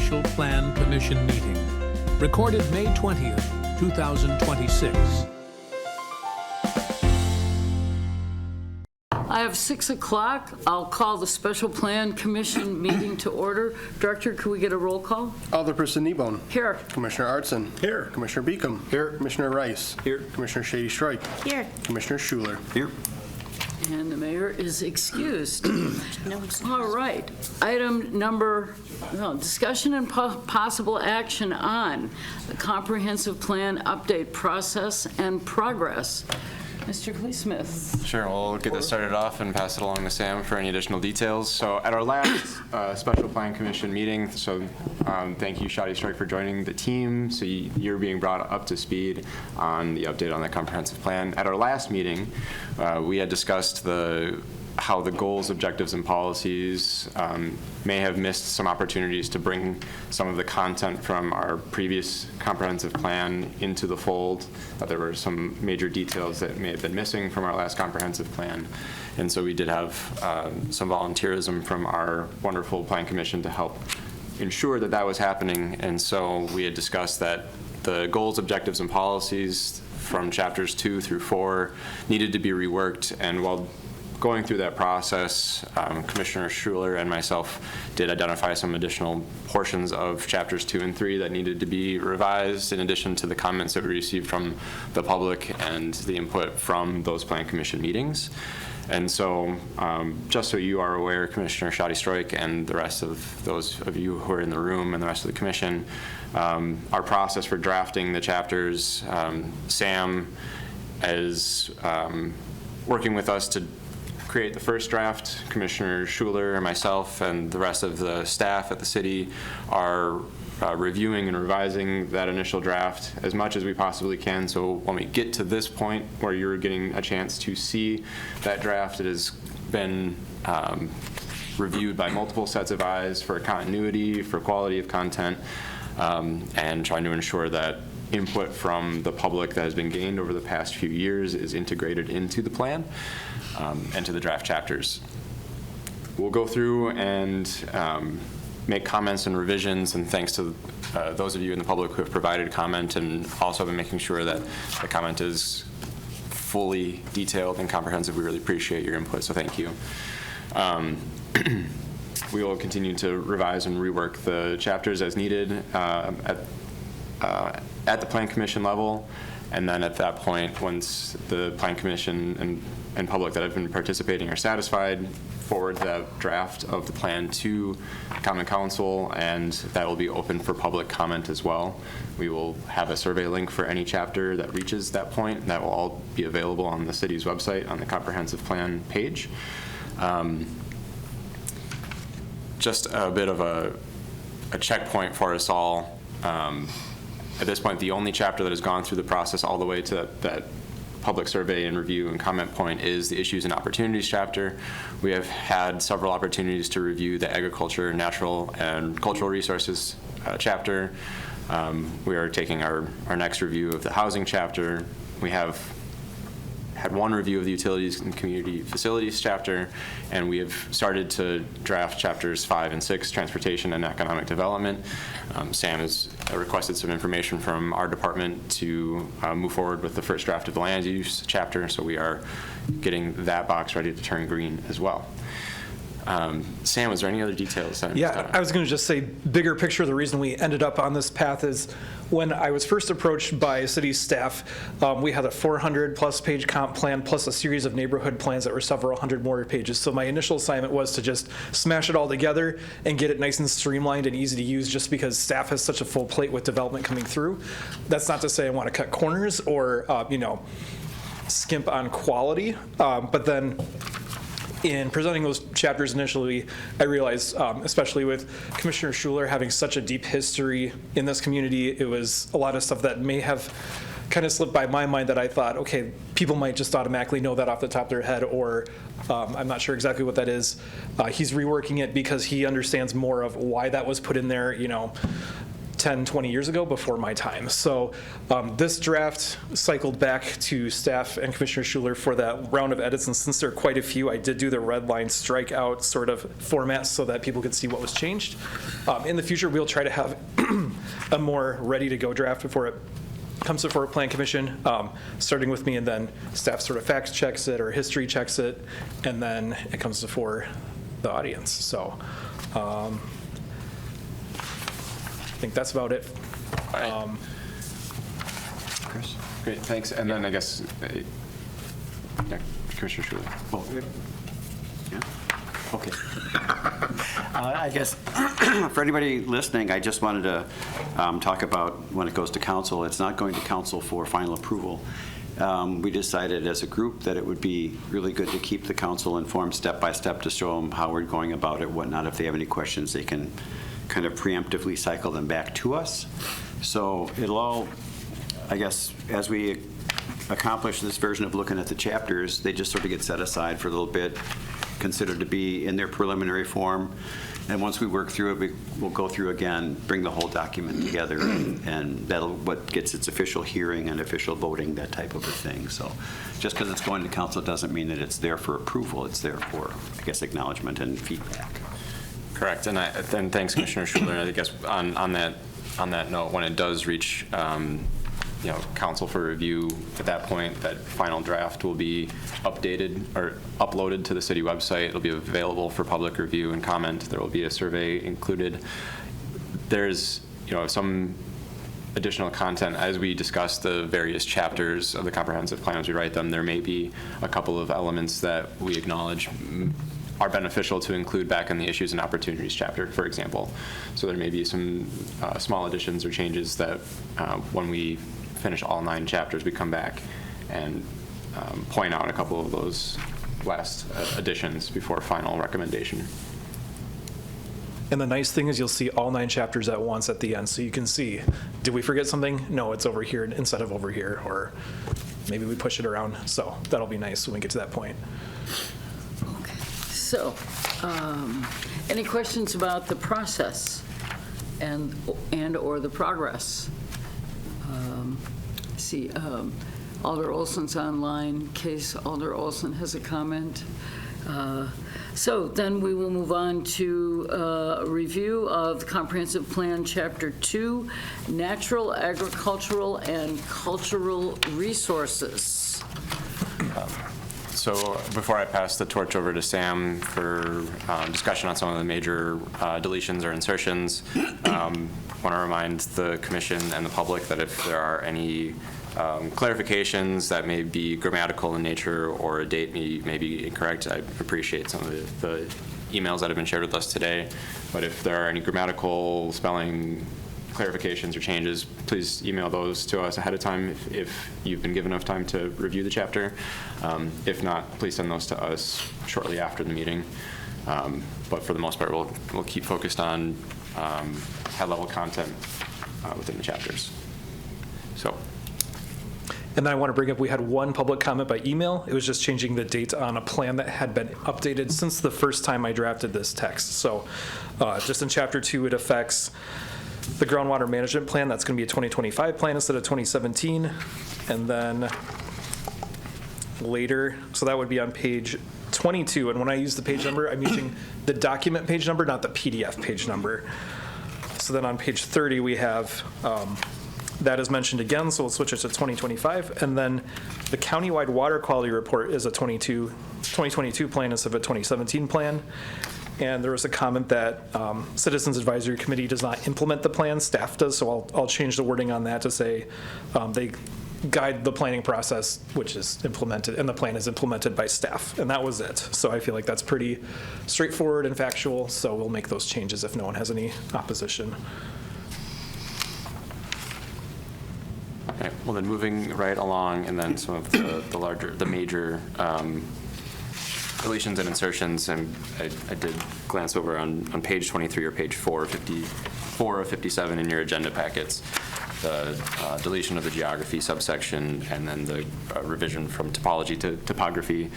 Special Plan Commission meeting, recorded May 20th, 2026. I have 6 o'clock. I'll call the Special Plan Commission meeting to order. Director, can we get a roll call? Alderperson Kneebone. Here. Commissioner Artson. Here. Commissioner Beacom. Here. Commissioner Rice. Here. Commissioner Shady Strike. Here. Commissioner Schuler. Here. And the mayor is excused. All right. Item number, discussion and possible action on the comprehensive plan update process and progress. Mr. Clee-Smith. Sure, we'll get this started off and pass it along to Sam for any additional details. So at our last Special Plan Commission meeting, thank you, Shady Strike, for joining the team. So you're being brought up to speed on the update on the comprehensive plan. At our last meeting, we had discussed how the goals, objectives, and policies may have missed some opportunities to bring some of the content from our previous comprehensive plan into the fold. There were some major details that may have been missing from our last comprehensive plan. And so we did have some volunteerism from our wonderful Plan Commission to help ensure that that was happening. And so we had discussed that the goals, objectives, and policies from chapters 2 through 4 needed to be reworked. And while going through that process, Commissioner Schuler and myself did identify some additional portions of chapters 2 and 3 that needed to be revised, in addition to the comments that we received from the public and the input from those Plan Commission meetings. And so, just so you are aware, Commissioner Shady Strike and the rest of those of you who are in the room and the rest of the commission, our process for drafting the chapters, Sam is working with us to create the first draft. Commissioner Schuler and myself and the rest of the staff at the city are reviewing and revising that initial draft as much as we possibly can. So when we get to this point where you're getting a chance to see that draft, it has been reviewed by multiple sets of eyes for continuity, for quality of content, and trying to ensure that input from the public that has been gained over the past few years is integrated into the plan and to the draft chapters. We'll go through and make comments and revisions, and thanks to those of you in the public who have provided comment and also been making sure that the comment is fully detailed and comprehensive. We really appreciate your input, so thank you. We will continue to revise and rework the chapters as needed at the Plan Commission level, and then at that point, once the Plan Commission and public that have been participating are satisfied, forward that draft of the plan to Common Council, and that will be open for public comment as well. We will have a survey link for any chapter that reaches that point, and that will all be available on the city's website on the comprehensive plan page. Just a bit of a checkpoint for us all. At this point, the only chapter that has gone through the process all the way to that public survey and review and comment point is the Issues and Opportunities chapter. We have had several opportunities to review the Agriculture, Natural, and Cultural Resources chapter. We are taking our next review of the Housing chapter. We have had one review of the Utilities and Community Facilities chapter, and we have started to draft chapters 5 and 6, Transportation and Economic Development. Sam has requested some information from our department to move forward with the first draft of the Land Use chapter, so we are getting that box ready to turn green as well. Sam, was there any other details? Yeah, I was going to just say, bigger picture, the reason we ended up on this path is when I was first approached by city staff, we had a 400+ page comp plan plus a series of neighborhood plans that were several hundred more pages. So my initial assignment was to just smash it all together and get it nice and streamlined and easy to use, just because staff has such a full plate with development coming through. That's not to say I want to cut corners or, skimp on quality, but then in presenting those chapters initially, I realized, especially with Commissioner Schuler having such a deep history in this community, it was a lot of stuff that may have kind of slipped by my mind that I thought, okay, people might just automatically know that off the top of their head, or I'm not sure exactly what that is. He's reworking it because he understands more of why that was put in there. 10, 20 years ago before my time. So this draft cycled back to staff and Commissioner Schuler for that round of edits, and since there are quite a few, I did do the red line strikeout sort of format so that people could see what was changed. In the future, we'll try to have a more ready-to-go draft before it comes before Plan Commission, starting with me, and then staff sort of fact checks it or history checks it, and then it comes before the audience. So I think that's about it. All right. Chris? Great, thanks. And then I guess, yeah, Commissioner Schuler. Oh, yeah. Okay. I guess for anybody listening, I just wanted to talk about when it goes to council, it's not going to council for final approval. We decided as a group that it would be really good to keep the council informed step by step to show them how we're going about it, whatnot. If they have any questions, they can kind of preemptively cycle them back to us. So it'll all, I guess, as we accomplish this version of looking at the chapters, they just sort of get set aside for a little bit, considered to be in their preliminary form. And once we work through it, we'll go through again, bring the whole document together, and that'll what gets its official hearing and official voting, that type of a thing. So just because it's going to council doesn't mean that it's there for approval. It's there for, I guess, acknowledgement and feedback. Correct, and then thanks, Commissioner Schuler. I guess on that note, when it does reach council for review, at that point, that final draft will be updated or uploaded to the city website. It'll be available for public review and comment. There will be a survey included. There's some additional content as we discuss the various chapters of the comprehensive plan as we write them. There may be a couple of elements that we acknowledge are beneficial to include back in the issues and opportunities chapter, for example. So there may be some small additions or changes that when we finish all 9 chapters, we come back and point out a couple of those last additions before final recommendation. And the nice thing is you'll see all 9 chapters at once at the end, so you can see, did we forget something? No, it's over here instead of over here, or maybe we push it around. So that'll be nice when we get to that point. Okay. So, any questions about the process and or the progress? See, Alder Olson's online. In case Alder Olson has a comment. So then we will move on to a review of the Comprehensive Plan, Chapter 2, Natural, Agricultural, and Cultural Resources. So before I pass the torch over to Sam for discussion on some of the major deletions or insertions, want to remind the commission and the public that if there are any clarifications that may be grammatical in nature or a date may be incorrect, I appreciate some of the emails that have been shared with us today. But if there are any grammatical, spelling clarifications or changes, please email those to us ahead of time if you've been given enough time to review the chapter. If not, please send those to us shortly after the meeting. But for the most part, we'll keep focused on high-level content within the chapters. So. And then I want to bring up, we had one public comment by email. It was just changing the date on a plan that had been updated since the first time I drafted this text. So just in Chapter 2, it affects the groundwater management plan. That's going to be a 2025 plan instead of 2017. And then later, so that would be on page 22. And when I use the page number, I'm using the document page number, not the PDF page number. So then on page 30, we have that is mentioned again, so we'll switch it to 2025. And then the countywide water quality report is a 2022 plan instead of a 2017 plan. And there was a comment that Citizens Advisory Committee does not implement the plan, staff does, so I'll change the wording on that to say they guide the planning process, which is implemented, and the plan is implemented by staff, and that was it. So I feel like that's pretty straightforward and factual, so we'll make those changes if no one has any opposition. Okay, well then moving right along, and then some of the major deletions and insertions, and I did glance over on page 23 or page 4 of 57 in your agenda packets, the deletion of the geography subsection, and then the revision from topology to topography,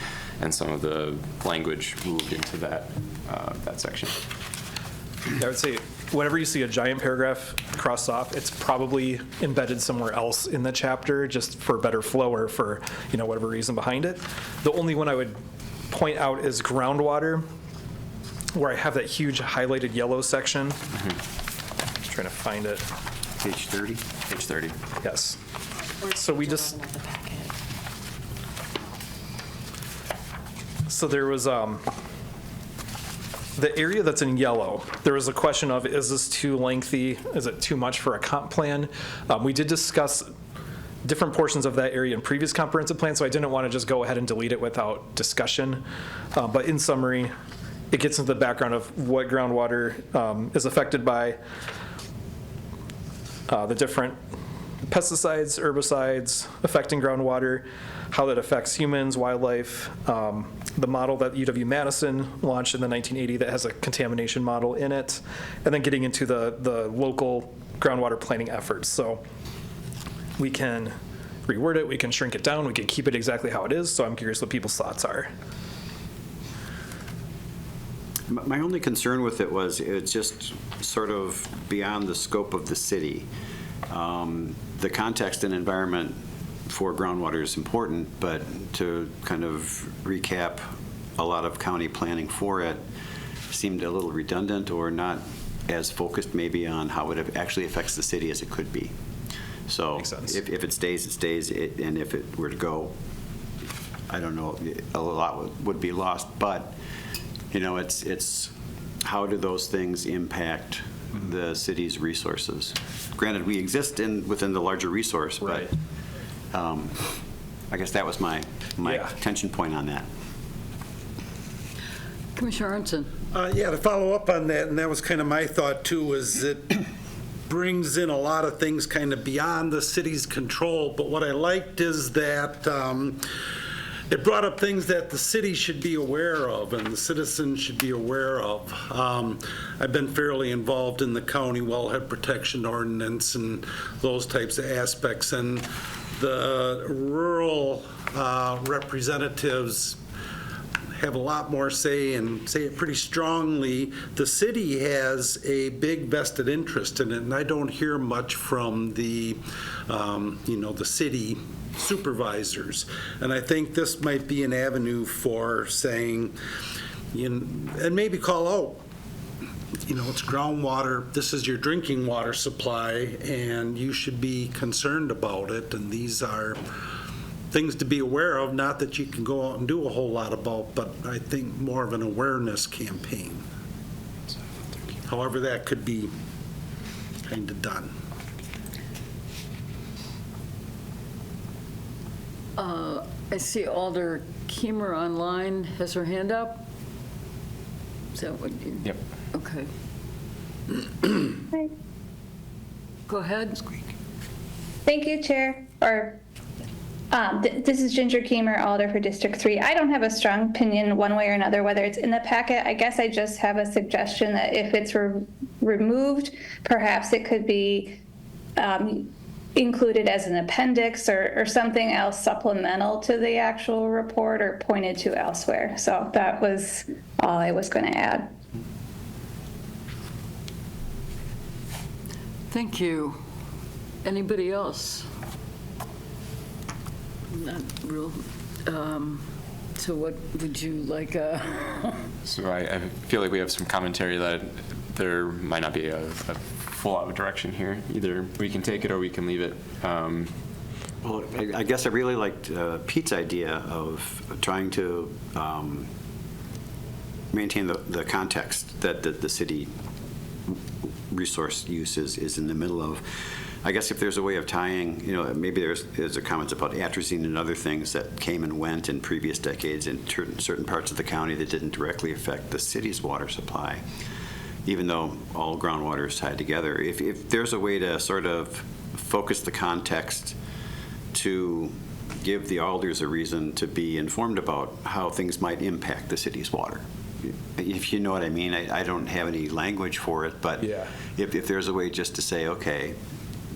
and some of the language moved into that section. I would say whenever you see a giant paragraph crossed off, it's probably embedded somewhere else in the chapter just for better flow or for, whatever reason behind it. The only one I would point out is groundwater, where I have that huge highlighted yellow section. Trying to find it. Page 30? Page 30. Yes. So we just, so there was, the area that's in yellow, there was a question of, is this too lengthy? Is it too much for a comp plan? We did discuss different portions of that area in previous comprehensive plans, so I didn't want to just go ahead and delete it without discussion. But in summary, it gets into the background of what groundwater is affected by, the different pesticides, herbicides affecting groundwater, how that affects humans, wildlife, the model that UW-Madison launched in the 1980 that has a contamination model in it, and then getting into the local groundwater planning efforts. So we can reword it, we can shrink it down, we can keep it exactly how it is, so I'm curious what people's thoughts are. My only concern with it was it's just sort of beyond the scope of the city. The context and environment for groundwater is important, but to kind of recap a lot of county planning for it seemed a little redundant or not as focused maybe on how it actually affects the city as it could be. So Makes sense. if it stays, it stays, and if it were to go, I don't know, a lot would be lost, but it's how do those things impact the city's resources? Granted, we exist within the larger resource, but I guess that was my tension point on that. Commissioner Arnson. To follow up on that, and that was kind of my thought too, is it brings in a lot of things kind of beyond the city's control, but what I liked is that it brought up things that the city should be aware of and the citizens should be aware of. I've been fairly involved in the county wellhead protection ordinance and those types of aspects, and the rural representatives have a lot more say and say it pretty strongly. The city has a big vested interest in it, and I don't hear much from the city supervisors. And I think this might be an avenue for saying, and maybe call out, it's groundwater, this is your drinking water supply, and you should be concerned about it, and these are things to be aware of, not that you can go out and do a whole lot about, but I think more of an awareness campaign. However that could be kind of done. I see Alder Keemer online has her hand up. Is that what you? Yep. Okay. Hi. Go ahead. Thank you, Chair. This is Ginger Keemer, Alder for District 3. I don't have a strong opinion one way or another whether it's in the packet. I guess I just have a suggestion that if it's removed, perhaps it could be included as an appendix or something else supplemental to the actual report or pointed to elsewhere. So that was all I was going to add. Thank you. Anybody else? Not real. So what would you like? So I feel like we have some commentary that there might not be a full-out direction here. Either we can take it or we can leave it. Well, I guess I really liked Pete's idea of trying to maintain the context that the city resource use is in the middle of. I guess if there's a way of tying, maybe there's a comments about atrazine and other things that came and went in previous decades in certain parts of the county that didn't directly affect the city's water supply, even though all groundwater is tied together. If there's a way to sort of focus the context to give the alders a reason to be informed about how things might impact the city's water. If you know what I mean, I don't have any language for it, but if there's a way just to say, okay,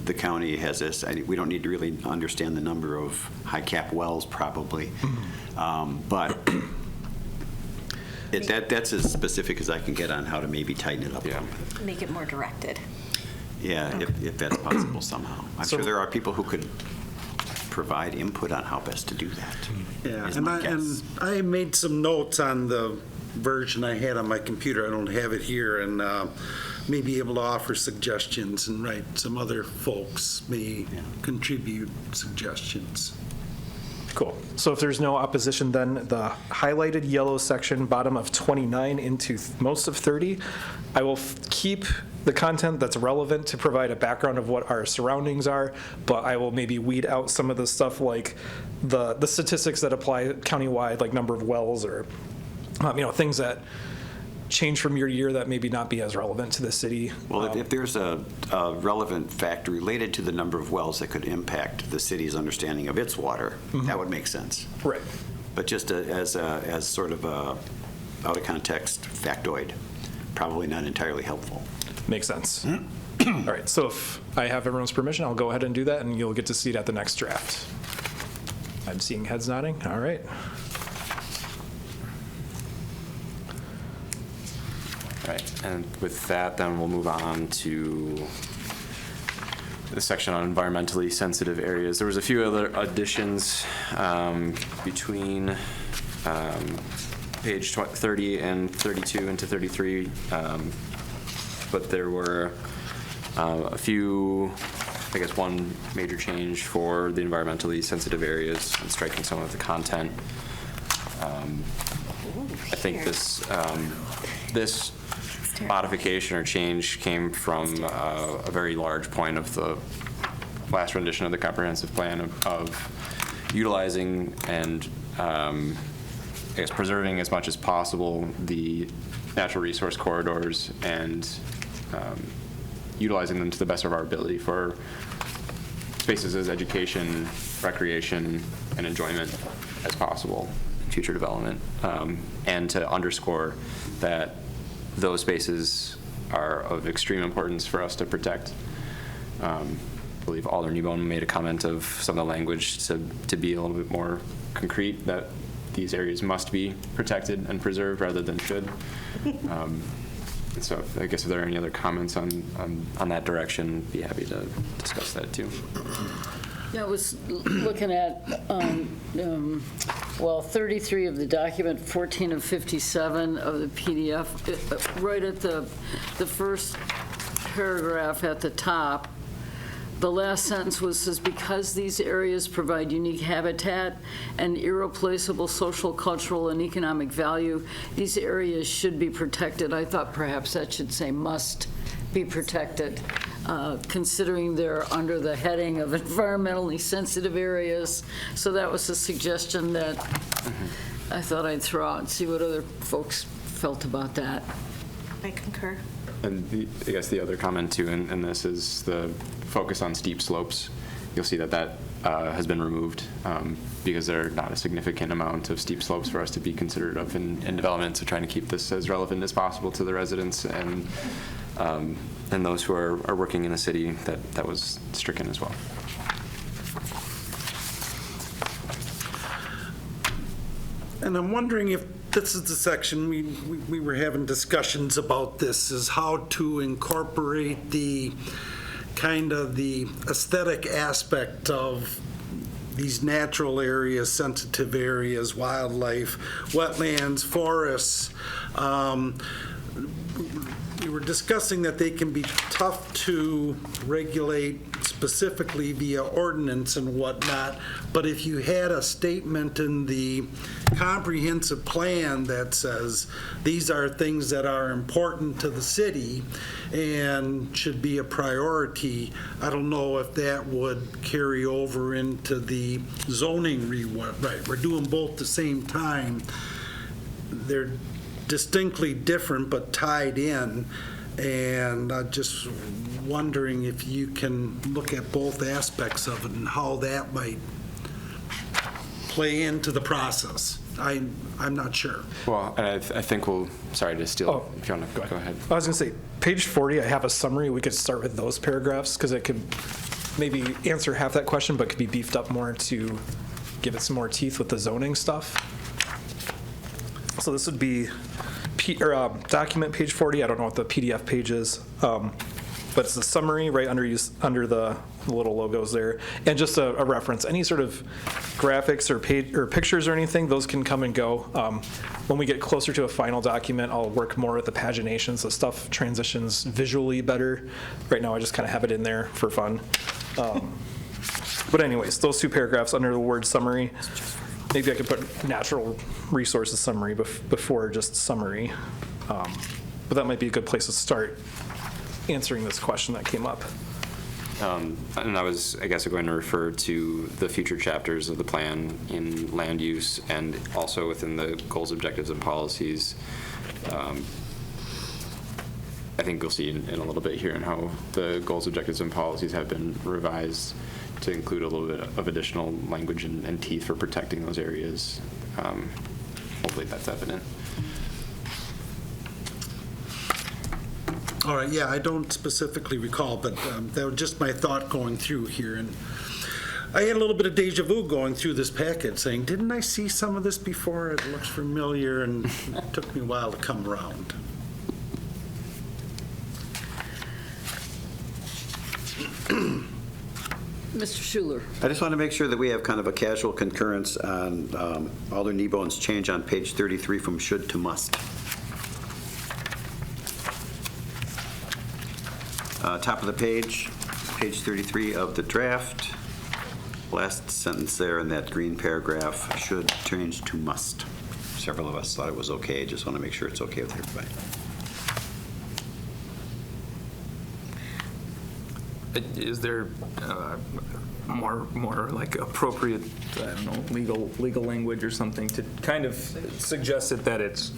the county has this, we don't need to really understand the number of high cap wells probably, but That's as specific as I can get on how to maybe tighten it up a Yeah. little bit. Make it more directed. Yeah, if that's possible somehow. I'm So- sure there are people who could provide input on how best to do that. Yeah, is and my guess. I made some notes on the version I had on my computer. I don't have it here, and may be able to offer suggestions, and some other folks may contribute suggestions. Cool. So if there's no opposition, then the highlighted yellow section, bottom of 29 into most of 30, I will keep the content that's relevant to provide a background of what our surroundings are, but I will maybe weed out some of the stuff like the statistics that apply countywide, like number of wells or things that change from year to year that maybe not be as relevant to the city. Well, if there's a relevant fact related to the number of wells that could impact the city's understanding of its water, that would make sense. Right. But just as sort of a out of context factoid, probably not entirely helpful. Makes sense. All right, so if I have everyone's permission, I'll go ahead and do that, and you'll get to see it at the next draft. I'm seeing heads nodding. All right. Right, and with that, then we'll move on to the section on environmentally sensitive areas. There was a few other additions between page 30 and 32 into 33, but there were a few, I guess one major change for the environmentally sensitive areas and striking some of the content. I think this modification or change came from a very large point of the last rendition of the comprehensive plan of utilizing and I guess preserving as much as possible the natural resource corridors and utilizing them to the best of our ability for spaces as education, recreation, and enjoyment as possible in future development, and to underscore that those spaces are of extreme importance for us to protect. I believe Alder Newbone made a comment of some of the language to be a little bit more concrete, that these areas must be protected and preserved rather than should. And so I guess if there are any other comments on that direction, be happy to discuss that too. I was looking at, 33 of the document, 14 of 57 of the PDF, right at the first paragraph at the top. The last sentence says, because these areas provide unique habitat and irreplaceable social, cultural, and economic value, these areas should be protected. I thought perhaps that should say must be protected, considering they're under the heading of environmentally sensitive areas. So that was a suggestion that I thought I'd throw out and see what other folks felt about that. I concur. And I guess the other comment too in this is the focus on steep slopes. You'll see that has been removed because there are not a significant amount of steep slopes for us to be considerate of in development. So trying to keep this as relevant as possible to the residents and those who are working in the city, that was stricken as well. And I'm wondering if this is the section, we were having discussions about this, is how to incorporate the kind of the aesthetic aspect of these natural areas, sensitive areas, wildlife, wetlands, forests. We were discussing that they can be tough to regulate specifically via ordinance and whatnot, but if you had a statement in the comprehensive plan that says these are things that are important to the city and should be a priority, I don't know if that would carry over into the zoning right. We're doing both at the same time. They're distinctly different but tied in, and I'm just wondering if you can look at both aspects of it and how that might play into the process. I'm not sure. Well, and I think sorry to steal, Oh, if you want to go ahead. I was going to say, page 40, I have a summary. We could start with those paragraphs because it could maybe answer half that question, but could be beefed up more to give it some more teeth with the zoning stuff. So this would be document page 40. I don't know what the PDF page is, but it's the summary right under the little logos there, and just a reference. Any sort of graphics or pictures or anything, those can come and go. When we get closer to a final document, I'll work more with the pagination, so stuff transitions visually better. Right now, I just kind of have it in there for fun. But anyways, those 2 paragraphs under the word summary. Maybe I could put natural resources summary before just summary. But that might be a good place to start answering this question that came up. And I was, I guess, going to refer to the future chapters of the plan in land use and also within the goals, objectives, and policies. I think you'll see in a little bit here in how the goals, objectives, and policies have been revised to include a little bit of additional language and teeth for protecting those areas. Hopefully that's evident. All right, yeah, I don't specifically recall, but that was just my thought going through here. And I had a little bit of deja vu going through this packet, saying, didn't I see some of this before? It looks familiar, and it took me a while to come around. Mr. Schuler. I just want to make sure that we have kind of a casual concurrence on Alder Kneebon's change on page 33 from should to must. Top of the page 33 of the draft. Last sentence there in that green paragraph, should change to must. Several of us thought it was okay. Just want to make sure it's okay with everybody. Is there more like appropriate, I don't know, legal language or something to kind of suggest that it's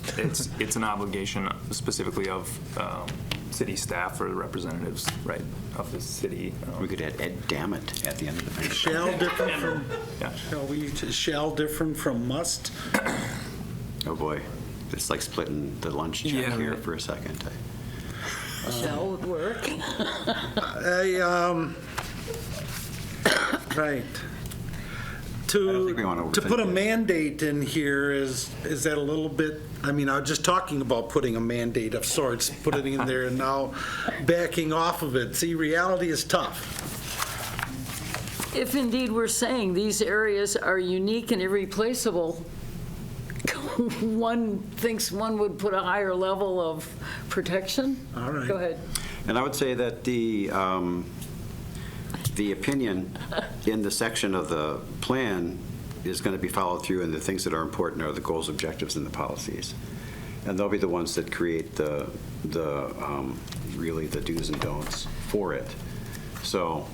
an obligation specifically of city staff or the representatives, right, of the city? We could add damn it at the end of the page. Shall different from, Yeah. shall different from must? Oh boy, it's like splitting the lunch check here right. for a second. Shall would work. Right. don't think we want to To put a overthink it. mandate in here, is that a little bit, I mean, I was just talking about putting a mandate of sorts, putting it in there, and now backing off of it. See, reality is tough. If indeed we're saying these areas are unique and irreplaceable, one thinks one would put a higher level of protection? All right. Go ahead. And I would say that the opinion in the section of the plan is going to be followed through, and the things that are important are the goals, objectives, and the policies. And they'll be the ones that create really the do's and don'ts for it. So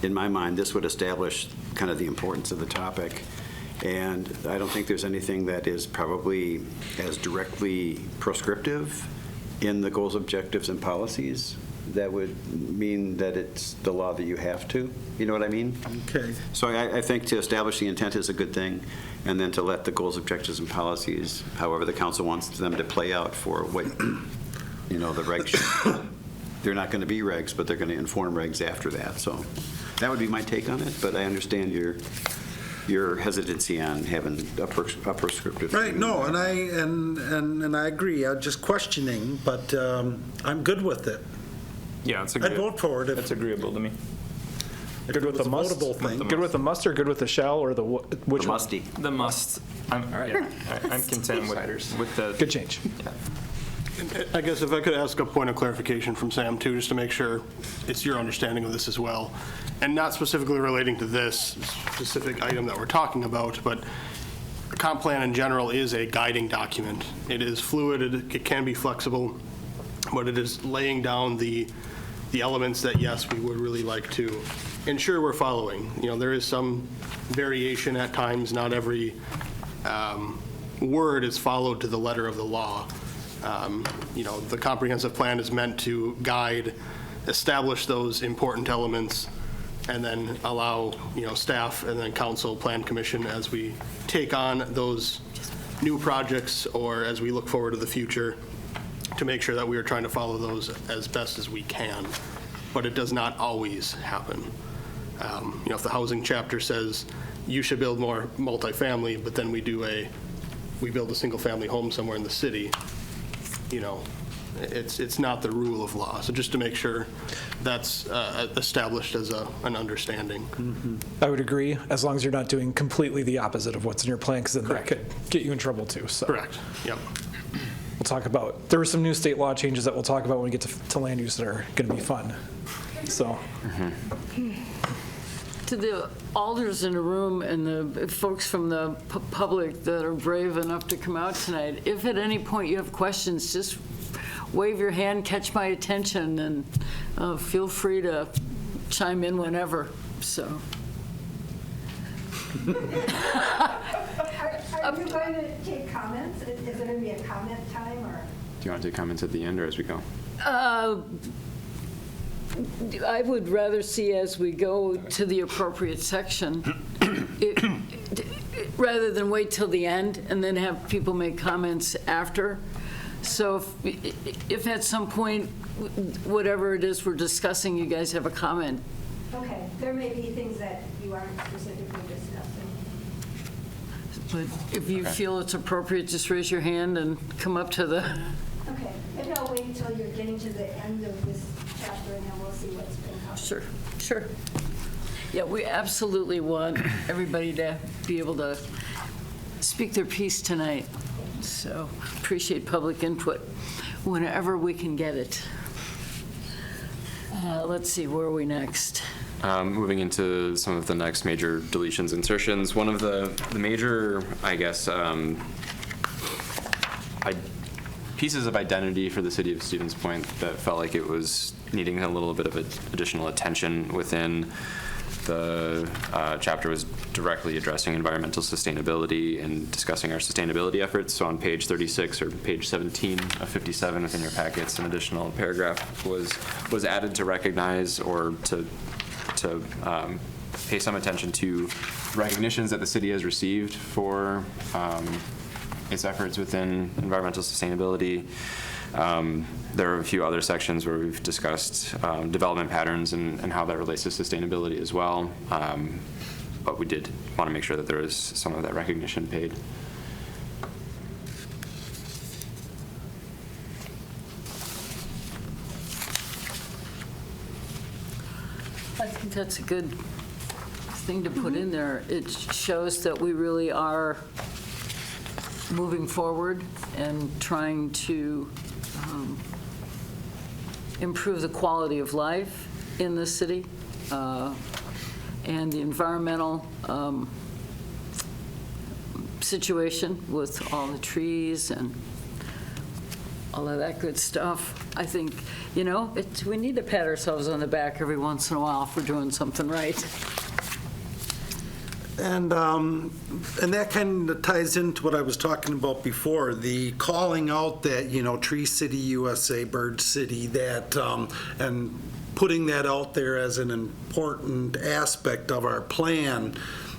in my mind, this would establish kind of the importance of the topic. And I don't think there's anything that is probably as directly prescriptive in the goals, objectives, and policies that would mean that it's the law that you have to. You know what I mean? Okay. So I think to establish the intent is a good thing, and then to let the goals, objectives, and policies, however the council wants them to play out for what, the regs. They're not going to be regs, but they're going to inform regs after that. So that would be my take on it, but I understand your hesitancy on having a prescriptive. Right, no, and I agree. I'm just questioning, but I'm good with it. Yeah, it's I'd vote for it if That's agreeable to me. Good with it the was a must? votable thing. Good with the must or good with the shall or the which The one? musty. The must. I'm content with the. Good change. I guess if I could ask a point of clarification from Sam, too, just to make sure it's your understanding of this as well, and not specifically relating to this specific item that we're talking about, but the comp plan in general is a guiding document. It is fluid, it can be flexible, but it is laying down the elements that, yes, we would really like to ensure we're following. There is some variation at times. Not every word is followed to the letter of the law. The comprehensive plan is meant to guide, establish those important elements, and then allow, staff and then council, plan commission, as we take on those new projects or as we look forward to the future, to make sure that we are trying to follow those as best as we can. But it does not always happen. If the housing chapter says you should build more multifamily, but then we do a we build a single-family home somewhere in the city, it's not the rule of law. So just to make sure that's established as an understanding. I would agree, as long as you're not doing completely the opposite of what's in your plan, because then that could get you in trouble too. So Correct, yep. we'll talk about, there are some new state law changes that we'll talk about when we get to land use that are going to be fun. So. To the alders in the room and the folks from the public that are brave enough to come out tonight, if at any point you have questions, just wave your hand, catch my attention, and feel free to chime in whenever. So. Are you going to take comments? Is there going to be a comment time, or? Do you want to take comments at the end or as we go? I would rather see as we go to the appropriate section, rather than wait till the end and then have people make comments after. So if at some point, whatever it is we're discussing, you guys have a comment. Okay, there may be things that you aren't specifically discussing. But if you feel it's appropriate, just raise your hand and come up to the... Okay, maybe I'll wait until you're getting to the end of this chapter, and then we'll see what's been covered. Sure. Yeah, we absolutely want everybody to be able to speak their piece tonight. So appreciate public input whenever we can get it. Let's see, where are we next? Moving into some of the next major deletions, insertions. One of the major, I guess, pieces of identity for the city of Stevens Point that felt like it was needing a little bit of additional attention within the chapter was directly addressing environmental sustainability and discussing our sustainability efforts. So on page 36 or page 17 of 57 within your packets, an additional paragraph was added to recognize or to pay some attention to recognitions that the city has received for its efforts within environmental sustainability. There are a few other sections where we've discussed development patterns and how that relates to sustainability as well. But we did want to make sure that there was some of that recognition paid. I think that's a good thing to put in there. It shows that we really are moving forward and trying to improve the quality of life in the city and the environmental situation with all the trees and all of that good stuff. I think, we need to pat ourselves on the back every once in a while if we're doing something right. And that kind of ties into what I was talking about before, the calling out that, Tree City USA, Bird City, that, and putting that out there as an important aspect of our plan.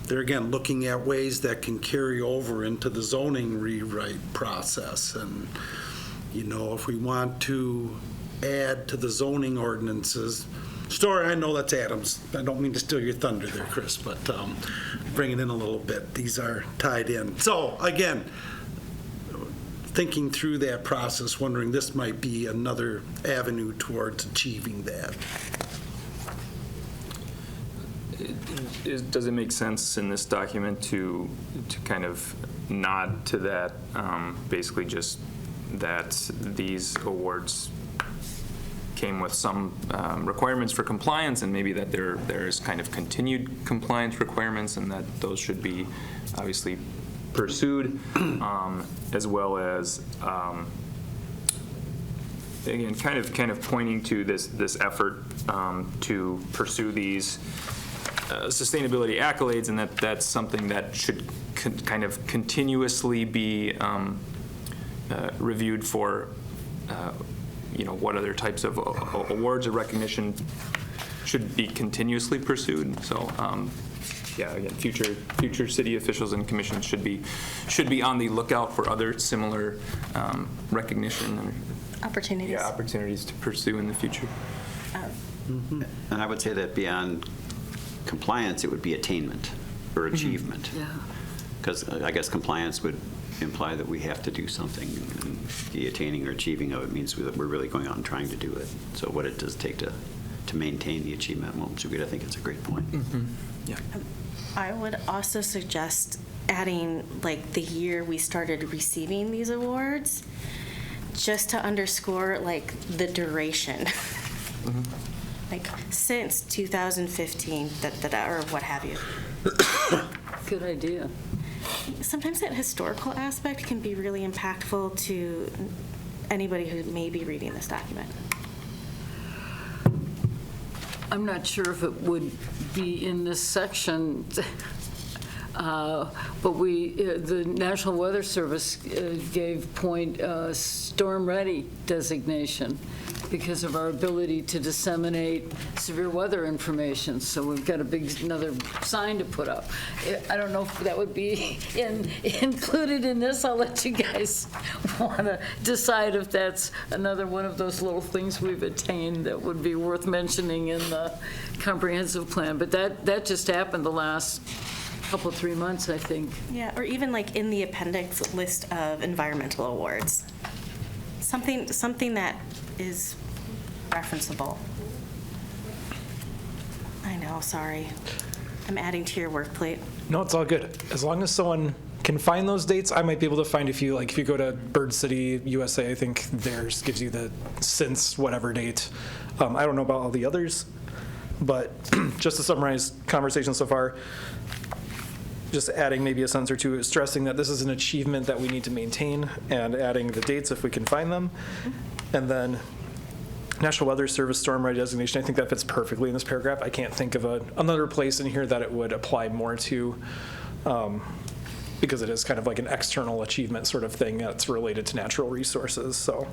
They're, again, looking at ways that can carry over into the zoning rewrite process. And, if we want to add to the zoning ordinances, Story, I know that's Adams. I don't mean to steal your thunder there, Chris, but bring it in a little bit. These are tied in. So, again, thinking through that process, wondering this might be another avenue towards achieving that. Does it make sense in this document to kind of nod to that, basically just that these awards came with some requirements for compliance, and maybe that there's kind of continued compliance requirements, and that those should be obviously pursued, as well as again kind of pointing to this effort to pursue these sustainability accolades, and that's something that should kind of continuously be reviewed for what other types of awards or recognition should be continuously pursued. So, again, future city officials and commissions should be on the lookout for other similar recognition and opportunities to pursue in the future. And I would say that beyond compliance, it would be attainment or achievement. Yeah. Because I guess compliance would imply that we have to do something, and the attaining or achieving of it means that we're really going out and trying to do it. So what it does take to maintain the achievement won't be good. I think it's a great point. Yeah. I would also suggest adding like the year we started receiving these awards, just to underscore like the duration. Like since 2015, or what have you. Good idea. Sometimes that historical aspect can be really impactful to anybody who may be reading this document. I'm not sure if it would be in this section, but the National Weather Service gave point storm ready designation because of our ability to disseminate severe weather information. So we've got another sign to put up. I don't know if that would be included in this. I'll let you guys want to decide if that's another one of those little things we've attained that would be worth mentioning in the comprehensive plan. But that just happened the last couple, 3 months, I think. Yeah, or even like in the appendix list of environmental awards. Something that is referenceable. I know, sorry. I'm adding to your work plate. No, it's all good. As long as someone can find those dates, I might be able to find a few. Like if you go to Bird City USA, I think theirs gives you the since whatever date. I don't know about all the others, but just to summarize conversation so far, just adding maybe a sentence or two, stressing that this is an achievement that we need to maintain, and adding the dates if we can find them. And then National Weather Service storm ready designation, I think that fits perfectly in this paragraph. I can't think of another place in here that it would apply more to, because it is kind of like an external achievement sort of thing that's related to natural resources. So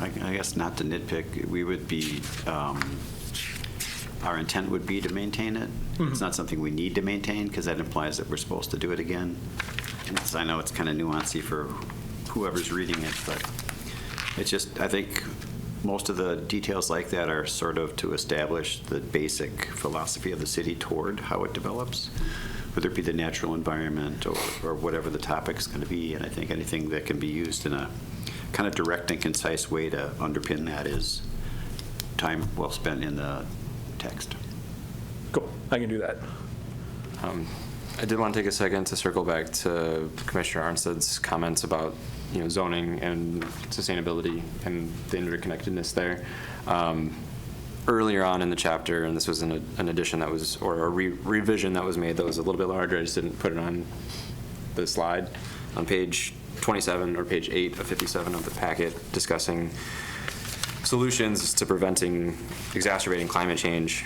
I guess not to nitpick, we would be, our intent would be to maintain it. It's not something we need to maintain because that implies that we're supposed to do it again. And I know it's kind of nuancy for whoever's reading it, but it's just, I think most of the details like that are sort of to establish the basic philosophy of the city toward how it develops, whether it be the natural environment or whatever the topic's going to be. And I think anything that can be used in a kind of direct and concise way to underpin that is time well spent in the text. cool, I can do that. I did want to take a second to circle back to Commissioner Arnsted's comments about, zoning and sustainability and the interconnectedness there. Earlier on in the chapter, and this was an addition that was, or a revision that was made that was a little bit larger, I just didn't put it on the slide. On page 27 or page 8 of 57 of the packet, discussing solutions to preventing exacerbating climate change,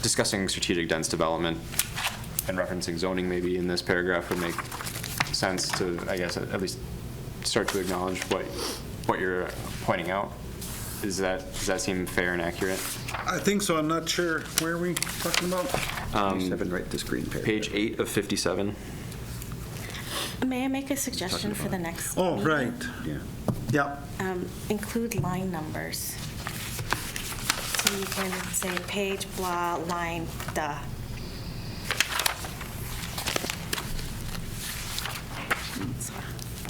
discussing strategic dense development and referencing zoning maybe in this paragraph would make sense to, I guess, at least start to acknowledge what you're pointing out. Does that seem fair and accurate? I think so. I'm not sure. Where are we talking about? 57, right, this green paragraph. Page 8 of 57. May I make a suggestion for the next Oh, meeting? right. Yeah. Yeah. Include line numbers. So you can say page, blah, line, duh.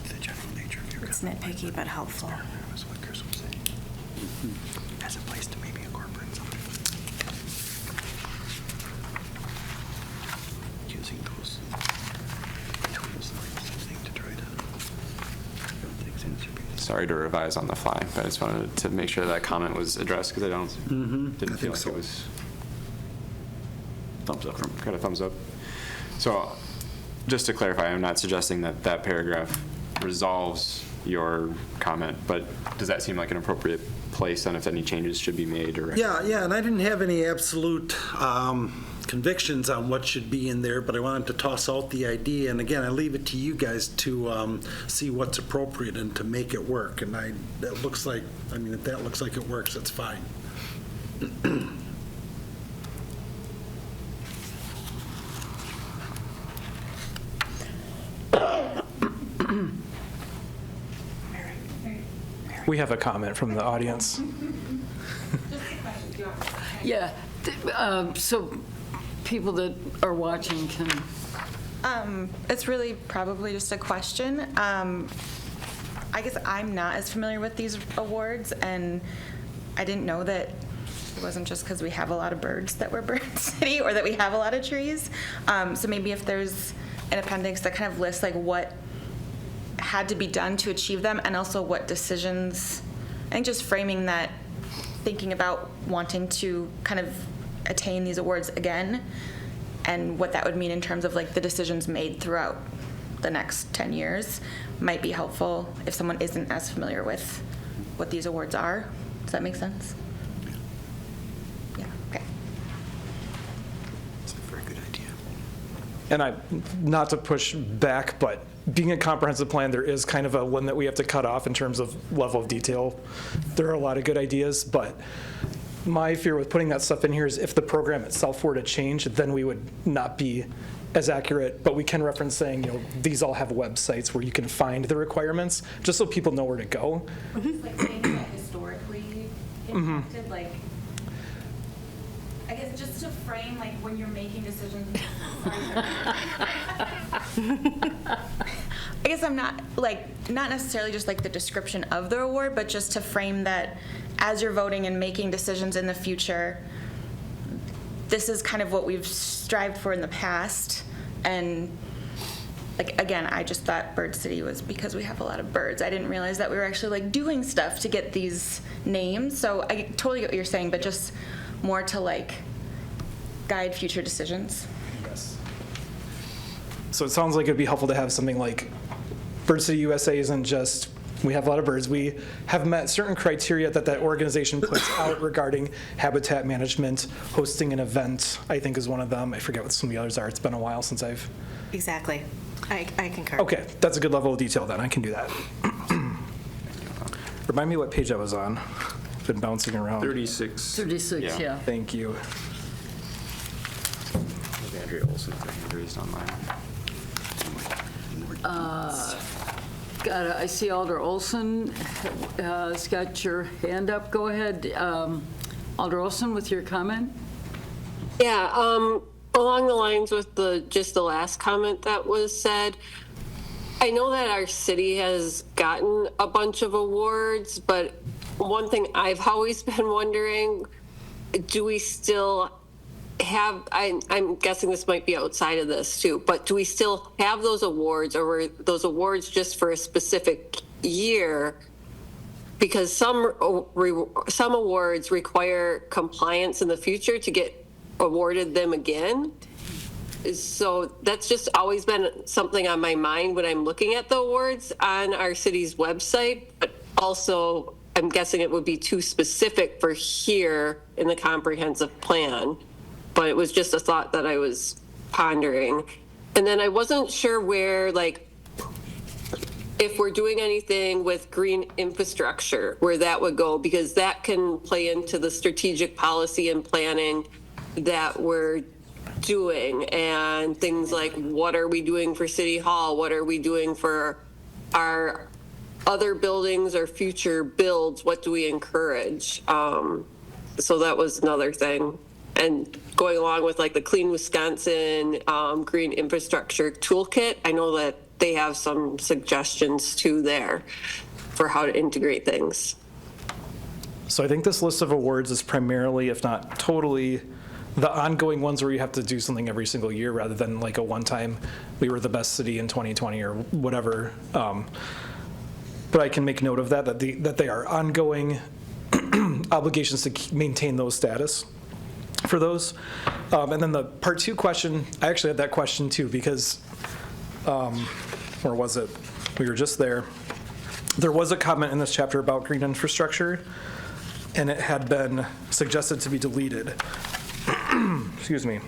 The general nature of your It's nitpicky but helpful. was what Chris was saying. As a place to maybe incorporate something. Using those tools to try to build things in. Sorry to revise on the fly, but I just wanted to make sure that comment was addressed because didn't feel like it was. Thumbs up. Got a thumbs up. So just to clarify, I'm not suggesting that that paragraph resolves your comment, but does that seem like an appropriate place then if any changes should be made? Or Yeah, and I didn't have any absolute convictions on what should be in there, but I wanted to toss out the idea, and again, I leave it to you guys to see what's appropriate and to make it work, and if that looks like it works, that's fine. We have a comment from the audience. Yeah, so people that are watching can It's really probably just a question. I guess I'm not as familiar with these awards, and I didn't know that it wasn't just because we have a lot of birds that we're Bird City or that we have a lot of trees. So maybe if there's an appendix that kind of lists like what had to be done to achieve them, and also what decisions, I think just framing that, thinking about wanting to kind of attain these awards again, and what that would mean in terms of like the decisions made throughout the next 10 years might be helpful if someone isn't as familiar with what these awards are. Does that make sense? Yeah, okay. It's a very good idea. And not to push back, but being a comprehensive plan, there is kind of a limit that we have to cut off in terms of level of detail. There are a lot of good ideas, but my fear with putting that stuff in here is if the program itself were to change, then we would not be as accurate. But we can reference saying, these all have websites where you can find the requirements, just so people know where to go. Like things that historically impacted, like, I guess just to frame, like, when you're making decisions. I guess I'm not necessarily just like the description of the award, but just to frame that as you're voting and making decisions in the future, this is kind of what we've strived for in the past. And like, again, I just thought Bird City was because we have a lot of birds. I didn't realize that we were actually like doing stuff to get these names. So I totally get what you're saying, but just more to like guide future decisions. Yes. So it sounds like it'd be helpful to have something like Bird City USA isn't just, we have a lot of birds. We have met certain criteria that organization puts out regarding habitat management. Hosting an event, I think, is one of them. I forget what some of the others are. It's been a while since I've... Exactly. I concur. Okay, that's a good level of detail then. I can do that. Remind me what page I was on. I've been bouncing around. 36. 36, yeah. Thank you. Andrea Olson's hand raised online. I see Alder Olson has got your hand up. Go ahead, Alder Olson, with your comment. Yeah, along the lines with just the last comment that was said, I know that our city has gotten a bunch of awards, but one thing I've always been wondering, do we still have, I'm guessing this might be outside of this too, but do we still have those awards, or were those awards just for a specific year? Because some awards require compliance in the future to get awarded them again. So that's just always been something on my mind when I'm looking at the awards on our city's website, but also I'm guessing it would be too specific for here in the comprehensive plan. But it was just a thought that I was pondering. And then I wasn't sure where, like, if we're doing anything with green infrastructure, where that would go, because that can play into the strategic policy and planning that we're doing, and things like what are we doing for City Hall? What are we doing for our other buildings or future builds? What do we encourage? So that was another thing. And going along with like the Clean Wisconsin Green Infrastructure Toolkit, I know that they have some suggestions too there for how to integrate things. So I think this list of awards is primarily, if not totally, the ongoing ones where you have to do something every single year rather than like a one-time, we were the best city in 2020 or whatever. But I can make note of that they are ongoing obligations to maintain those status for those. And then the part two question, I actually had that question too, because, where was it? We were just there. There was a comment in this chapter about green infrastructure, and it had been suggested to be deleted. Excuse me.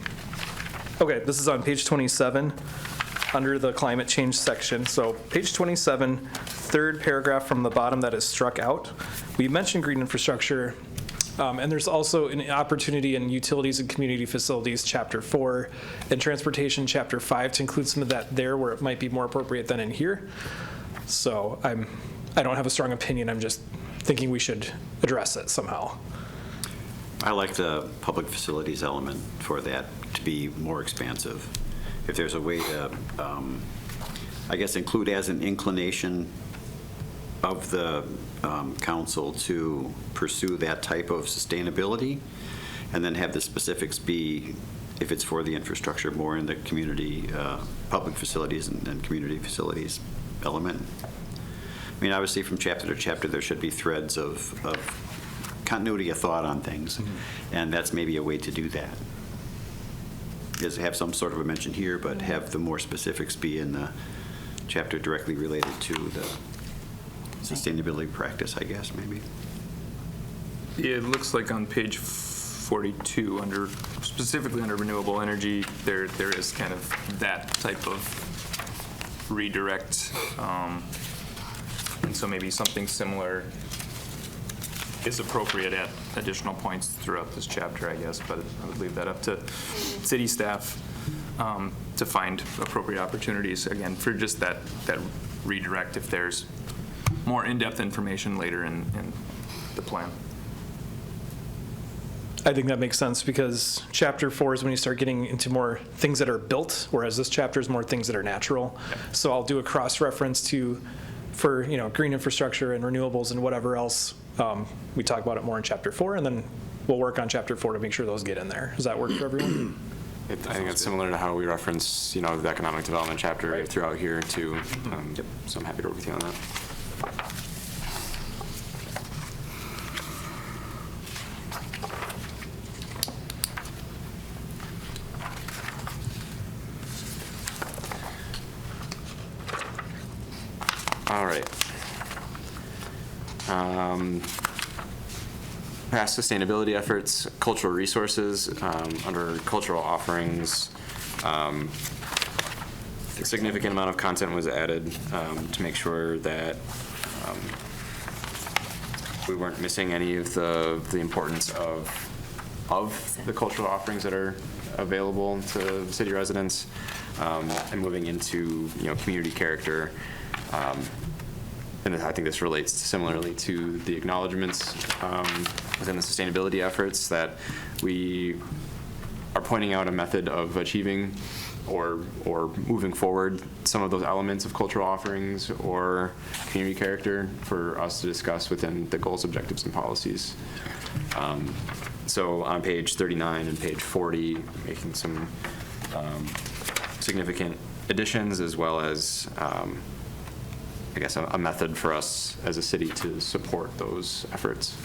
Okay, this is on page 27, under the climate change section. So page 27, third paragraph from the bottom that is struck out. We mentioned green infrastructure. And there's also an opportunity in utilities and community facilities, chapter 4, and transportation, chapter 5, to include some of that there where it might be more appropriate than in here. So I don't have a strong opinion. I'm just thinking we should address it somehow. I like the public facilities element for that to be more expansive. if there's a way to, I guess, include as an inclination of the council to pursue that type of sustainability, and then have the specifics be, if it's for the infrastructure, more in the community, public facilities and community facilities element. I mean, obviously, from chapter to chapter, there should be threads of continuity of thought on things, and that's maybe a way to do that. Is have some sort of a mention here, but have the more specifics be in the chapter directly related to the sustainability practice, I guess, maybe. Yeah, it looks like on page 42, specifically under renewable energy, there is kind of that type of redirect. And so maybe something similar is appropriate at additional points throughout this chapter, I guess, but I would leave that up to city staff to find appropriate opportunities, again, for just that redirect if there's more in-depth information later in the plan. I think that makes sense, because chapter 4 is when you start getting into more things that are built, whereas this chapter is more things that are natural. So I'll do a cross-reference for green infrastructure and renewables and whatever else. We talk about it more in chapter 4, and then we'll work on chapter 4 to make sure those get in there. Does that work for everyone? I think it's similar to how we reference, the economic development chapter throughout here too. So I'm happy to work with you on that. All right. Past sustainability efforts, cultural resources, under cultural offerings, a significant amount of content was added to make sure that we weren't missing any of the importance of the cultural offerings that are available to city residents, and moving into community character. And I think this relates similarly to the acknowledgements within the sustainability efforts, that we are pointing out a method of achieving or moving forward some of those elements of cultural offerings or community character for us to discuss within the goals, objectives, and policies. So on page 39 and page 40, making some significant additions, as well as I guess a method for us as a city to support those efforts.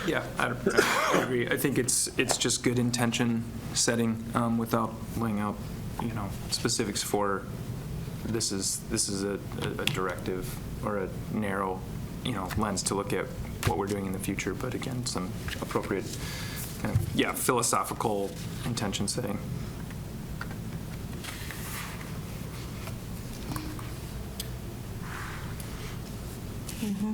Yeah, I agree. I think it's just good intention setting without laying out, specifics for this is a directive or a narrow, lens to look at what we're doing in the future. But again, some appropriate, philosophical intention setting. Mm-hmm.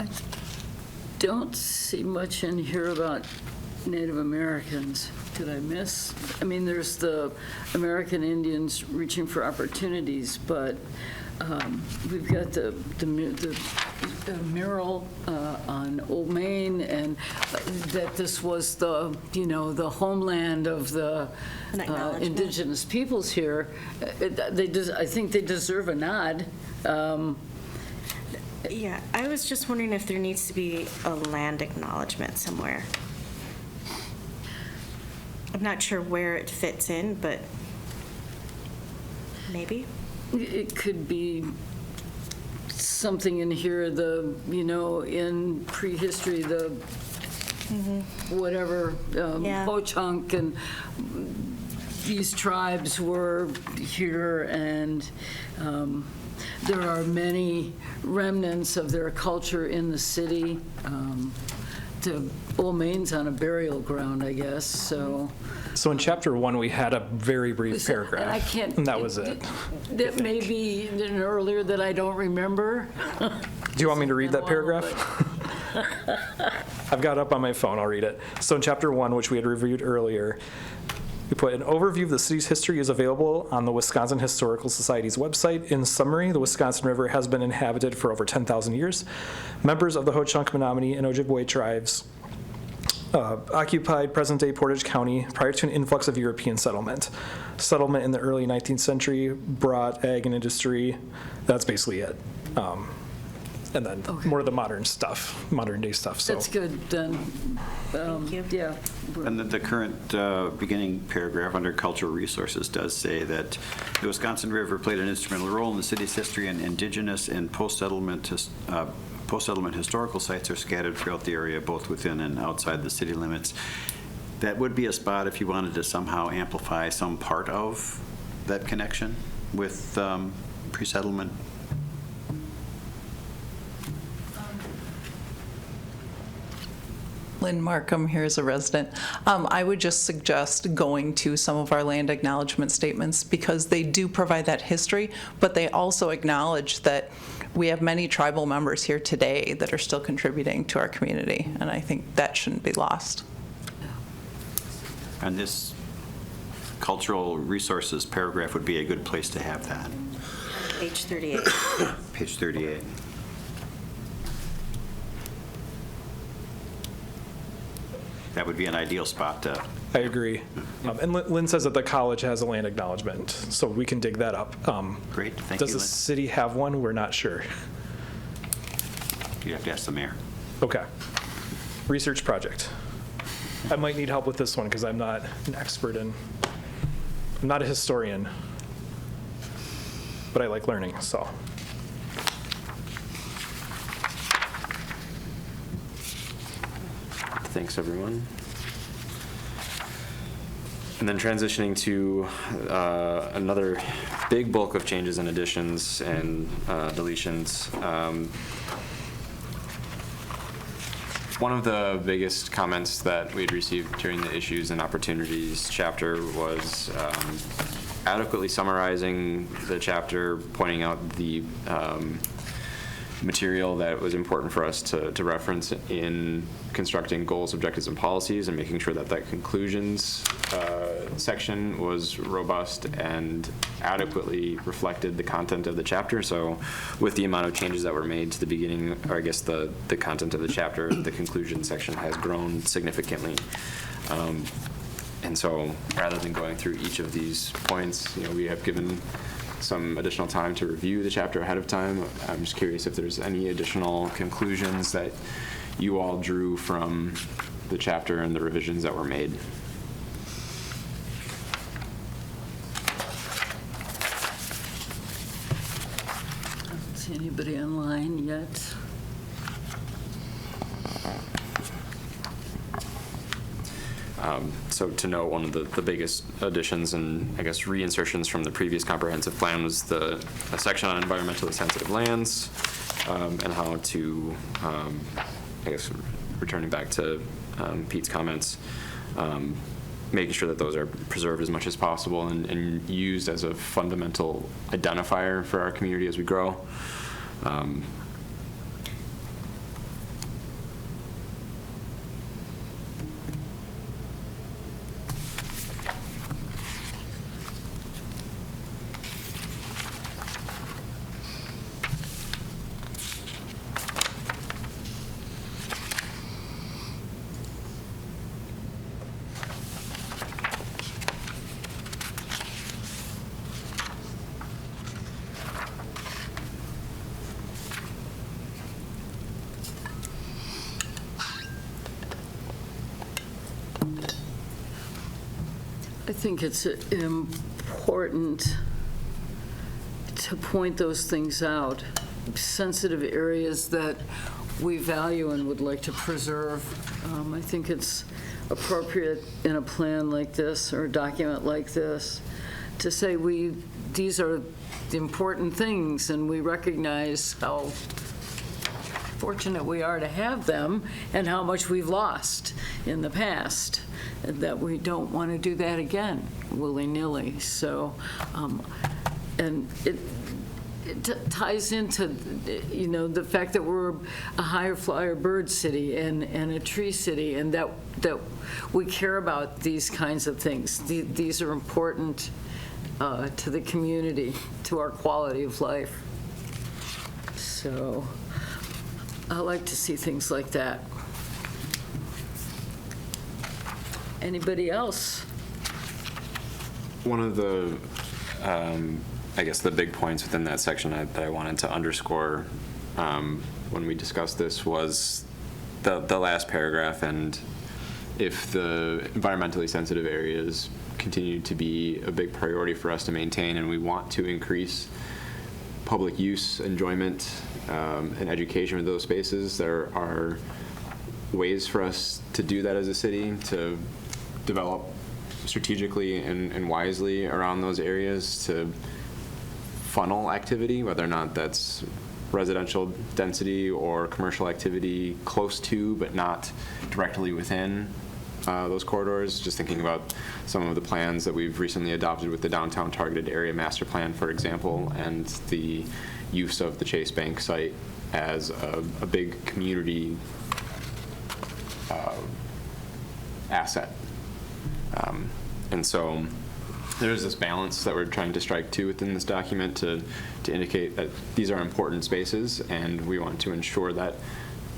I don't see much in here about Native Americans. Did I miss? I mean, there's the American Indians reaching for opportunities, but we've got the mural on Old Main, and that this was the homeland of the indigenous peoples here. I think they deserve a nod. Yeah, I was just wondering if there needs to be a land acknowledgement somewhere. I'm not sure where it fits in, but maybe. It could be something in here, in prehistory, the whatever, Ho-Chunk, and these tribes were here, and there are many remnants of their culture in the city. The Old Main's on a burial ground, I guess, so. So in chapter 1, we had a very brief paragraph, and that was it. That may be earlier that I don't remember. Do you want me to read that paragraph? I've got it up on my phone. I'll read it. So in chapter 1, which we had reviewed earlier, We put an overview of the city's history is available on the Wisconsin Historical Society's website. In summary, the Wisconsin River has been inhabited for over 10,000 years. Members of the Ho-Chunk, Menominee, and Ojibwe tribes occupied present-day Portage County prior to an influx of European settlement. Settlement in the early 19th century brought ag and industry. That's basically it. And then more of the modern day stuff. So That's good, then. Thank you. Yeah. And the current beginning paragraph under cultural resources does say that the Wisconsin River played an instrumental role in the city's history, and indigenous and post-settlement historical sites are scattered throughout the area, both within and outside the city limits. That would be a spot if you wanted to somehow amplify some part of that connection with pre-settlement. Lynn Markham here as a resident. I would just suggest going to some of our land acknowledgement statements because they do provide that history, but they also acknowledge that we have many tribal members here today that are still contributing to our community, and I think that shouldn't be lost. And this cultural resources paragraph would be a good place to have that. Page 38. Page 38. That would be an ideal spot to. I agree. And Lynn says that the college has a land acknowledgement, so we can dig that up. Great, thank you, Does the Lynn. city have one? We're not sure. You'd have to ask the mayor. Okay. Research project. I might need help with this one because I'm not an expert I'm not a historian, but I like learning, so. Thanks, everyone. And then transitioning to another big bulk of changes and additions and deletions. One of the biggest comments that we had received during the Issues and Opportunities chapter was adequately summarizing the chapter, pointing out the material that was important for us to reference in constructing goals, objectives, and policies, and making sure that that conclusions section was robust and adequately reflected the content of the chapter. So with the amount of changes that were made to the beginning, or I guess the content of the chapter, the conclusion section has grown significantly. And so rather than going through each of these points, we have given some additional time to review the chapter ahead of time. I'm just curious if there's any additional conclusions that you all drew from the chapter and the revisions that were made. I don't see anybody online yet. So to note, one of the biggest additions and I guess reinsertions from the previous comprehensive plan was a section on environmentally sensitive lands and how to, I guess, returning back to Pete's comments, making sure that those are preserved as much as possible and used as a fundamental identifier for our community as we grow. I think it's important to point those things out, sensitive areas that we value and would like to preserve. I think it's appropriate in a plan like this or a document like this to say these are the important things and we recognize how fortunate we are to have them and how much we've lost in the past, and that we don't want to do that again willy-nilly. So, and ties into, you know, the fact that we're a higher flyer bird city and a tree city, and that we care about these kinds of things. These are important to the community, to our quality of life. So I like to see things like that. Anybody else? One of the, I guess, the big points within that section that I wanted to underscore when we discussed this was the last paragraph, and if the environmentally sensitive areas continue to be a big priority for us to maintain, and we want to increase public use, enjoyment, and education with those spaces, there are ways for us to do that as a city, to develop strategically and wisely around those areas, to funnel activity, whether or not that's residential density or commercial activity close to but not directly within those corridors. Just thinking about some of the plans that we've recently adopted with the Downtown Targeted Area Master Plan, for example, and the use of the Chase Bank site as a big community asset. And so there's this balance that we're trying to strike too within this document to indicate that these are important spaces, and we want to ensure that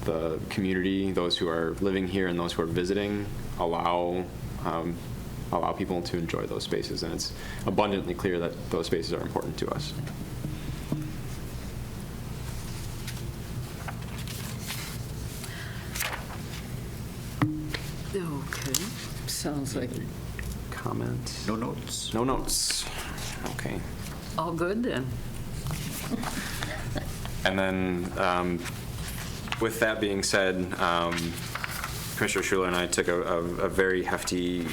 the community, those who are living here and those who are visiting, allow people to enjoy those spaces, and it's abundantly clear that those spaces are important to us. Okay, sounds like Comments? No notes. No notes. Okay. all good then. And then, with that being said, Commissioner Schuler and I took a very hefty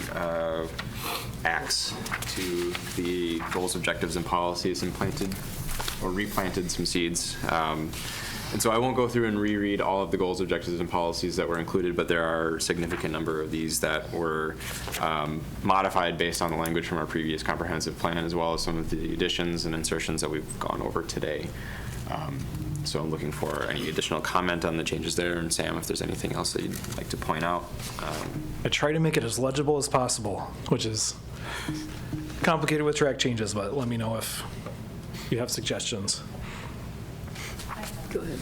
axe to the goals, objectives, and policies and replanted some seeds. And so I won't go through and reread all of the goals, objectives, and policies that were included, but there are a significant number of these that were modified based on the language from our previous comprehensive plan, as well as some of the additions and insertions that we've gone over today. So I'm looking for any additional comment on the changes there. And Sam, if there's anything else that you'd like to point out. I try to make it as legible as possible, which is complicated with track changes, but let me know if you have suggestions. Go ahead.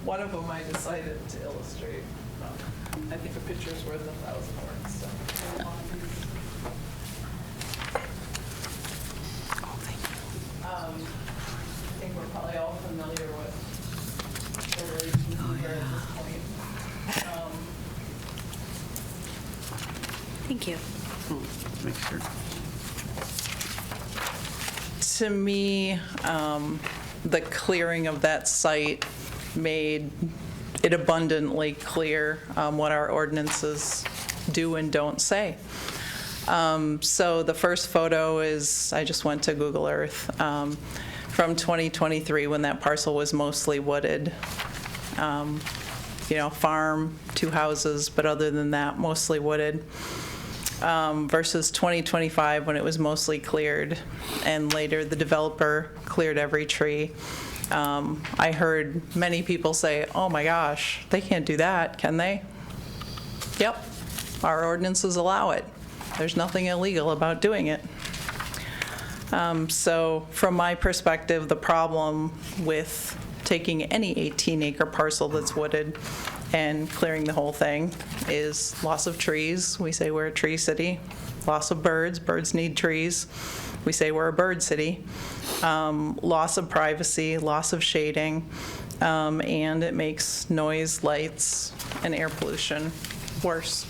One of them I decided to illustrate. I think a picture's worth 1,000 words. So. I think we're probably all familiar with the word behavior at this point. Thank you. Make sure. To me, the clearing of that site made it abundantly clear what our ordinances do and don't say. So the first photo is, I just went to Google Earth, from 2023 when that parcel was mostly wooded. Farm, 2 houses, but other than that, mostly wooded. Versus 2025 when it was mostly cleared, and later the developer cleared every tree. I heard many people say, oh my gosh, they can't do that, can they? Yep, our ordinances allow it. There's nothing illegal about doing it. So from my perspective, the problem with taking any 18-acre parcel that's wooded and clearing the whole thing is loss of trees. We say we're a tree city. Loss of birds. Birds need trees. We say we're a bird city. Loss of privacy, loss of shading, and it makes noise, lights, and air pollution worse.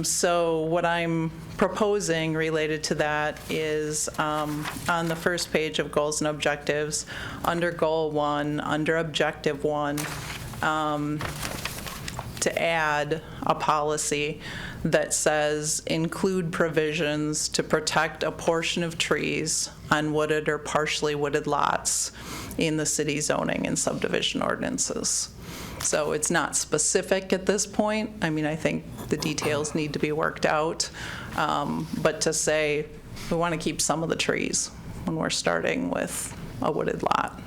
So what I'm proposing related to that is on the first page of goals and objectives, under Goal 1, under Objective 1, to add a policy that says include provisions to protect a portion of trees on wooded or partially wooded lots in the city zoning and subdivision ordinances. So it's not specific at this point. I mean, I think the details need to be worked out. But to say we want to keep some of the trees when we're starting with a wooded lot.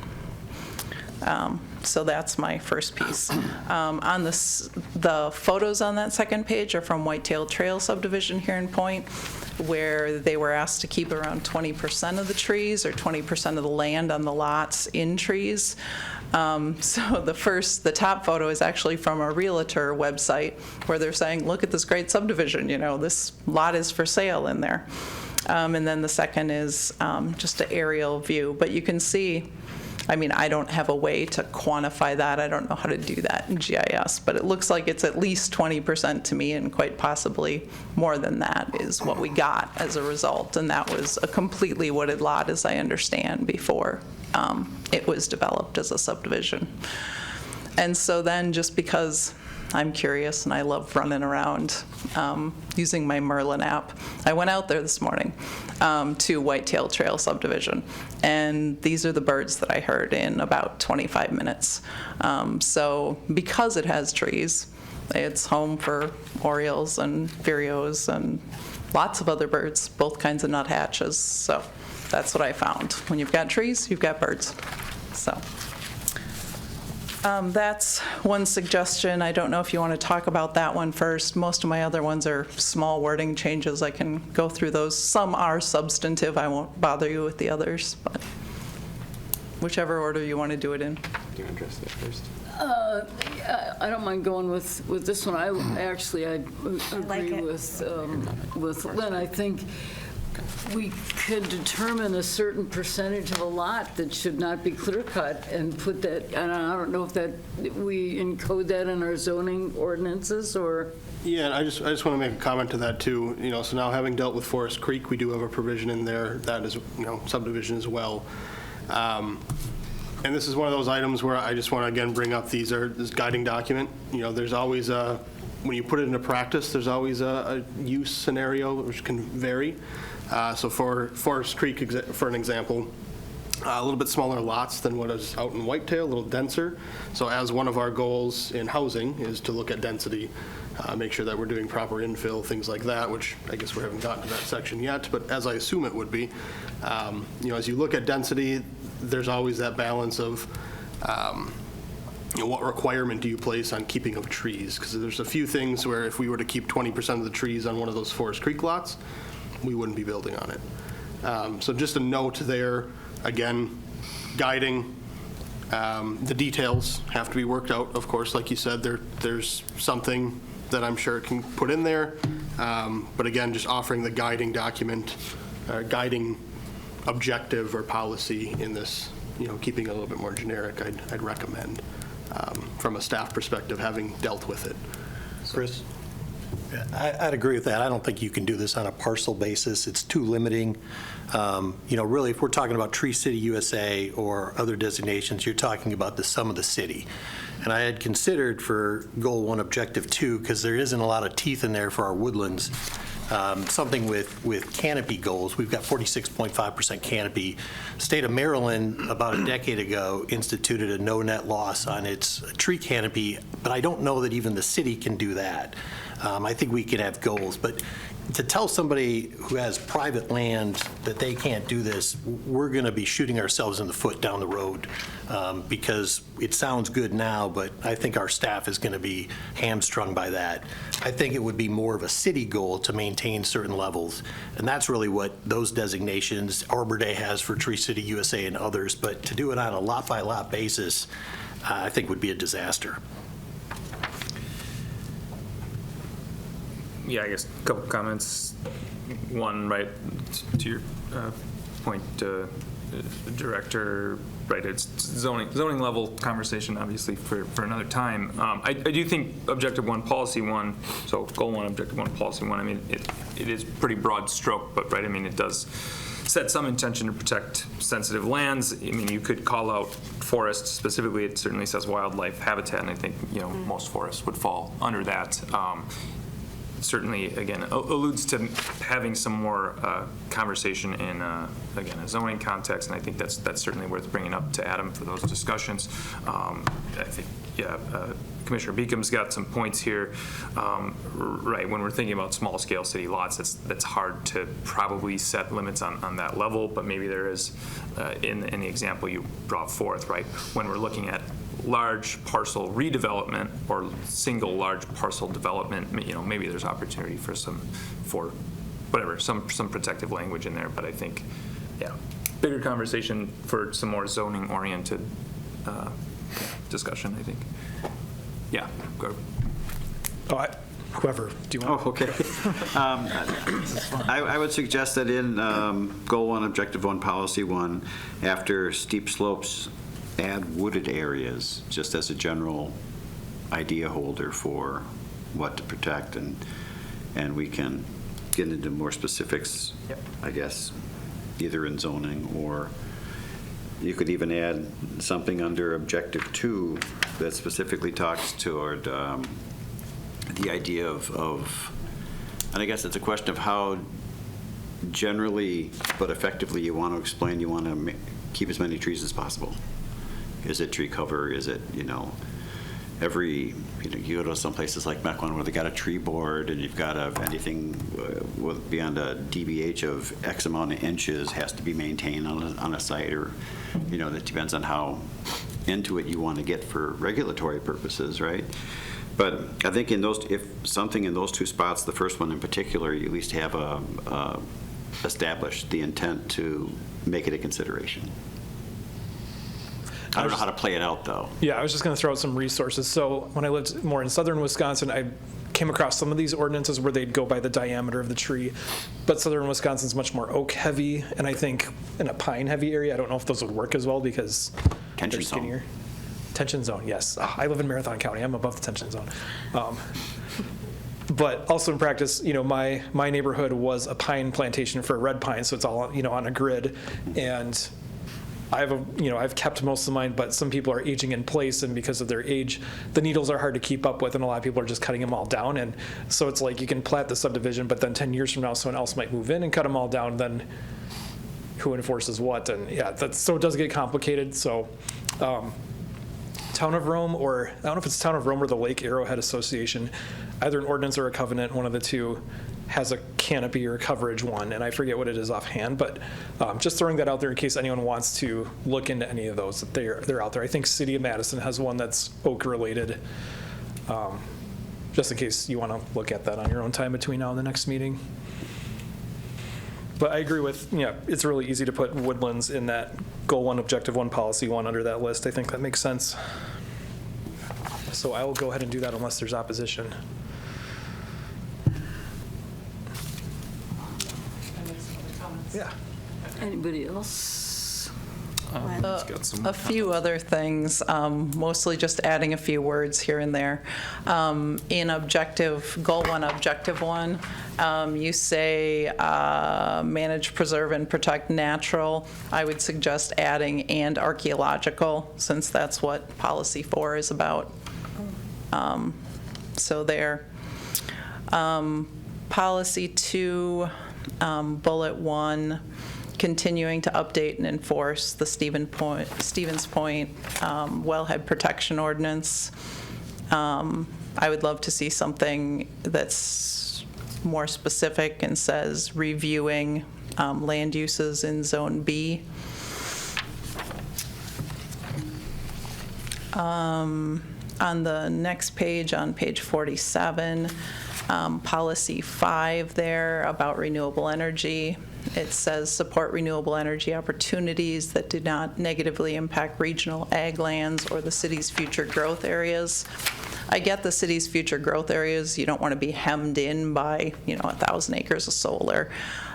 So that's my first piece. On the photos on that second page are from Whitetail Trail subdivision here in Point, where they were asked to keep around 20% of the trees or 20% of the land on the lots in trees. So the top photo is actually from a realtor website where they're saying, look at this great subdivision, this lot is for sale in there. And then the second is just an aerial view. But you can see, I don't have a way to quantify that. I don't know how to do that in GIS, but it looks like it's at least 20% to me, and quite possibly more than that is what we got as a result. And that was a completely wooded lot, as I understand, before it was developed as a subdivision. And so then, just because I'm curious and I love running around using my Merlin app, I went out there this morning to Whitetail Trail subdivision, and these are the birds that I heard in about 25 minutes. So because it has trees, it's home for orioles and vireos and lots of other birds, both kinds of nuthatches. So that's what I found. When you've got trees, you've got birds. So that's one suggestion. I don't know if you want to talk about that one first. Most of my other ones are small wording changes. I can go through those. Some are substantive. I won't bother you with the others, but whichever order you want to do it in. Do you want to address that first? I don't mind going with this one. I agree with Lynn. I think we could determine a certain percentage of a lot that should not be clear-cut and put that, and I don't know if that, we encode that in our zoning ordinances, or? Yeah, and I just want to make a comment to that too. So now having dealt with Forest Creek, we do have a provision in there that is, subdivision as well. And this is one of those items where I just want to again bring up this guiding document. There's always when you put it into practice, there's always a use scenario which can vary. So for Forest Creek, for an example, a little bit smaller lots than what is out in Whitetail, a little denser. So as one of our goals in housing is to look at density, make sure that we're doing proper infill, things like that, which I guess we haven't gotten to that section yet, but as I assume it would be. As you look at density, there's always that balance of what requirement do you place on keeping of trees? Because there's a few things where if we were to keep 20% of the trees on one of those Forest Creek lots, we wouldn't be building on it. So just a note there, again, guiding. The details have to be worked out, of course. Like you said, there's something that I'm sure it can put in there. But again, just offering the guiding document, guiding objective or policy in this, keeping it a little bit more generic, I'd recommend from a staff perspective, having dealt with it. Chris? I'd agree with that. I don't think you can do this on a parcel basis. It's too limiting. Really, if we're talking about Tree City USA or other designations, you're talking about the sum of the city. And I had considered for Goal 1, Objective 2, because there isn't a lot of teeth in there for our woodlands, something with canopy goals. We've got 46.5% canopy. State of Maryland, about a decade ago, instituted a no net loss on its tree canopy, but I don't know that even the city can do that. I think we can have goals, but to tell somebody who has private land that they can't do this, we're going to be shooting ourselves in the foot down the road, because it sounds good now, but I think our staff is going to be hamstrung by that. I think it would be more of a city goal to maintain certain levels, and that's really what those designations Arbor Day has for Tree City USA and others, but to do it on a lot-by-lot basis, I think would be a disaster. Yeah, I guess a couple comments. One, right, to your point, Director, right, it's zoning level conversation, obviously, for another time. I do think Objective 1, Policy 1, so Goal 1, Objective 1, Policy 1, it is pretty broad stroke, but right, it does set some intention to protect sensitive lands. You could call out forests specifically. It certainly says wildlife habitat, and I think, most forests would fall under that. Certainly, again, alludes to having some more conversation in, again, a zoning context, and I think that's certainly worth bringing up to Adam for those discussions. I think, yeah, Commissioner Beacom's got some points here. Right, when we're thinking about small scale city lots, that's hard to probably set limits on that level, but maybe there is in the example you brought forth, right? When we're looking at large parcel redevelopment or single large parcel development, maybe there's opportunity for some protective language in there, but I think, yeah, bigger conversation for some more zoning oriented discussion, I think. Yeah, go. Whoever, do you want? Oh, okay. I would suggest that in Goal 1, Objective 1, Policy 1, after steep slopes, add wooded areas, just as a general idea holder for what to protect, and we can get into more specifics, yep. I guess, either in zoning, or you could even add something under Objective 2 that specifically talks toward the idea of, and I guess it's a question of how generally but effectively you want to explain you want to keep as many trees as possible. Is it tree cover? Is it, you go to some places like Mequon where they got a tree board and you've got anything beyond a DBH of X amount of inches has to be maintained on a site, or, that depends on how into it you want to get for regulatory purposes, right? But I think if something in those two spots, the first one in particular, you at least have established the intent to make it a consideration. I don't know how to play it out, though. Yeah, I was just going to throw out some resources. So when I lived more in southern Wisconsin, I came across some of these ordinances where they'd go by the diameter of the tree, but southern Wisconsin's much more oak heavy, and I think in a pine heavy area, I don't know if those would work as well because they're skinnier. Tension zone, yes. I live in Marathon County. I'm above the tension zone. But also in practice, my neighborhood was a pine plantation for red pine, so it's all on a grid, and I've kept most of mine, but some people are aging in place, and because of their age, the needles are hard to keep up with, and a lot of people are just cutting them all down. And so it's like you can plat the subdivision, but then 10 years from now, someone else might move in and cut them all down. Then who enforces what? And yeah, so it does get complicated. So Town of Rome, or I don't know if it's Town of Rome or the Lake Arrowhead Association, either an ordinance or a covenant, one of the two, has a canopy or coverage one, and I forget what it is offhand, but just throwing that out there in case anyone wants to look into any of those, that they're out there. I think City of Madison has one that's oak related, just in case you want to look at that on your own time between now and the next meeting. But I agree with, it's really easy to put woodlands in that Goal 1, Objective 1, Policy 1 under that list. I think that makes sense. So I will go ahead and do that unless there's opposition. Yeah. Anybody else? A few other things, mostly just adding a few words here and there. In Goal 1, Objective 1, you say manage, preserve, and protect natural. I would suggest adding and archaeological, since that's what Policy 4 is about. So there. Policy 2, Bullet 1, continuing to update and enforce the Stevens Point wellhead protection ordinance. I would love to see something that's more specific and says reviewing land uses in Zone B. On the next page, on page 47, Policy 5 there about renewable energy. It says support renewable energy opportunities that do not negatively impact regional ag lands or the city's future growth areas. I get the city's future growth areas. You don't want to be hemmed in by, 1,000 acres of solar.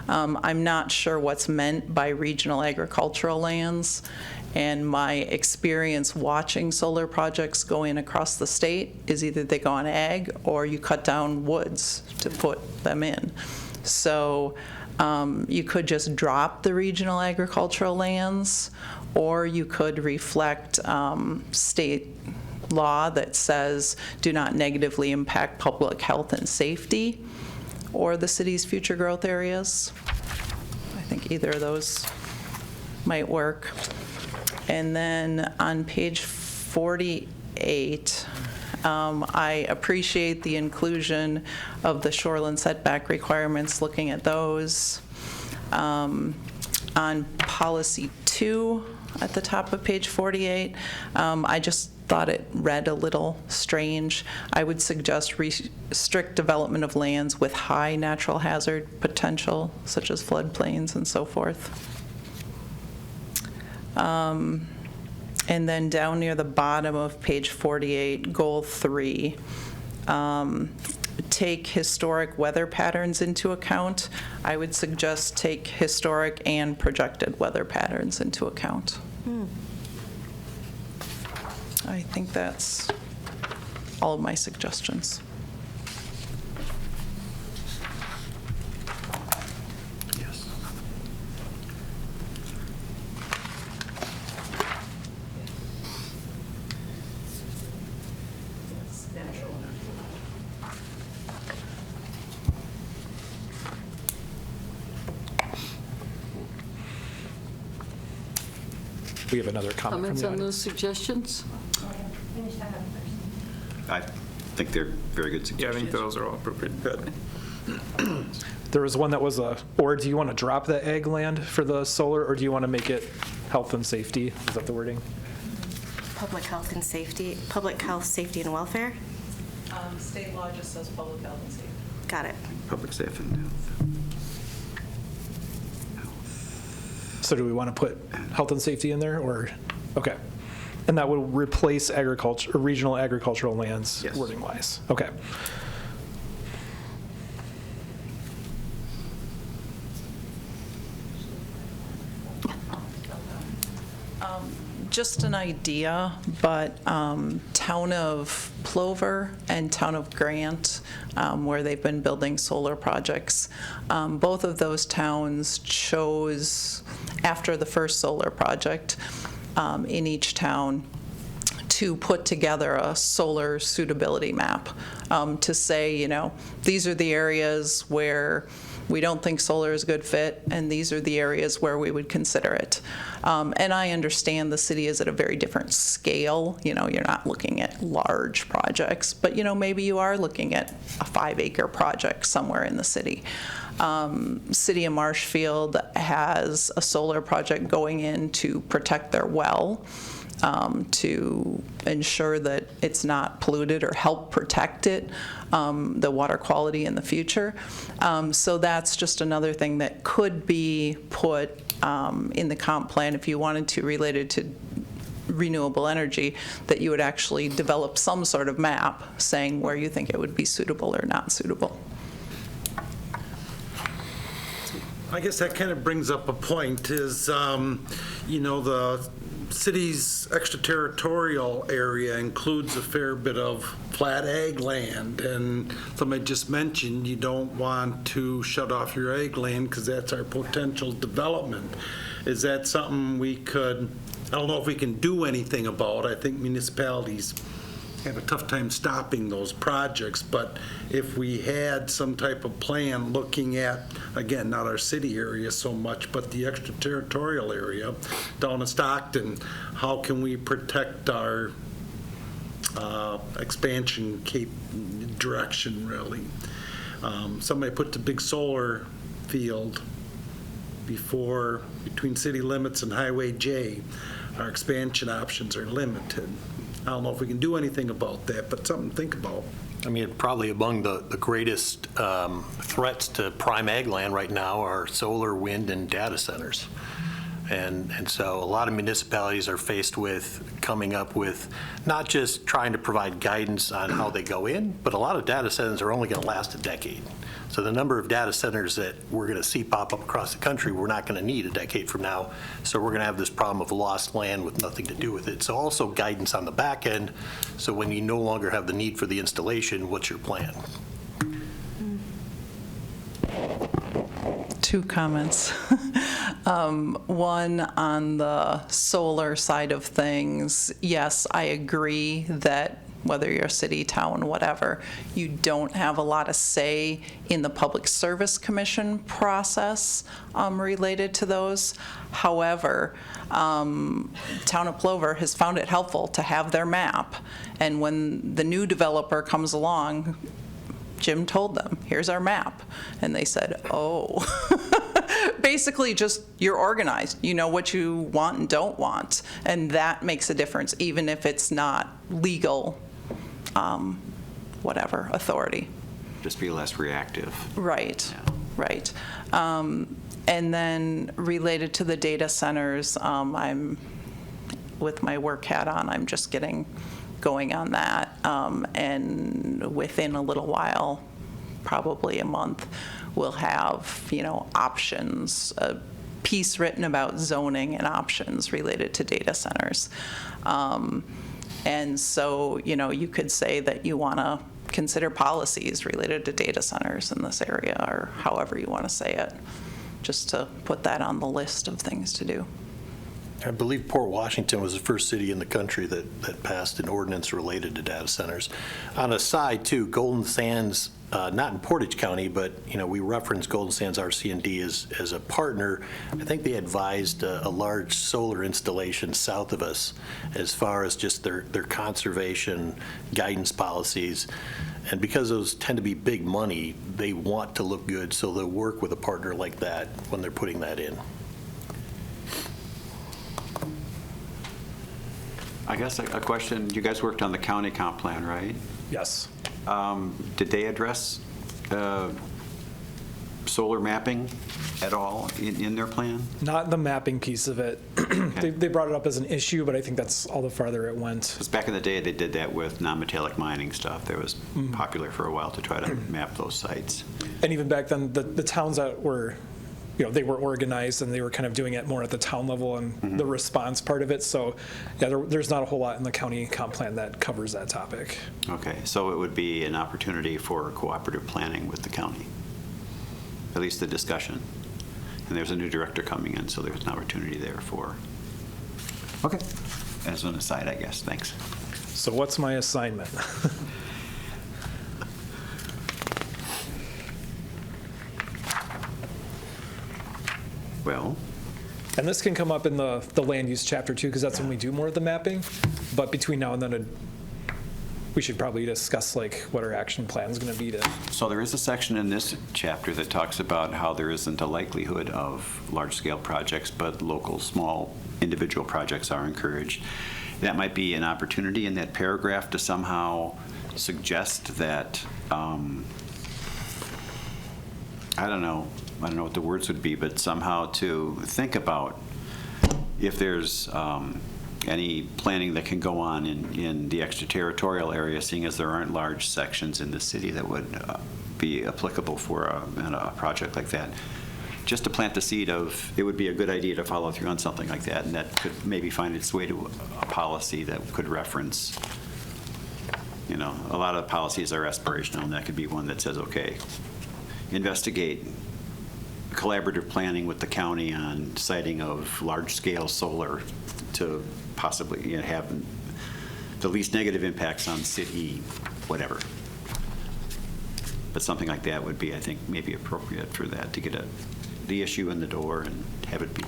I'm not sure what's meant by regional agricultural lands. And my experience watching solar projects going across the state is either they go on ag or you cut down woods to put them in. So you could just drop the regional agricultural lands, or you could reflect state law that says do not negatively impact public health and safety or the city's future growth areas. I think either of those might work. And then on page 48, I appreciate the inclusion of the shoreline setback requirements, looking at those. On policy 2, at the top of page 48, I just thought it read a little strange. I would suggest restrict development of lands with high natural hazard potential, such as floodplains and so forth. And then down near the bottom of page 48, goal 3, take historic weather patterns into account. I would suggest take historic and projected weather patterns into account. I think that's all of my suggestions. Yes. We have another comment Comments from on the those suggestions? Finish that up first. I think they're very good Yeah, I suggestions. think those are all appropriate. Good. There was one that was or do you want to drop the ag land for the solar, or do you want to make it health and safety? Is that the wording? Public health, safety, and welfare? State law just says public health and safety. Got it. Public safety and health. So do we want to put health and safety in there, or, okay. And that would replace agriculture, or regional agricultural lands, Yes. wording wise. Okay. Just an idea, but town of Plover and town of Grant, where they've been building solar projects, both of those towns chose, after the first solar project in each town, to put together a solar suitability map to say, you know, these are the areas where we don't think solar is a good fit, and these are the areas where we would consider it. And I understand the city is at a very different scale. You know, you're not looking at large projects, but, you know, maybe you are looking at a 5-acre project somewhere in the city. City of Marshfield has a solar project going in to protect their well, to ensure that it's not polluted or help protect it, the water quality in the future. So that's just another thing that could be put in the comp plan if you wanted to, related to renewable energy, that you would actually develop some sort of map saying where you think it would be suitable or not suitable. I guess that kind of brings up a point is, you know, the city's extraterritorial area includes a fair bit of flat ag land, and somebody just mentioned you don't want to shut off your ag land because that's our potential development. Is that something we could, I don't know if we can do anything about. I think municipalities have a tough time stopping those projects, but if we had some type of plan looking at, again, not our city area so much, but the extraterritorial area down in Stockton, how can we protect our expansion direction, really? Somebody put the big solar field between city limits and Highway J. Our expansion options are limited. I don't know if we can do anything about that, but something to think about. I mean, probably among the greatest threats to prime ag land right now are solar, wind, and data centers. And so a lot of municipalities are faced with coming up with not just trying to provide guidance on how they go in, but a lot of data centers are only going to last a decade. So the number of data centers that we're going to see pop up across the country, we're not going to need a decade from now. So we're going to have this problem of lost land with nothing to do with it. So also guidance on the back end. So when you no longer have the need for the installation, what's your plan? Two comments. One, on the solar side of things, yes, I agree that whether you're a city, town, whatever, you don't have a lot of say in the Public Service Commission process related to those. However, Town of Plover has found it helpful to have their map, and when the new developer comes along, Jim told them, here's our map, and they said, oh. Basically just, you're organized, you know what you want and don't want, and that makes a difference, even if it's not legal, whatever, authority. Just be less reactive. Right, Yeah. right. And then related to the data centers, I'm, with my work hat on, I'm just getting going on that. And within a little while, probably a month, we'll have, options, a piece written about zoning and options related to data centers. And so, you could say that you want to consider policies related to data centers in this area, or however you want to say it, just to put that on the list of things to do. I believe Port Washington was the first city in the country that passed an ordinance related to data centers. On a side, too, Golden Sands, not in Portage County, but, we reference Golden Sands RC&D as a partner. I think they advised a large solar installation south of us as far as just their conservation guidance policies. And because those tend to be big money, they want to look good, so they'll work with a partner like that when they're putting that in. I guess a question, you guys worked on the county comp plan, right? Yes. Did they address solar mapping at all in their plan? Not the mapping piece of it. Okay. They brought it up as an issue, but I think that's all the farther it went. Because back in the day, they did that with non-metallic mining stuff. That was popular for a while to try to map those sites. And even back then, the towns that were, they were organized and they were kind of doing it more at the town level and the response part of it. So, yeah, there's not a whole lot in the county comp plan that covers that topic. Okay, so it would be an opportunity for cooperative planning with the county, at least the discussion. And there's a new director coming in, so there's an opportunity there for, okay, as an aside, I guess. Thanks. So what's my assignment? Well, and this can come up in the land use chapter too, because that's when we do more of the mapping. But between now and then, we should probably discuss what our action plan is going to be to. so there is a section in this chapter that talks about how there isn't a likelihood of large-scale projects, but local, small, individual projects are encouraged. That might be an opportunity in that paragraph to somehow suggest that, I don't know what the words would be, but somehow to think about if there's any planning that can go on in the extraterritorial area, seeing as there aren't large sections in the city that would be applicable for a project like that. Just to plant the seed of, it would be a good idea to follow through on something like that, and that could maybe find its way to a policy that could reference, a lot of policies are aspirational, and that could be one that says, okay, investigate collaborative planning with the county on siting of large-scale solar to possibly have the least negative impacts on city, whatever. But something like that would be, I think, maybe appropriate for that, to get the issue in the door and have it be.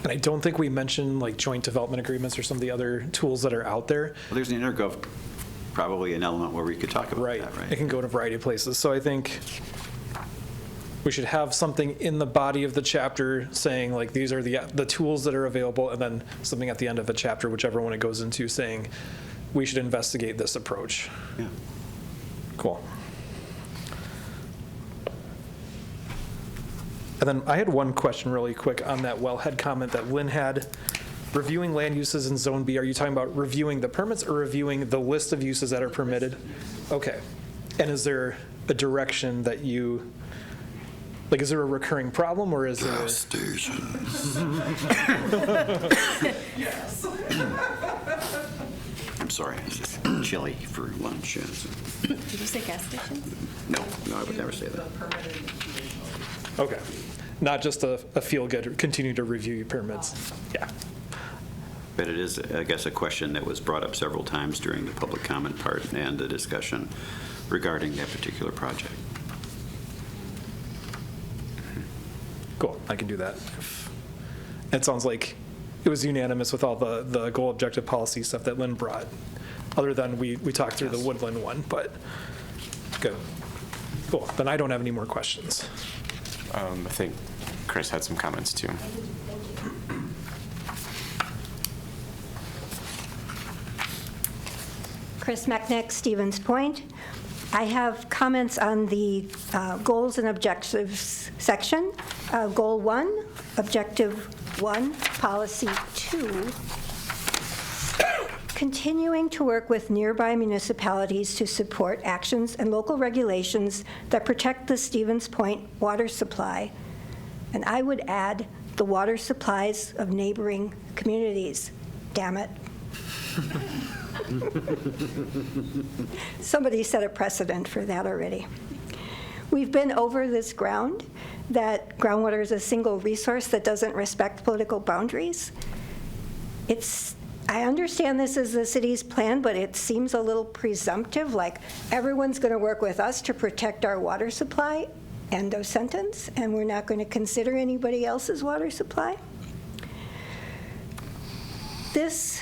And I don't think we mentioned joint development agreements or some of the other tools that are out there. Well, there's an intergov, probably an element where we could talk about that, right? It can go to a variety of places. So I think we should have something in the body of the chapter saying these are the tools that are available, and then something at the end of the chapter, whichever one it goes into, saying we should investigate this approach. Yeah. Cool. And then I had one question really quick on that wellhead comment that Lynn had. Reviewing land uses in Zone B, are you talking about reviewing the permits or reviewing the list of uses that are permitted? Okay. And is there a direction that you, is there a recurring problem, or is there? Gas stations. Yes. I'm sorry, it's just chilly for lunch. Did you say gas stations? No, I would never say that. Okay. Not just a feel good, continue to review your permits. Yeah. But it is, I guess, a question that was brought up several times during the public comment part and the discussion regarding that particular project. Cool, I can do that. It sounds like it was unanimous with all the goal objective policy stuff that Lynn brought, other than we talked through the Woodland one, but good. Cool, then I don't have any more questions. I think Chris had some comments too. Chris Mechnick, Stevens Point. I have comments on the goals and objectives section. Goal 1, Objective 1, Policy 2. Continuing to work with nearby municipalities to support actions and local regulations that protect the Stevens Point water supply. And I would add the water supplies of neighboring communities. Damn it. Somebody set a precedent for that already. We've been over this ground, that groundwater is a single resource that doesn't respect political boundaries. I understand this is the city's plan, but it seems a little presumptive, like everyone's going to work with us to protect our water supply, end of sentence, and we're not going to consider anybody else's water supply. This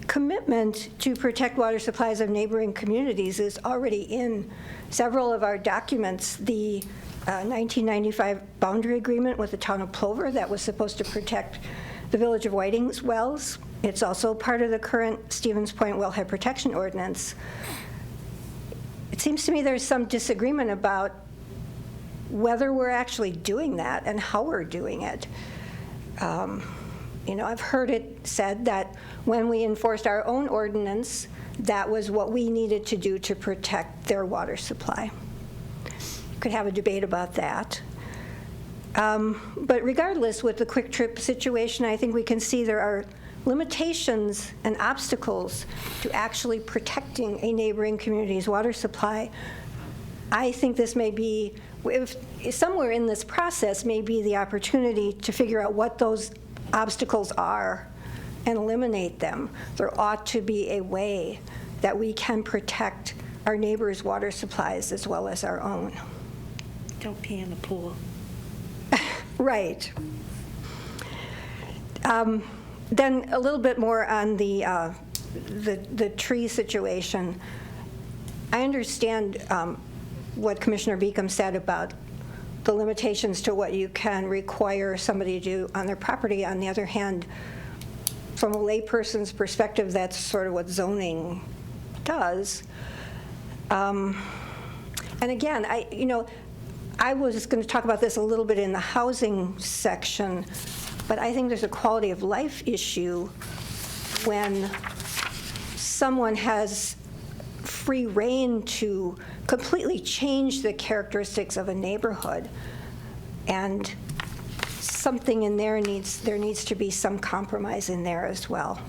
commitment to protect water supplies of neighboring communities is already in several of our documents. The 1995 boundary agreement with the town of Plover that was supposed to protect the village of Whiting's wells. It's also part of the current Stevens Point Wellhead Protection Ordinance. It seems to me there's some disagreement about whether we're actually doing that and how we're doing it. I've heard it said that when we enforced our own ordinance, that was what we needed to do to protect their water supply. Could have a debate about that. But regardless, with the quick trip situation, I think we can see there are limitations and obstacles to actually protecting a neighboring community's water supply. I think this may be, somewhere in this process, may be the opportunity to figure out what those obstacles are and eliminate them. There ought to be a way that we can protect our neighbors' water supplies as well as our own. Don't pee in the pool. Right. Then a little bit more on the tree situation. I understand what Commissioner Beacom said about the limitations to what you can require somebody to do on their property. On the other hand, from a layperson's perspective, that's sort of what zoning does. And again, I was going to talk about this a little bit in the housing section, but I think there's a quality of life issue when someone has free rein to completely change the characteristics of a neighborhood. And something in there needs to be some compromise in there as well.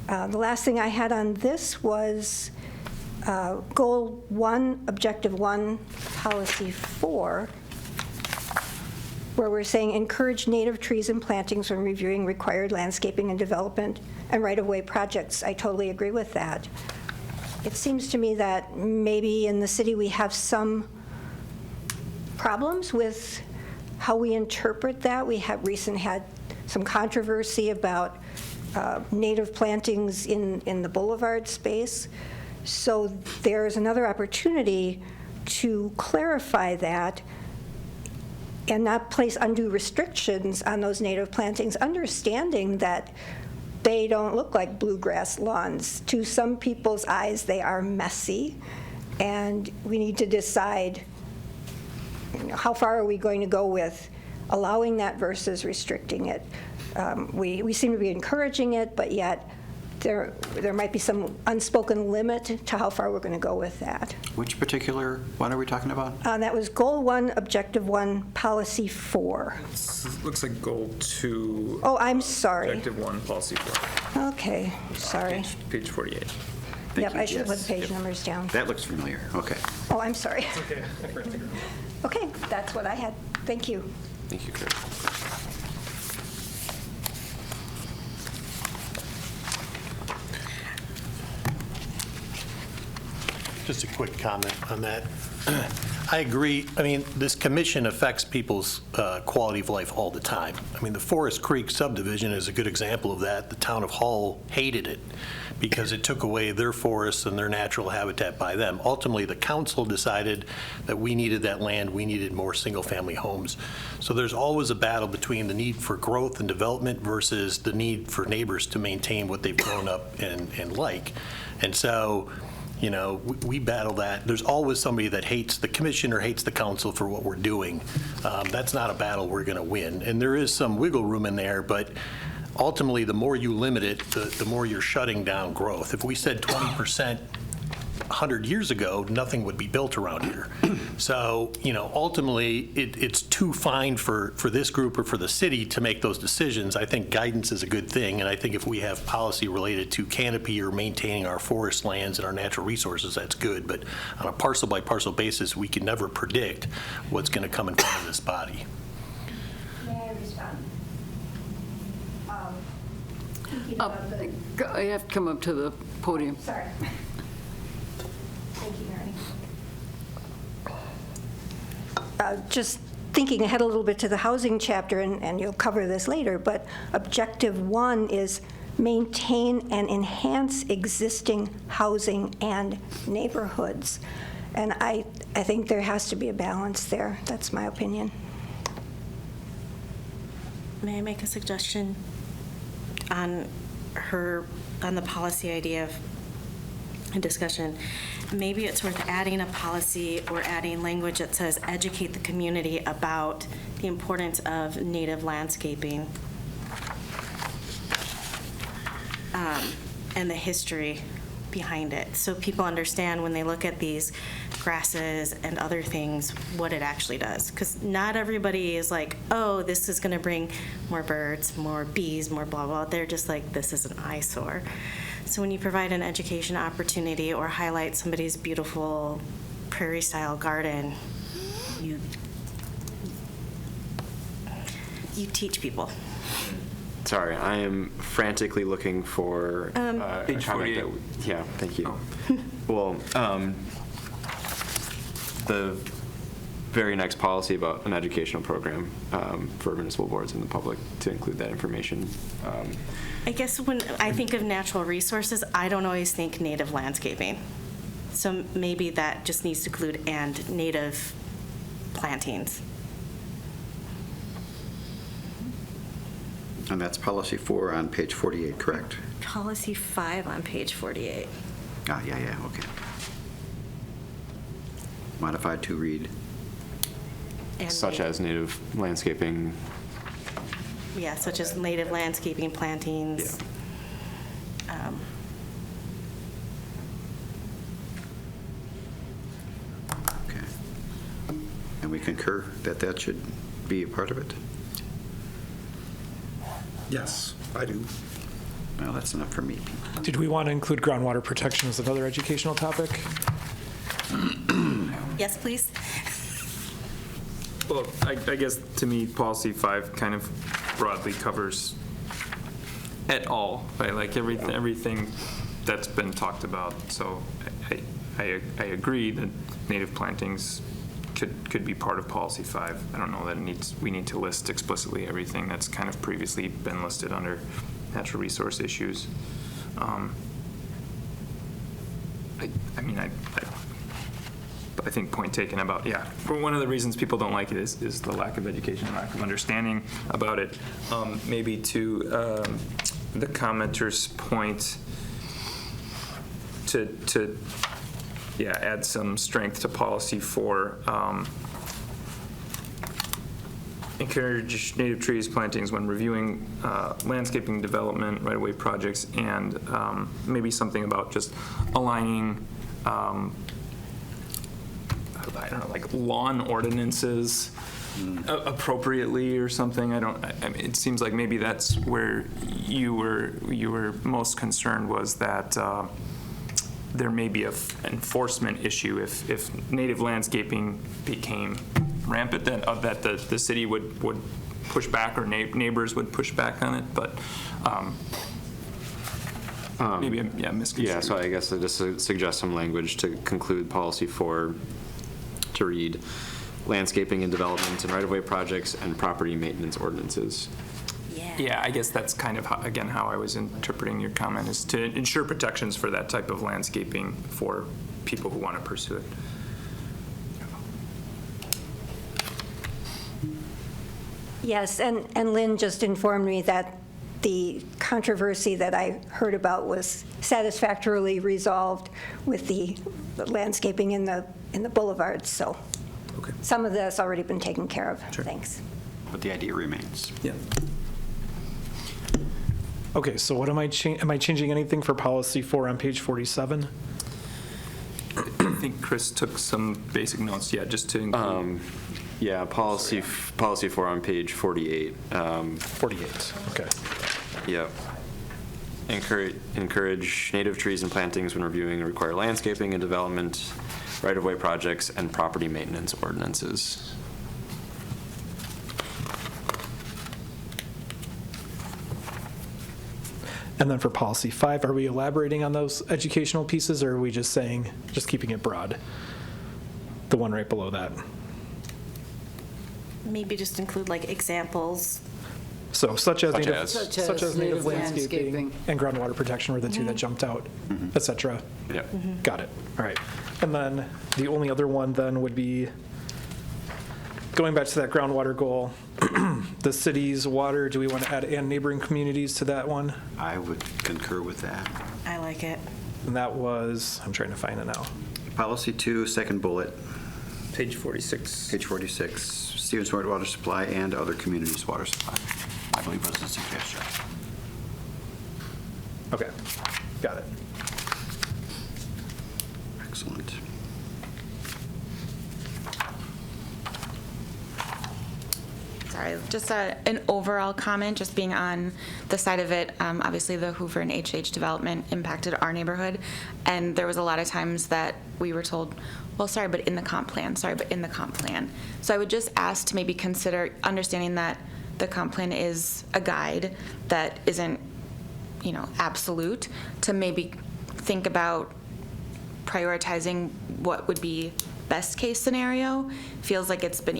The last thing I had on this was Goal 1, Objective 1, Policy 4, where we're saying encourage native trees and plantings when reviewing required landscaping and development and right-of-way projects. I totally agree with that. It seems to me that maybe in the city we have some problems with how we interpret that. We have recently had some controversy about native plantings in the boulevard space. So there's another opportunity to clarify that and not place undue restrictions on those native plantings, understanding that they don't look like bluegrass lawns. To some people's eyes, they are messy, and we need to decide how far are we going to go with allowing that versus restricting it. We seem to be encouraging it, but yet there might be some unspoken limit to how far we're going to go with that. Which particular one are we talking about? That was Goal 1, Objective 1, Policy 4. Looks like Goal 2. Oh, I'm sorry. Objective 1, Policy 4. Okay, sorry. Page 48. Yep, I should put the page numbers down. That looks familiar. Okay. Oh, I'm sorry. Okay. Okay, that's what I had. Thank you. Thank you, Chris. Just a quick comment on that. I agree. I mean, this commission affects people's quality of life all the time. I mean, the Forest Creek subdivision is a good example of that. The town of Hull hated it because it took away their forests and their natural habitat by them. Ultimately, the council decided that we needed that land, we needed more single-family homes. So there's always a battle between the need for growth and development versus the need for neighbors to maintain what they've grown up and like. And so, you know, we battle that. There's always somebody that hates the commission or hates the council for what we're doing. That's not a battle we're going to win. And there is some wiggle room in there, but ultimately, the more you limit it, the more you're shutting down growth. If we said 20% 100 years ago, nothing would be built around here. So, you know, ultimately, it's too fine for this group or for the city to make those decisions. I think guidance is a good thing, and I think if we have policy related to canopy or maintaining our forest lands and our natural resources, that's good. But on a parcel-by-parcel basis, we can never predict what's going to come in front of this body. May I respond? I have to come up to the podium. Sorry. Thank you, Mary. Just thinking ahead a little bit to the housing chapter, and you'll cover this later, but objective 1 is maintain and enhance existing housing and neighborhoods. And I think there has to be a balance there. That's my opinion. May I make a suggestion on the policy idea of discussion? Maybe it's worth adding a policy or adding language that says educate the community about the importance of native landscaping and the history behind it, so people understand when they look at these grasses and other things what it actually does. Because not everybody is like, oh, this is going to bring more birds, more bees, more blah blah. They're just like, this is an eyesore. So when you provide an education opportunity or highlight somebody's beautiful prairie-style garden, you teach people. Sorry, I am frantically looking for a Page comment 48. yeah, thank you. Well, the very next policy about an educational program for municipal boards and the public to include that information. I guess when I think of natural resources, I don't always think native landscaping. So maybe that just needs to include and native plantings. And that's policy 4 on page 48, correct? Policy 5 on page 48. Yeah, okay. Modified to read. And Such as native landscaping. Yeah, such as native landscaping, plantings. Okay. And we concur that that should be a part of it? Yes, I do. Well, that's enough for me. Did we want to include groundwater protection as another educational topic? Yes, please. Well, I guess to me, policy 5 kind of broadly covers et al, right? Like everything that's been talked about. So I agree that native plantings could be part of policy 5. I don't know that we need to list explicitly everything that's kind of previously been listed under natural resource issues. I think point taken about, for one of the reasons people don't like it is the lack of education, lack of understanding about it. Maybe to the commenter's point, to add some strength to policy 4. Encourage native trees plantings when reviewing landscaping development, right-of-way projects, and maybe something about just aligning I don't know, like lawn ordinances appropriately or something. I mean, it seems like maybe that's where you were most concerned, was that there may be an enforcement issue if native landscaping became rampant, that the city would push back, or neighbors would push back on it. But maybe a misconstrued. Yeah, so I guess I just suggest some language to conclude policy 4 to read landscaping and development and right-of-way projects and property maintenance ordinances. Yeah, I guess that's kind of, again, how I was interpreting your comment, is to ensure protections for that type of landscaping for people who want to pursue it. Yes, and Lynn just informed me that the controversy that I heard about was satisfactorily resolved with the landscaping in the boulevards, so some of that's already been taken care of. Sure. Thanks. But the idea remains. Yeah. Okay, so what am I changing anything for policy 4 on page 47? I think Chris took some basic notes, yeah, just to include. Yeah, policy 4 on page 48. 48, okay. Yep. Encourage native trees and plantings when reviewing and require landscaping and development, right-of-way projects, and property maintenance ordinances. And then for policy 5, are we elaborating on those educational pieces, or are we just saying, just keeping it broad? The one right below that. Maybe just include like examples. So such as native native landscaping and groundwater protection were the two that jumped out, et cetera. Yeah. Got it. All right. And then the only other one then would be, going back to that groundwater goal, the city's water, do we want to add and neighboring communities to that one? I would concur with that. I like it. And that was, I'm trying to find it now. Policy 2, second bullet. Page 46. Page 46, Stevens water supply and other communities' water supply, I believe was the suggestion. Okay, got it. Excellent. Sorry, just an overall comment, just being on the side of it. Obviously, the Hoover and HH development impacted our neighborhood, and there was a lot of times that we were told, well, sorry, but in the comp plan, sorry, but in the comp plan. So I would just ask to maybe consider understanding that the comp plan is a guide that isn't, absolute, to maybe think about prioritizing what would be best case scenario. Feels like it's been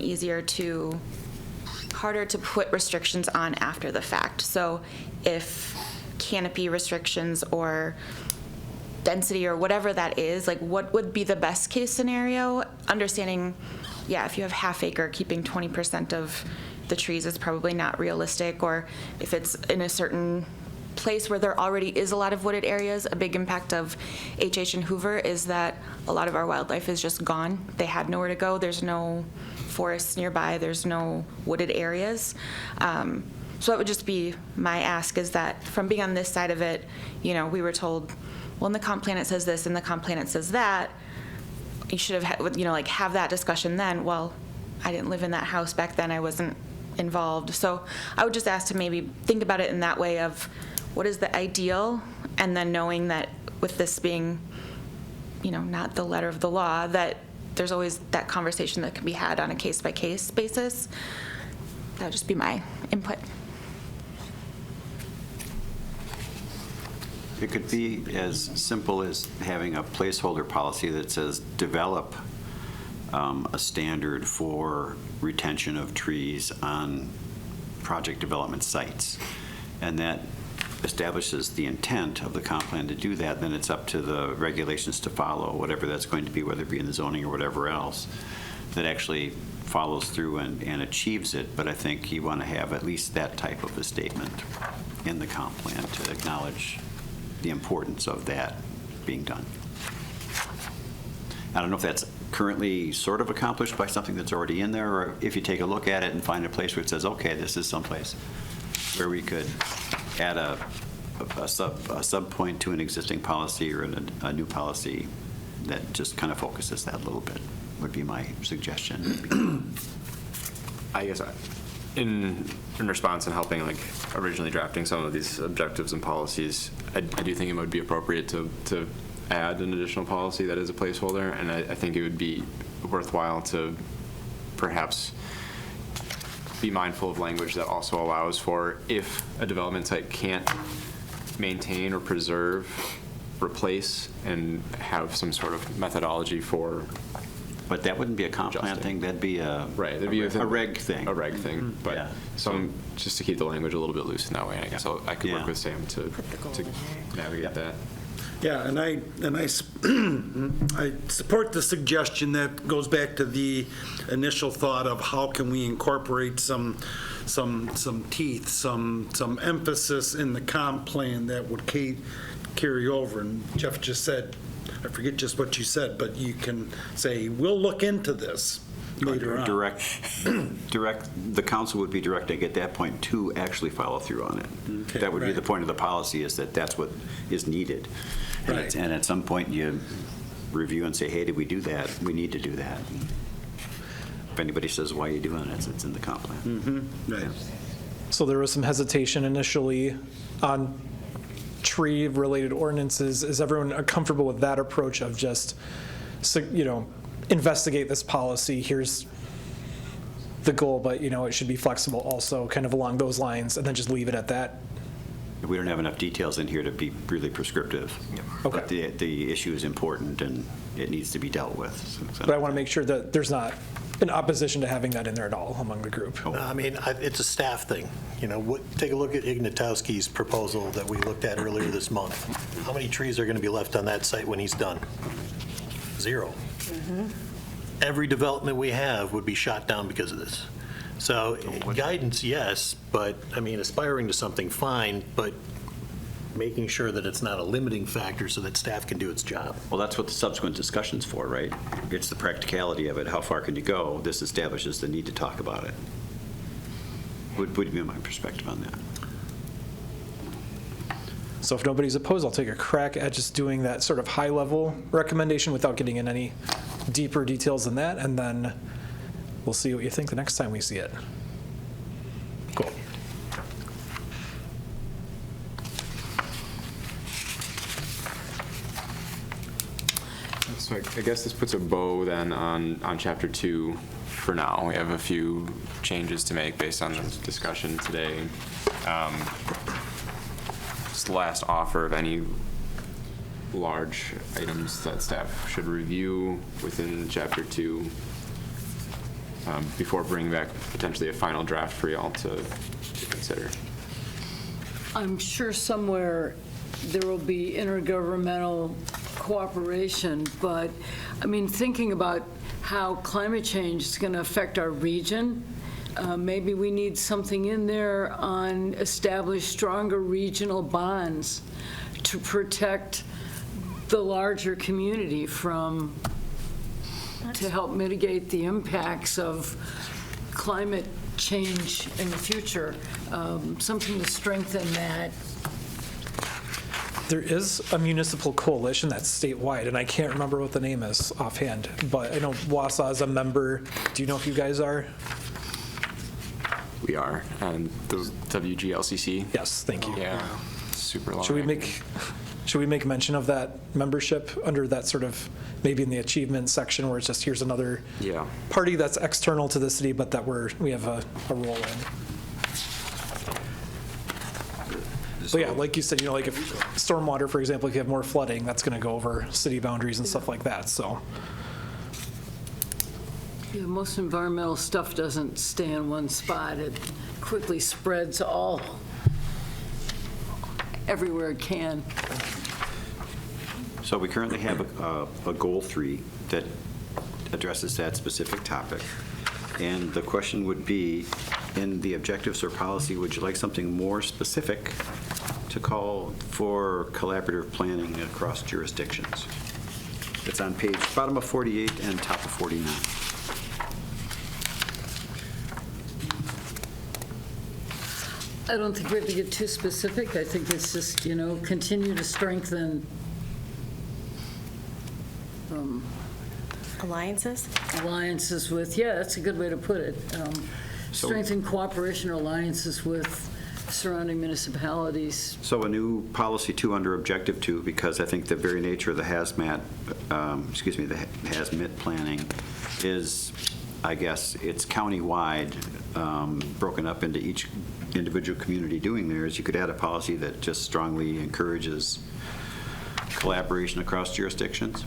harder to put restrictions on after the fact. So if canopy restrictions or density or whatever that is, like what would be the best case scenario? Understanding, if you have half acre, keeping 20% of the trees is probably not realistic, or if it's in a certain place where there already is a lot of wooded areas. A big impact of HH and Hoover is that a lot of our wildlife is just gone. They had nowhere to go. There's no forests nearby. There's no wooded areas. So it would just be my ask, is that from being on this side of it, we were told, well, in the comp plan it says this, in the comp plan it says that. You should have, have that discussion then. Well, I didn't live in that house back then. I wasn't involved. So I would just ask to maybe think about it in that way of what is the ideal, and then knowing that with this being, not the letter of the law, that there's always that conversation that can be had on a case-by-case basis. That would just be my input. It could be as simple as having a placeholder policy that says develop a standard for retention of trees on project development sites, and that establishes the intent of the comp plan to do that. Then it's up to the regulations to follow, whatever that's going to be, whether it be in the zoning or whatever else, that actually follows through and achieves it. But I think you want to have at least that type of a statement in the comp plan to acknowledge the importance of that being done. I don't know if that's currently sort of accomplished by something that's already in there, or if you take a look at it and find a place where it says, okay, this is someplace where we could add a sub point to an existing policy or a new policy that just kind of focuses that a little bit, would be my suggestion. I guess in response and helping, originally drafting some of these objectives and policies, I do think it would be appropriate to add an additional policy that is a placeholder, and I think it would be worthwhile to perhaps be mindful of language that also allows for, if a development site can't maintain or preserve, replace, and have some sort of methodology for. But that wouldn't be a comp plan thing, that'd be a reg thing. A reg thing, but Yeah. just to keep the language a little bit loose in that way, and I guess I could work with Sam to navigate that. Yeah, and I support the suggestion that goes back to the initial thought of how can we incorporate some teeth, some emphasis in the comp plan that would carry over. And Jeff just said, I forget just what you said, but you can say, we'll look into this later on. The council would be directing at that point to actually follow through on it. Okay, That would be right. the point of the policy, is that that's what is needed. And Right. and at some point, you review and say, hey, did we do that? We need to do that. If anybody says, why are you doing it, it's in the comp plan. Right. So there was some hesitation initially on tree-related ordinances. Is everyone comfortable with that approach of just, investigate this policy, here's the goal, but, it should be flexible also, kind of along those lines, and then just leave it at that? We don't have enough details in here to be really prescriptive. Okay. But the issue is important, and it needs to be dealt with. But I want to make sure that there's not an opposition to having that in there at all among the group. No, I mean, it's a staff thing. Take a look at Ignatowski's proposal that we looked at earlier this month. How many trees are going to be left on that site when he's done? 0. Every development we have would be shot down because of this. So guidance, yes, but, aspiring to something, fine, but making sure that it's not a limiting factor so that staff can do its job. Well, that's what the subsequent discussion's for, right? It's the practicality of it. How far can you go? This establishes the need to talk about it. Would be my perspective on that. So if nobody's opposed, I'll take a crack at just doing that sort of high-level recommendation without getting in any deeper details than that, and then we'll see what you think the next time we see it. Cool. So I guess this puts a bow then on Chapter 2 for now. We have a few changes to make based on the discussion today. Just the last offer of any large items that staff should review within Chapter 2 before bringing back potentially a final draft for y'all to consider. I'm sure somewhere there will be intergovernmental cooperation, but, thinking about how climate change is going to affect our region, maybe we need something in there on establish stronger regional bonds to protect the larger community to help mitigate the impacts of climate change in the future, something to strengthen that. There is a municipal coalition that's statewide, and I can't remember what the name is offhand, but I know Wausau is a member. Do you know if you guys are? We are, and the WGLCC. Yes, thank you. Yeah, super long. Should we make mention of that membership under that sort of, maybe in the achievement section where it's just, here's another party that's external to the city, but that we have a role in? But yeah, like you said, like if stormwater, for example, if you have more flooding, that's going to go over city boundaries and stuff like that, so. Yeah, most environmental stuff doesn't stay in one spot. It quickly spreads everywhere it can. So we currently have a goal 3 that addresses that specific topic. And the question would be, in the objectives or policy, would you like something more specific to call for collaborative planning across jurisdictions? It's on bottom of 48 and top of 49. I don't think we have to get too specific. I think it's just, continue to strengthen alliances with, that's a good way to put it. Strengthen cooperation or alliances with surrounding municipalities. So a new policy 2 under objective 2, because I think the very nature of the hazmat planning is, I guess, it's county-wide. broken up into each individual community doing theirs, you could add a policy that just strongly encourages collaboration across jurisdictions.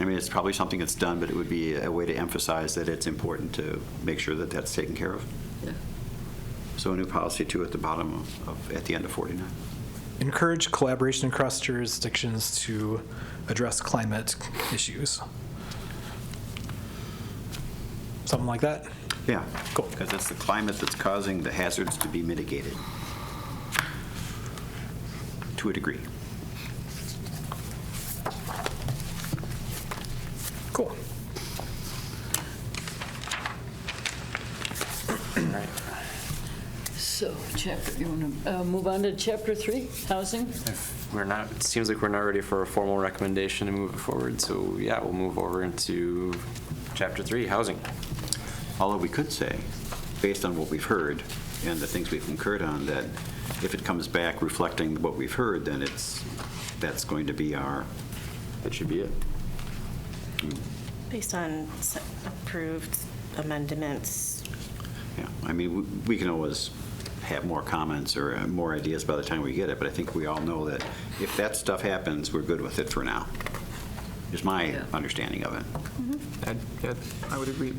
I mean, it's probably something that's done, but it would be a way to emphasize that it's important to make sure that that's taken care of. Yeah. So a new policy too at the bottom at the end of 49. Encourage collaboration across jurisdictions to address climate issues. Something like that? Yeah. Cool. Because it's the climate that's causing the hazards to be mitigated to a degree. Cool. So, you want to move on to Chapter 3, housing? If we're not, it seems like we're not ready for a formal recommendation to move it forward, so yeah, we'll move over into Chapter 3, housing. Although we could say, based on what we've heard and the things we've concurred on, that if it comes back reflecting what we've heard, then that's going to be that should be it. Based on approved amendments. Yeah, I mean, we can always have more comments or more ideas by the time we get it, but I think we all know that if that stuff happens, we're good with it for now, is my understanding of it. I would agree.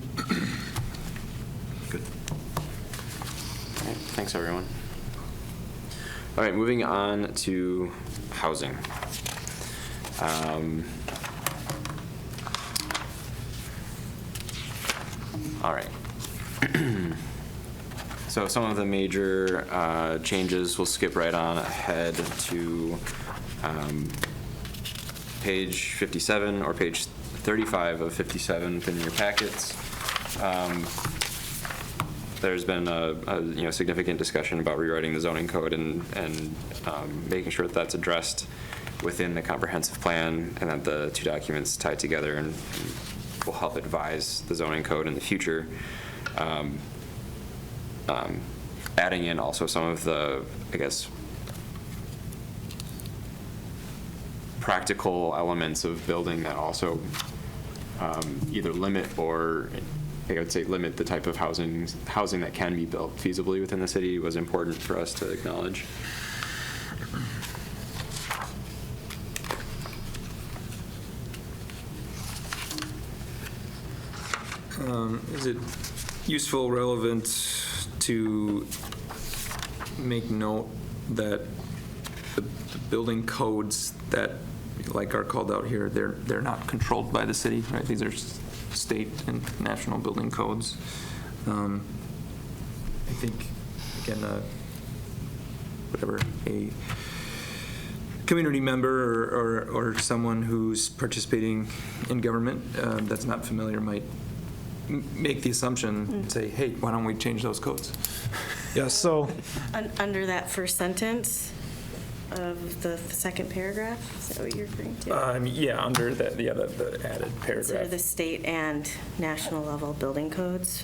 Good. All right, thanks, everyone. All right, moving on to housing. All right. So some of the major changes, we'll skip right on ahead to page 57 or page 35 of 57 within your packets. There's been a significant discussion about rewriting the zoning code and making sure that that's addressed within the comprehensive plan, and that the two documents tie together and will help advise the zoning code in the future. Adding in also some of the, I guess, practical elements of building that also either limit or, I would say, limit the type of housing that can be built feasibly within the city was important for us to acknowledge. Is it useful, relevant to make note that the building codes that, like, are called out here, they're not controlled by the city, right? These are state and national building codes. I think, again, a community member or someone who's participating in government that's not familiar might make the assumption and say, hey, why don't we change those codes? Yeah, so. Under that first sentence of the second paragraph, is that what you're referring to? Yeah, under that, the added paragraph. Consider the state and national level building codes.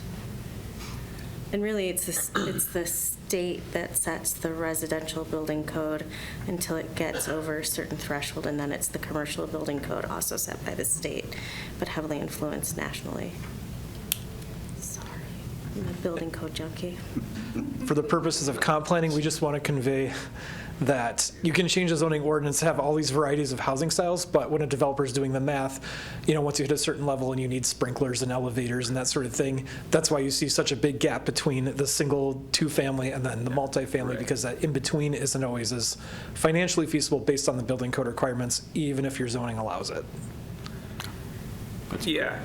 And really, it's the state that sets the residential building code until it gets over a certain threshold, and then it's the commercial building code also set by the state, but heavily influenced nationally. Sorry, I'm a building code junkie. For the purposes of comp planning, we just want to convey that you can change the zoning ordinance to have all these varieties of housing styles, but when a developer's doing the math, once you hit a certain level and you need sprinklers and elevators and that sort of thing, that's why you see such a big gap between the single two-family and then the multifamily, right. Because that in-between isn't always as financially feasible based on the building code requirements, even if your zoning allows it. Yeah,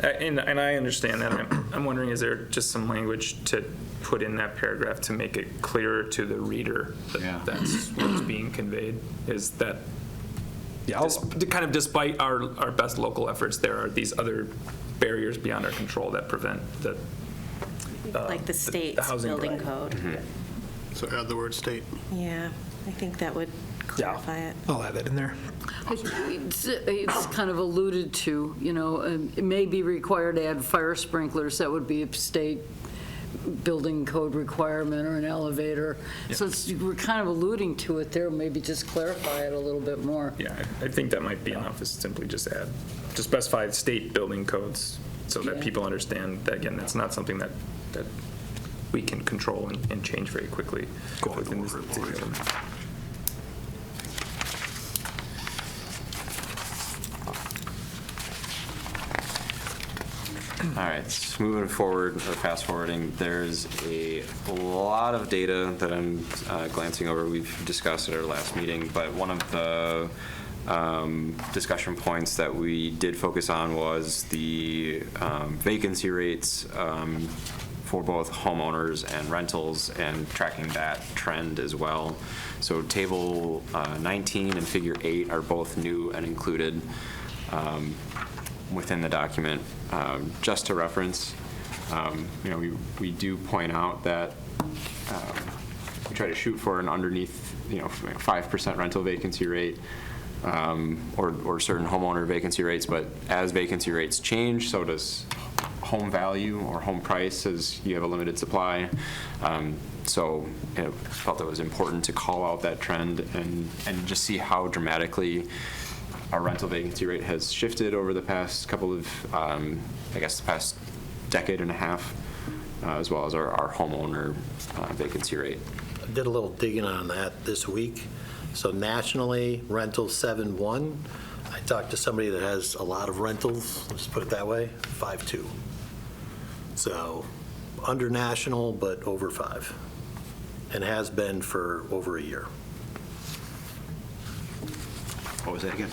and I understand that. I'm wondering, is there just some language to put in that paragraph to make it clearer to the reader that that's what's being conveyed? Is that kind of despite our best local efforts, there are these other barriers beyond our control that prevent like the state's building code. Mm-hmm. So add the word state. Yeah, I think that would clarify it. I'll add that in there. It's kind of alluded to, it may be required to add fire sprinklers. That would be a state building code requirement, or an elevator. Yep. So we're kind of alluding to it there. Maybe just clarify it a little bit more. Yeah, I think that might be enough, is simply just specify state building codes so that people understand that, again, that's not something that we can control and change very quickly within this city government. All right, so moving forward, or fast forwarding, there's a lot of data that I'm glancing over. We've discussed at our last meeting, but one of the discussion points that we did focus on was the vacancy rates for both homeowners and rentals, and tracking that trend as well. So table 19 and figure 8 are both new and included within the document. Just to reference, we do point out that we try to shoot for an underneath 5% rental vacancy rate, or certain homeowner vacancy rates, but as vacancy rates change, so does home value or home price, as you have a limited supply. So I felt it was important to call out that trend and just see how dramatically our rental vacancy rate has shifted over the past couple of, the past decade and a half, as well as our homeowner vacancy rate. I did a little digging on that this week. So nationally, rentals 7.1. I talked to somebody that has a lot of rentals, let's put it that way, 5.2. So under national, but over 5, and has been for over a year. What was that again?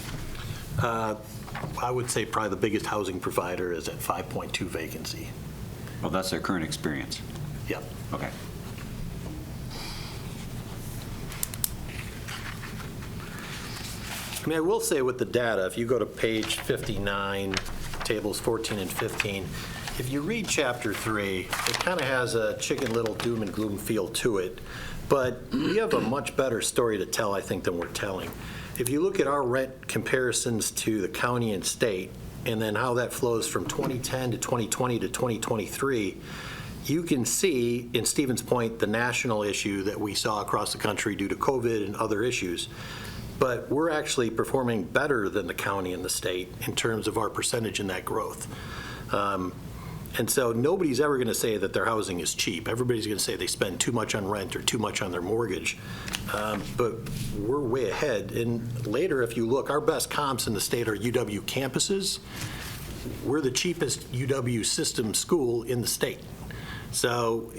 I would say probably the biggest housing provider is at 5.2 vacancy. Well, that's their current experience. Yep. Okay. I mean, I will say with the data, if you go to page 59, tables 14 and 15, if you read chapter 3, it kind of has a Chicken Little doom and gloom feel to it, but we have a much better story to tell, I think, than we're telling. If you look at our rent comparisons to the county and state, and then how that flows from 2010 to 2020 to 2023, you can see, in Stephen's point, the national issue that we saw across the country due to COVID and other issues. But we're actually performing better than the county and the state in terms of our percentage in that growth. And so nobody's ever going to say that their housing is cheap. Everybody's going to say they spend too much on rent or too much on their mortgage. But we're way ahead. And later, if you look, our best comps in the state are UW campuses. We're the cheapest UW system school in the state. So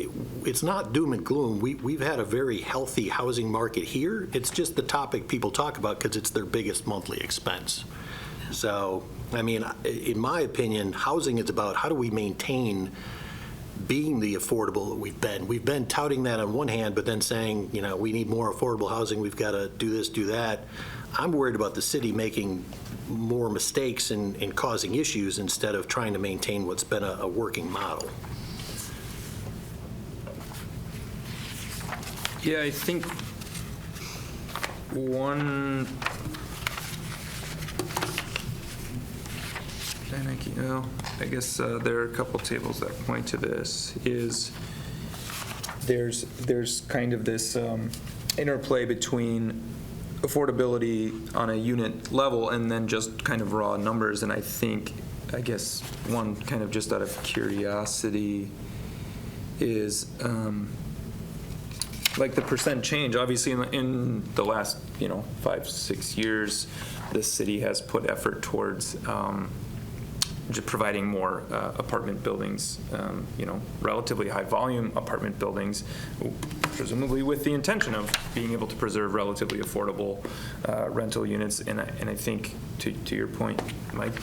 it's not doom and gloom. We've had a very healthy housing market here. It's just the topic people talk about because it's their biggest monthly expense. So, I mean, in my opinion, housing is about how do we maintain being the affordable that we've been. We've been touting that on one hand, but then saying, we need more affordable housing, we've got to do this, do that. I'm worried about the city making more mistakes and causing issues instead of trying to maintain what's been a working model. Yeah, I think one, I guess there are a couple tables that point to this, is there's kind of this interplay between affordability on a unit level and then just kind of raw numbers. And I guess one kind of just out of curiosity is like the percent change. Obviously in the last 5-6 years, the city has put effort towards just providing more apartment buildings, relatively high volume apartment buildings, presumably with the intention of being able to preserve relatively affordable rental units. And I think to your point, Mike,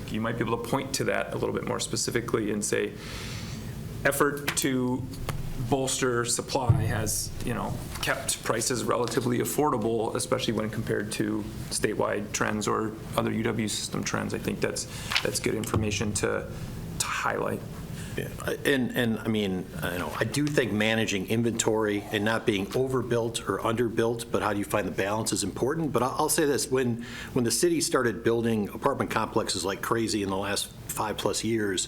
you might be able to point to that a little bit more specifically and say effort to bolster supply has, kept prices relatively affordable, especially when compared to statewide trends or other UW system trends. I think that's good information to highlight. Yeah. And I mean, I do think managing inventory and not being overbuilt or underbuilt, but how do you find the balance is important. But I'll say this, when the city started building apartment complexes like crazy in the last 5+ years,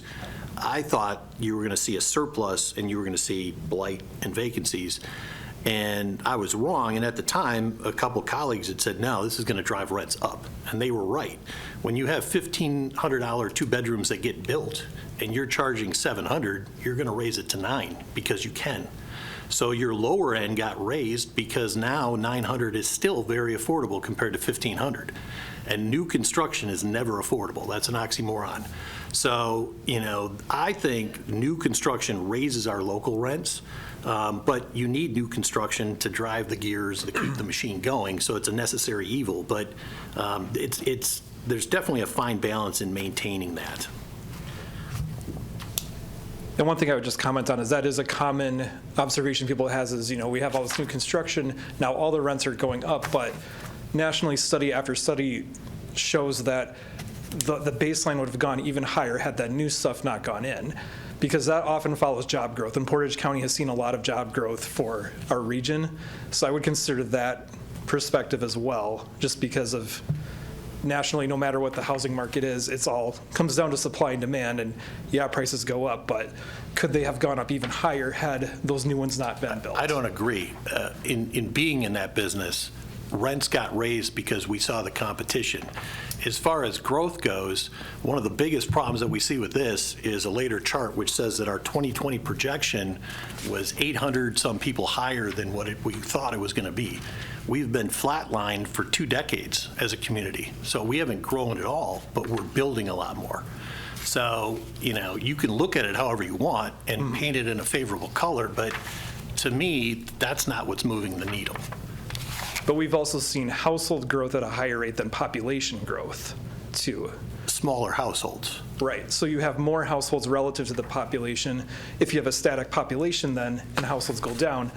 I thought you were going to see a surplus and you were going to see blight and vacancies. And I was wrong, and at the time, a couple colleagues had said, no, this is going to drive rents up. And they were right. When you have $1,500 two bedrooms that get built, and you're charging $700, you're going to raise it to $9 because you can. So your lower end got raised because now $900 is still very affordable compared to $1,500. And new construction is never affordable. That's an oxymoron. So, I think new construction raises our local rents, but you need new construction to drive the gears, to keep the machine going, so it's a necessary evil. But there's definitely a fine balance in maintaining that. And one thing I would just comment on is that is a common observation people has is, we have all this new construction, now all the rents are going up, but nationally study after study shows that the baseline would have gone even higher had that new stuff not gone in, because that often follows job growth. And Portage County has seen a lot of job growth for our region. So I would consider that perspective as well, just because of nationally, no matter what the housing market is, it's all comes down to supply and demand. And yeah, prices go up, but could they have gone up even higher had those new ones not been built? I don't agree. In being in that business, rents got raised because we saw the competition. As far as growth goes, one of the biggest problems that we see with this is a later chart which says that our 2020 projection was 800 some people higher than what we thought it was going to be. We've been flatlined for 2 decades as a community, so we haven't grown at all, but we're building a lot more. So, you can look at it however you want and paint it in a favorable color, but to me, that's not what's moving the needle. But we've also seen household growth at a higher rate than population growth, too. Smaller households. Right. So you have more households relative to the population. If you have a static population then, and households go down,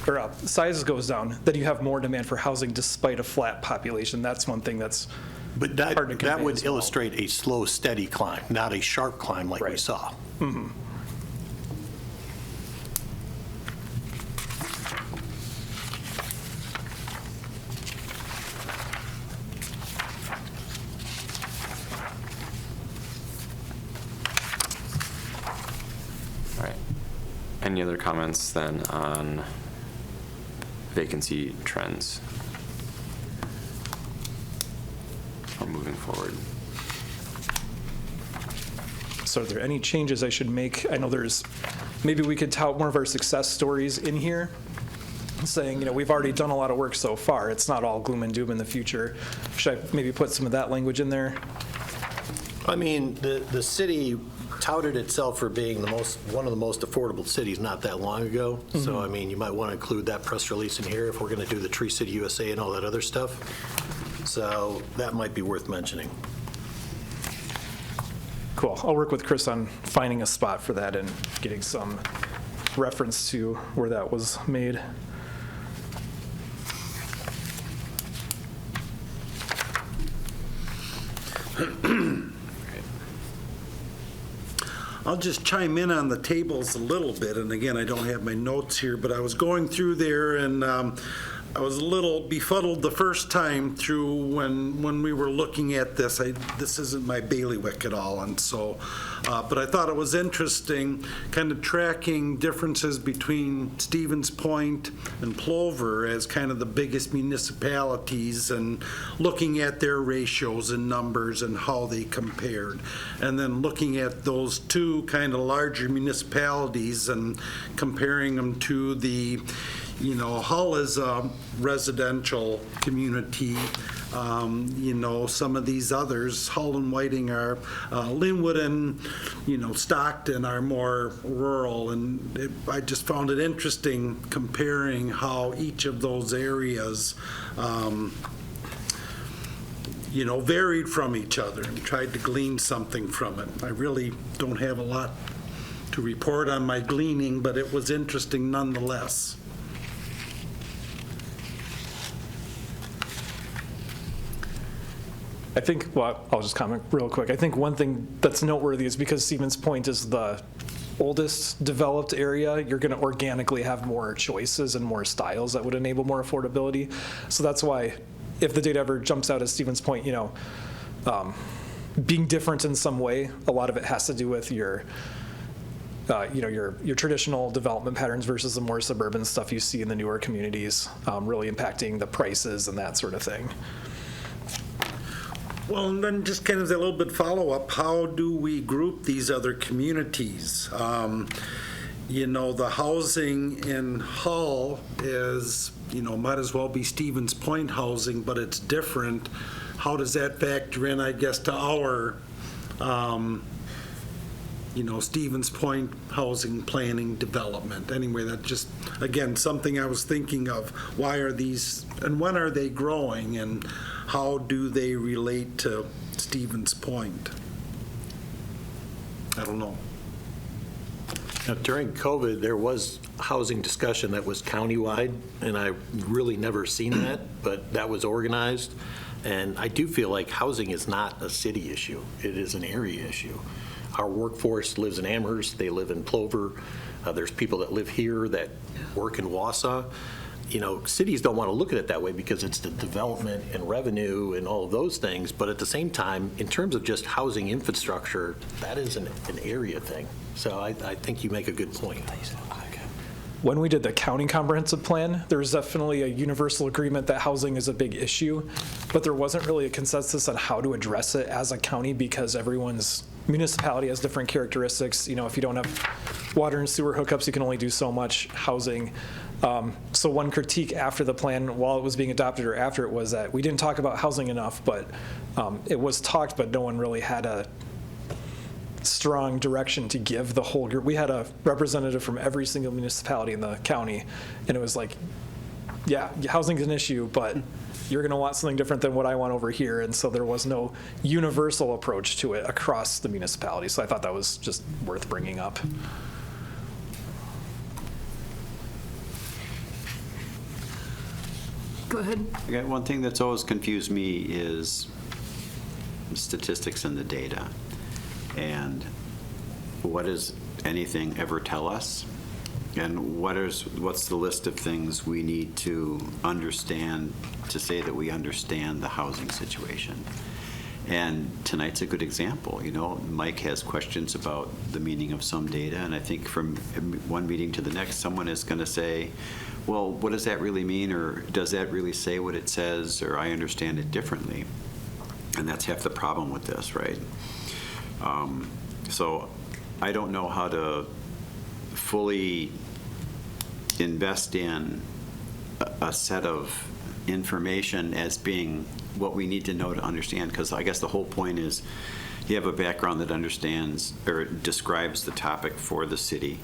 or size goes down, then you have more demand for housing despite a flat population. That's one thing that's hard to convey. That would illustrate a slow, steady climb, not a sharp climb like we saw. Mm-hmm. Any other comments then on vacancy trends? Or moving forward? So are there any changes I should make? I know maybe we could tout more of our success stories in here, saying, we've already done a lot of work so far. It's not all gloom and doom in the future. Should I maybe put some of that language in there? I mean, the city touted itself for being one of the most affordable cities not that long ago. Mm-hmm. So, I mean, you might want to include that press release in here if we're going to do the Tree City USA and all that other stuff. So that might be worth mentioning. Cool. I'll work with Chris on finding a spot for that and getting some reference to where that was made. I'll just chime in on the tables a little bit, and again, I don't have my notes here, but I was going through there, and I was a little befuddled the first time through when we were looking at this. This isn't my bailiwick at all, and so, but I thought it was interesting, kind of tracking differences between Stevens Point and Plover as kind of the biggest municipalities, and looking at their ratios and numbers and how they compared, and then looking at those two kind of larger municipalities and comparing them to the Hull is a residential community. Some of these others, Hull and Whiting are, Linwood and, Stockton are more rural. And I just found it interesting comparing how each of those areas, varied from each other, and tried to glean something from it. I really don't have a lot to report on my gleaning, but it was interesting nonetheless. I think, I'll just comment real quick. I think one thing that's noteworthy is because Stevens Point is the oldest developed area, you're going to organically have more choices and more styles that would enable more affordability. So that's why if the data ever jumps out as Stevens Point, being different in some way, a lot of it has to do with your your traditional development patterns versus the more suburban stuff you see in the newer communities, really impacting the prices and that sort of thing. Well, and then just kind of a little bit follow-up, how do we group these other communities? The housing in Hull is, might as well be Stevens Point housing, but it's different. How does that factor in, I guess, to our, Stevens Point housing planning development? Anyway, that just, again, something I was thinking of. Why are these, and when are they growing, and how do they relate to Stevens Point? I don't know. Now, during COVID, there was housing discussion that was countywide, and I really never seen that, but that was organized. And I do feel like housing is not a city issue. It is an area issue. Our workforce lives in Amherst, they live in Plover. There's people that live here that work in Wausau. Cities don't want to look at it that way because it's the development and revenue and all of those things. But at the same time, in terms of just housing infrastructure, that is an area thing. So I think you make a good point. When we did the county comprehensive plan, there was definitely a universal agreement that housing is a big issue, but there wasn't really a consensus on how to address it as a county because everyone's municipality has different characteristics. If you don't have water and sewer hookups, you can only do so much housing. So one critique after the plan, while it was being adopted or after it, was that we didn't talk about housing enough, but it was talked, but no one really had a strong direction to give the whole group. We had a representative from every single municipality in the county, and it was like, yeah, housing's an issue, but you're going to want something different than what I want over here. And so there was no universal approach to it across the municipality. So I thought that was just worth bringing up. Go ahead. Okay, one thing that's always confused me is statistics and the data. And what does anything ever tell us? And what's the list of things we need to understand to say that we understand the housing situation? And tonight's a good example. Mike has questions about the meaning of some data, and I think from one meeting to the next, someone is going to say, well, what does that really mean, or does that really say what it says, or I understand it differently? And that's half the problem with this, right? So I don't know how to fully invest in a set of information as being what we need to know to understand, because I guess the whole point is you have a background that understands or describes the topic for the city,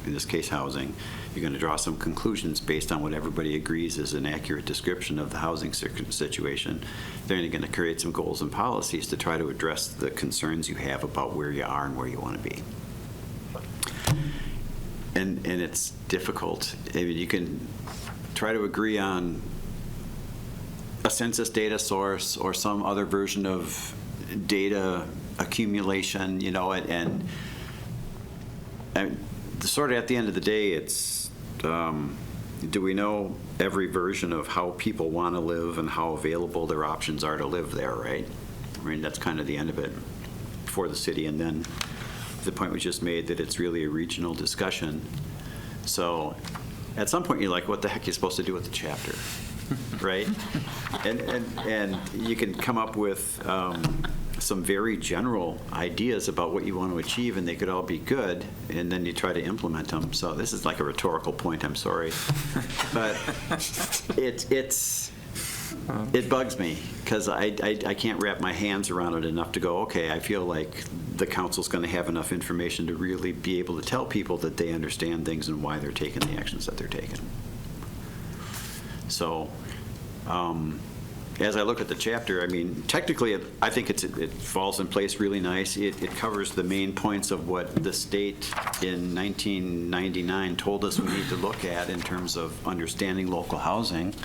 in this case housing. You're going to draw some conclusions based on what everybody agrees is an accurate description of the housing situation. Then you're going to create some goals and policies to try to address the concerns you have about where you are and where you want to be. And it's difficult. I mean, you can try to agree on a census data source or some other version of data accumulation, and sort of at the end of the day, it's do we know every version of how people want to live and how available their options are to live there, right? I mean, that's kind of the end of it for the city. And then the point was just made that it's really a regional discussion. So at some point you're like, what the heck are you supposed to do with the chapter, right? And you can come up with some very general ideas about what you want to achieve, and they could all be good, and then you try to implement them. So this is like a rhetorical point, I'm sorry. But it bugs me, because I can't wrap my hands around it enough to go, okay, I feel like the council's going to have enough information to really be able to tell people that they understand things and why they're taking the actions that they're taking. So, as I look at the chapter, I mean, technically, I think it falls in place really nice. It covers the main points of what the state in 1999 told us we need to look at in terms of understanding local housing.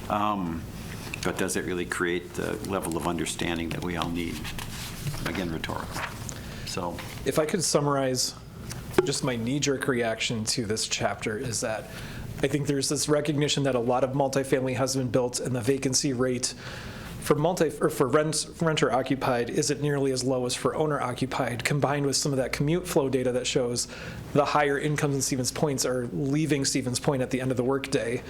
But does it really create the level of understanding that we all need? Again, rhetorical. So, if I could summarize just my knee-jerk reaction to this chapter is that I think there's this recognition that a lot of multifamily has been built, and the vacancy rate for renter occupied isn't nearly as low as for owner occupied, combined with some of that commute flow data that shows the higher incomes in Stevens Point are leaving Stevens Point at the end of the workday.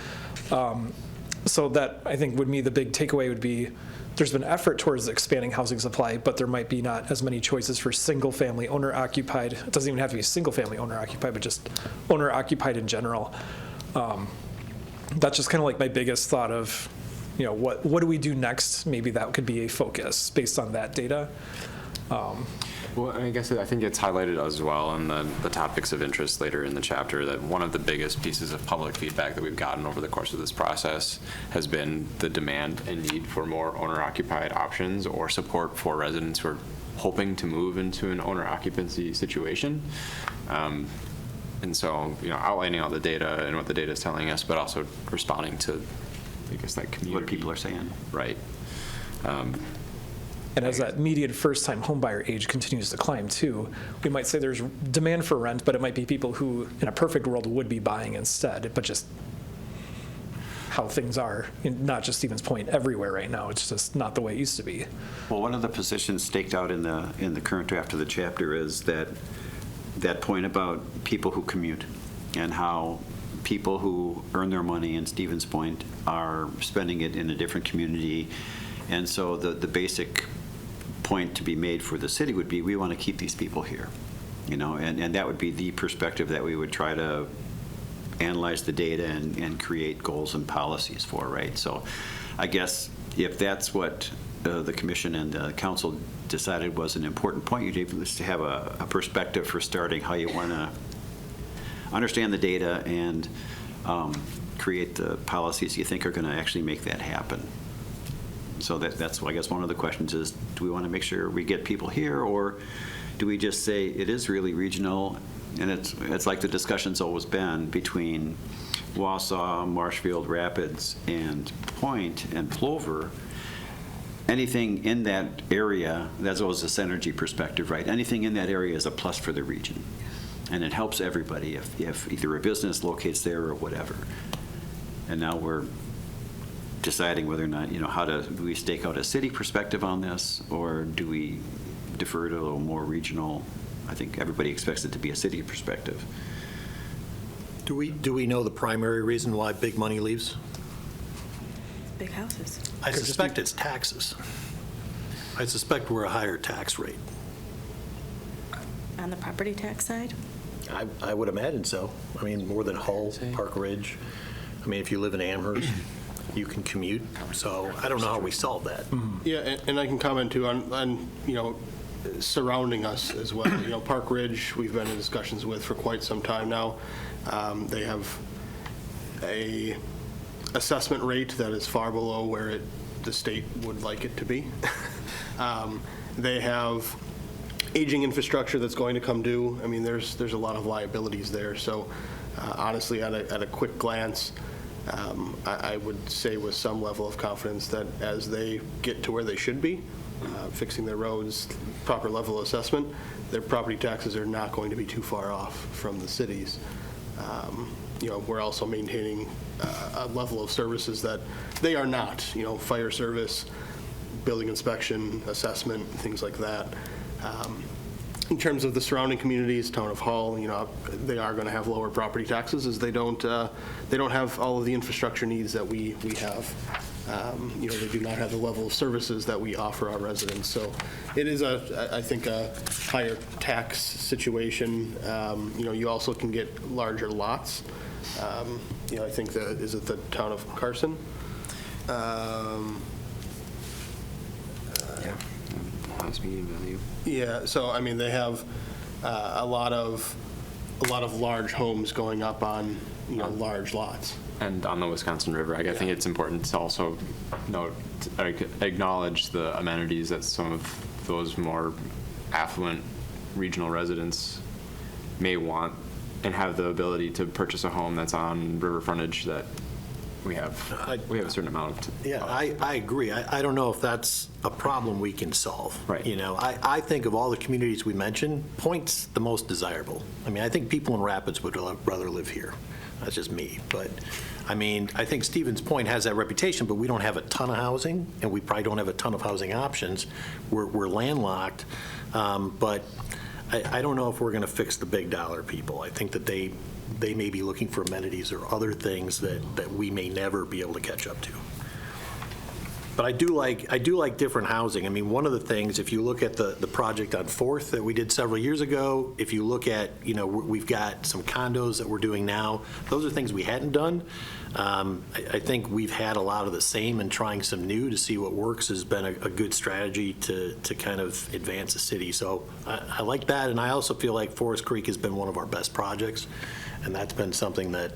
So that, I think, would be the big takeaway would be there's been effort towards expanding housing supply, but there might be not as many choices for single-family owner-occupied. It doesn't even have to be single-family owner-occupied, but just owner-occupied in general. That's just kind of like my biggest thought of, what do we do next? Maybe that could be a focus based on that data. Well, I think it's highlighted as well in the topics of interest later in the chapter that one of the biggest pieces of public feedback that we've gotten over the course of this process has been the demand and need for more owner-occupied options or support for residents who are hoping to move into an owner-occupancy situation. And so, outlining all the data and what the data is telling us, but also responding to, that community. What people are saying. Right. And as that median first-time homebuyer age continues to climb too, we might say there's demand for rent, but it might be people who, in a perfect world, would be buying instead. But just how things are, not just Stevens Point, everywhere right now. It's just not the way it used to be. Well, one of the positions staked out in the current draft of the chapter is that point about people who commute and how people who earn their money in Stevens Point are spending it in a different community. And so the basic point to be made for the city would be we want to keep these people here, and that would be the perspective that we would try to analyze the data and create goals and policies for, right? So I guess if that's what the commission and the council decided was an important point, you'd able to have a perspective for starting how you want to understand the data and create the policies you think are going to actually make that happen. So that's I guess one of the questions is, do we want to make sure we get people here, or do we just say it is really regional? And it's like the discussion's always been between Wausau, Marshfield, Rapids, and Point and Plover. Anything in that area, that's always a synergy perspective, right? Anything in that area is a plus for the region. And it helps everybody if either a business locates there or whatever. And now we're deciding whether or not, do we stake out a city perspective on this, or do we defer to a little more regional? I think everybody expects it to be a city perspective. Do we know the primary reason why big money leaves? Big houses. I suspect it's taxes. I suspect we're a higher tax rate. On the property tax side? I would imagine so. I mean, more than Hull, Park Ridge. I mean, if you live in Amherst, you can commute. So I don't know how we solve that. Yeah, and I can comment too on surrounding us as well. Park Ridge, we've been in discussions with for quite some time now. They have a assessment rate that is far below where the state would like it to be. They have aging infrastructure that's going to come due. I mean, there's a lot of liabilities there. So honestly, at a quick glance, I would say with some level of confidence that as they get to where they should be, fixing their roads, proper level assessment, their property taxes are not going to be too far off from the cities. We're also maintaining a level of services that they are not, fire service, building inspection, assessment, things like that. In terms of the surrounding communities, town of Hull, they are going to have lower property taxes as they don't have all of the infrastructure needs that we have. They do not have the level of services that we offer our residents. So it is I think a higher tax situation. You also can get larger lots. I think is it the town of Carson? Highest median value. Yeah, so I mean, they have a lot of large homes going up on large lots. And on the Wisconsin River, I think it's important to also acknowledge the amenities that some of those more affluent regional residents may want and have the ability to purchase a home that's on river frontage that we have a certain amount of. Yeah, I agree. I don't know if that's a problem we can solve. Right. I think of all the communities we mentioned, Point's the most desirable. I mean, I think people in Rapids would rather live here. That's just me. But, I mean, I think Stephen's Point has that reputation, but we don't have a ton of housing, and we probably don't have a ton of housing options. We're landlocked, but I don't know if we're going to fix the big dollar people. I think that they may be looking for amenities or other things that we may never be able to catch up to. But I do like different housing. I mean, one of the things, if you look at the project on 4th that we did several years ago, if you look at, we've got some condos that we're doing now, those are things we hadn't done. I think we've had a lot of the same, and trying some new to see what works has been a good strategy to kind of advance the city. So I like that, and I also feel like Forest Creek has been one of our best projects, and that's been something that,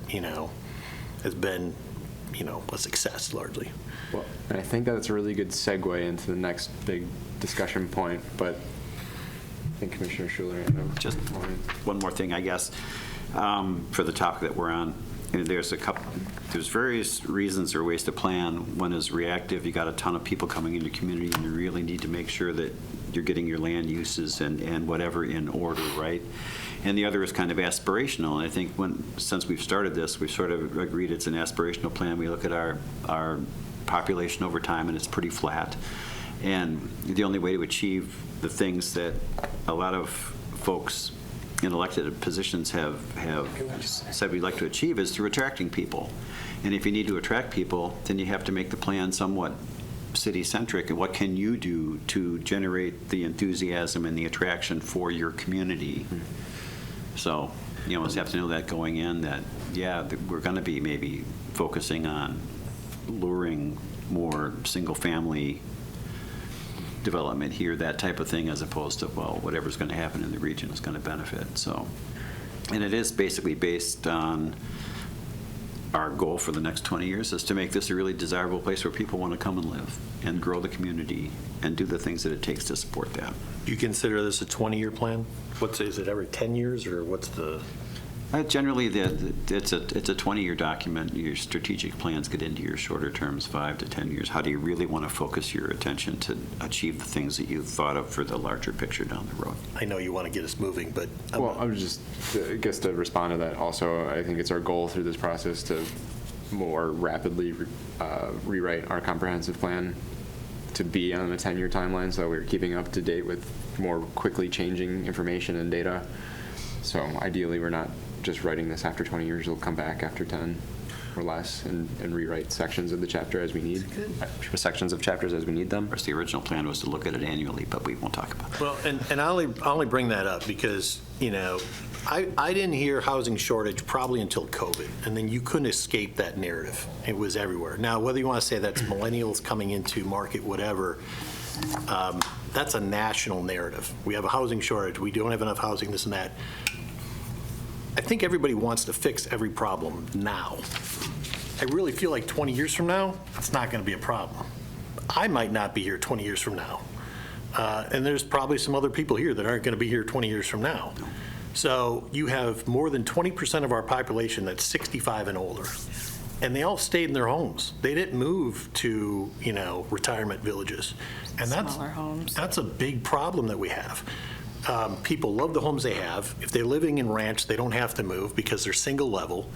has been, a success largely. Well, and I think that's a really good segue into the next big discussion point, but I think Commissioner Schuler had just one more thing, I guess, for the topic that we're on. There's various reasons or ways to plan. One is reactive. You got a ton of people coming into the community, and you really need to make sure that you're getting your land uses and whatever in order, right? And the other is kind of aspirational. And I think since we've started this, we've sort of agreed it's an aspirational plan. We look at our population over time, and it's pretty flat. And the only way to achieve the things that a lot of folks in elected positions have said we'd like to achieve is through attracting people. And if you need to attract people, then you have to make the plan somewhat city-centric. And what can you do to generate the enthusiasm and the attraction for your community? So, you almost have to know that going in, that, we're going to be maybe focusing on luring more single-family development here, that type of thing, as opposed to, whatever's going to happen in the region is going to benefit. So, and it is basically based on our goal for the next 20 years is to make this a really desirable place where people want to come and live and grow the community and do the things that it takes to support that. Do you consider this a 20-year plan? Is it every 10 years, or what's the? Generally, it's a 20-year document. Your strategic plans get into your shorter terms, 5 to 10 years. How do you really want to focus your attention to achieve the things that you thought of for the larger picture down the road? I know you want to get us moving, but I would just, I guess, to respond to that also, I think it's our goal through this process to more rapidly rewrite our comprehensive plan to be on a 10-year timeline, so we're keeping up to date with more quickly changing information and data. So ideally, we're not just writing this after 20 years. We'll come back after 10 or less and rewrite sections of the chapter as we need. Sections of chapters as we need them. Of course, the original plan was to look at it annually, but we won't talk about it. Well, and I only bring that up because, I didn't hear housing shortage probably until COVID, and then you couldn't escape that narrative. It was everywhere. Now, whether you want to say that's millennials coming into market, whatever, that's a national narrative. We have a housing shortage. We don't have enough housing, this and that. I think everybody wants to fix every problem now. I really feel like 20 years from now, it's not going to be a problem. I might not be here 20 years from now. And there's probably some other people here that aren't going to be here 20 years from now. So you have more than 20% of our population that's 65 and older. And they all stayed in their homes. They didn't move to, retirement villages. And Smaller homes. That's a big problem that we have. People love the homes they have. If they're living in ranch, they don't have to move because they're single level.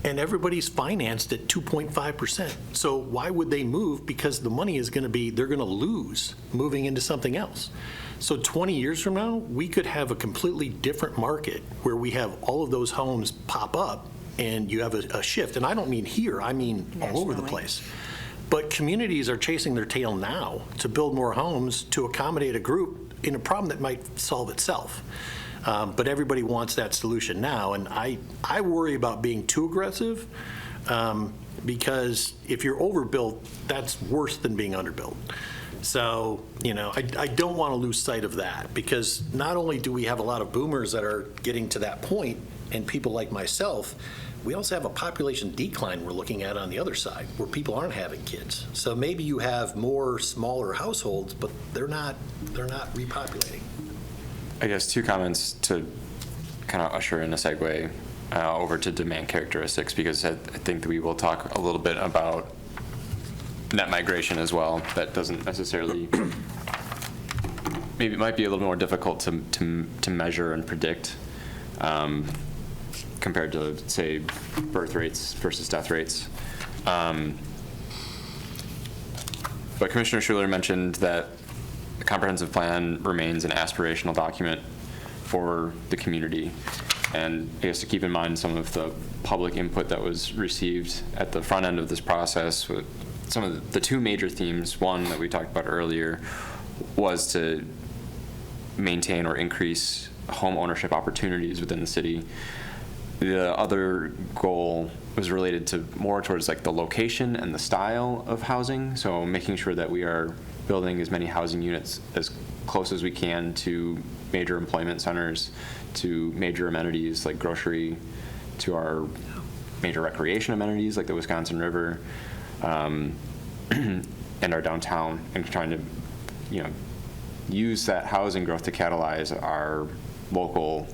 And everybody's financed at 2.5%. So why would they move? Because the money is going to be, they're going to lose moving into something else. So 20 years from now, we could have a completely different market where we have all of those homes pop up and you have a shift. And I don't mean here, I mean all over the place. But communities are chasing their tail now to build more homes to accommodate a group in a problem that might solve itself. But everybody wants that solution now. And I worry about being too aggressive because if you're overbuilt, that's worse than being underbuilt. So, I don't want to lose sight of that because not only do we have a lot of boomers that are getting to that point and people like myself, we also have a population decline we're looking at on the other side where people aren't having kids. So maybe you have more smaller households, but they're not repopulating. I guess 2 comments to kind of usher in a segue over to demand characteristics, because I think that we will talk a little bit about net migration as well. That doesn't necessarily, maybe it might be a little more difficult to measure and predict. compared to, say, birth rates versus death rates. But Commissioner Schuler mentioned that the comprehensive plan remains an aspirational document for the community. And I guess to keep in mind some of the public input that was received at the front end of this process, with some of the two major themes. One that we talked about earlier was to maintain or increase home ownership opportunities within the city. The other goal was related to more towards like the location and the style of housing. So making sure that we are building as many housing units as close as we can to major employment centers, to major amenities like grocery, to our major recreation amenities like the Wisconsin River, and our downtown, and trying to, use that housing growth to catalyze our local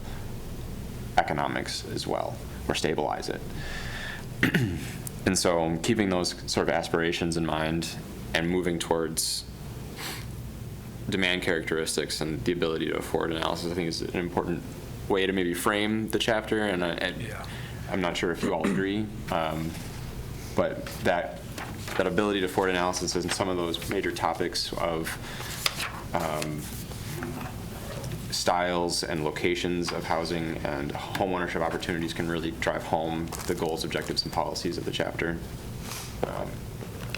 economics as well, or stabilize it. And so keeping those sort of aspirations in mind and moving towards demand characteristics and the ability to afford analysis, I think is an important way to maybe frame the chapter. And I'm not sure if you all agree, but that ability to afford analysis and some of those major topics of styles and locations of housing and home ownership opportunities can really drive home the goals, objectives, and policies of the chapter.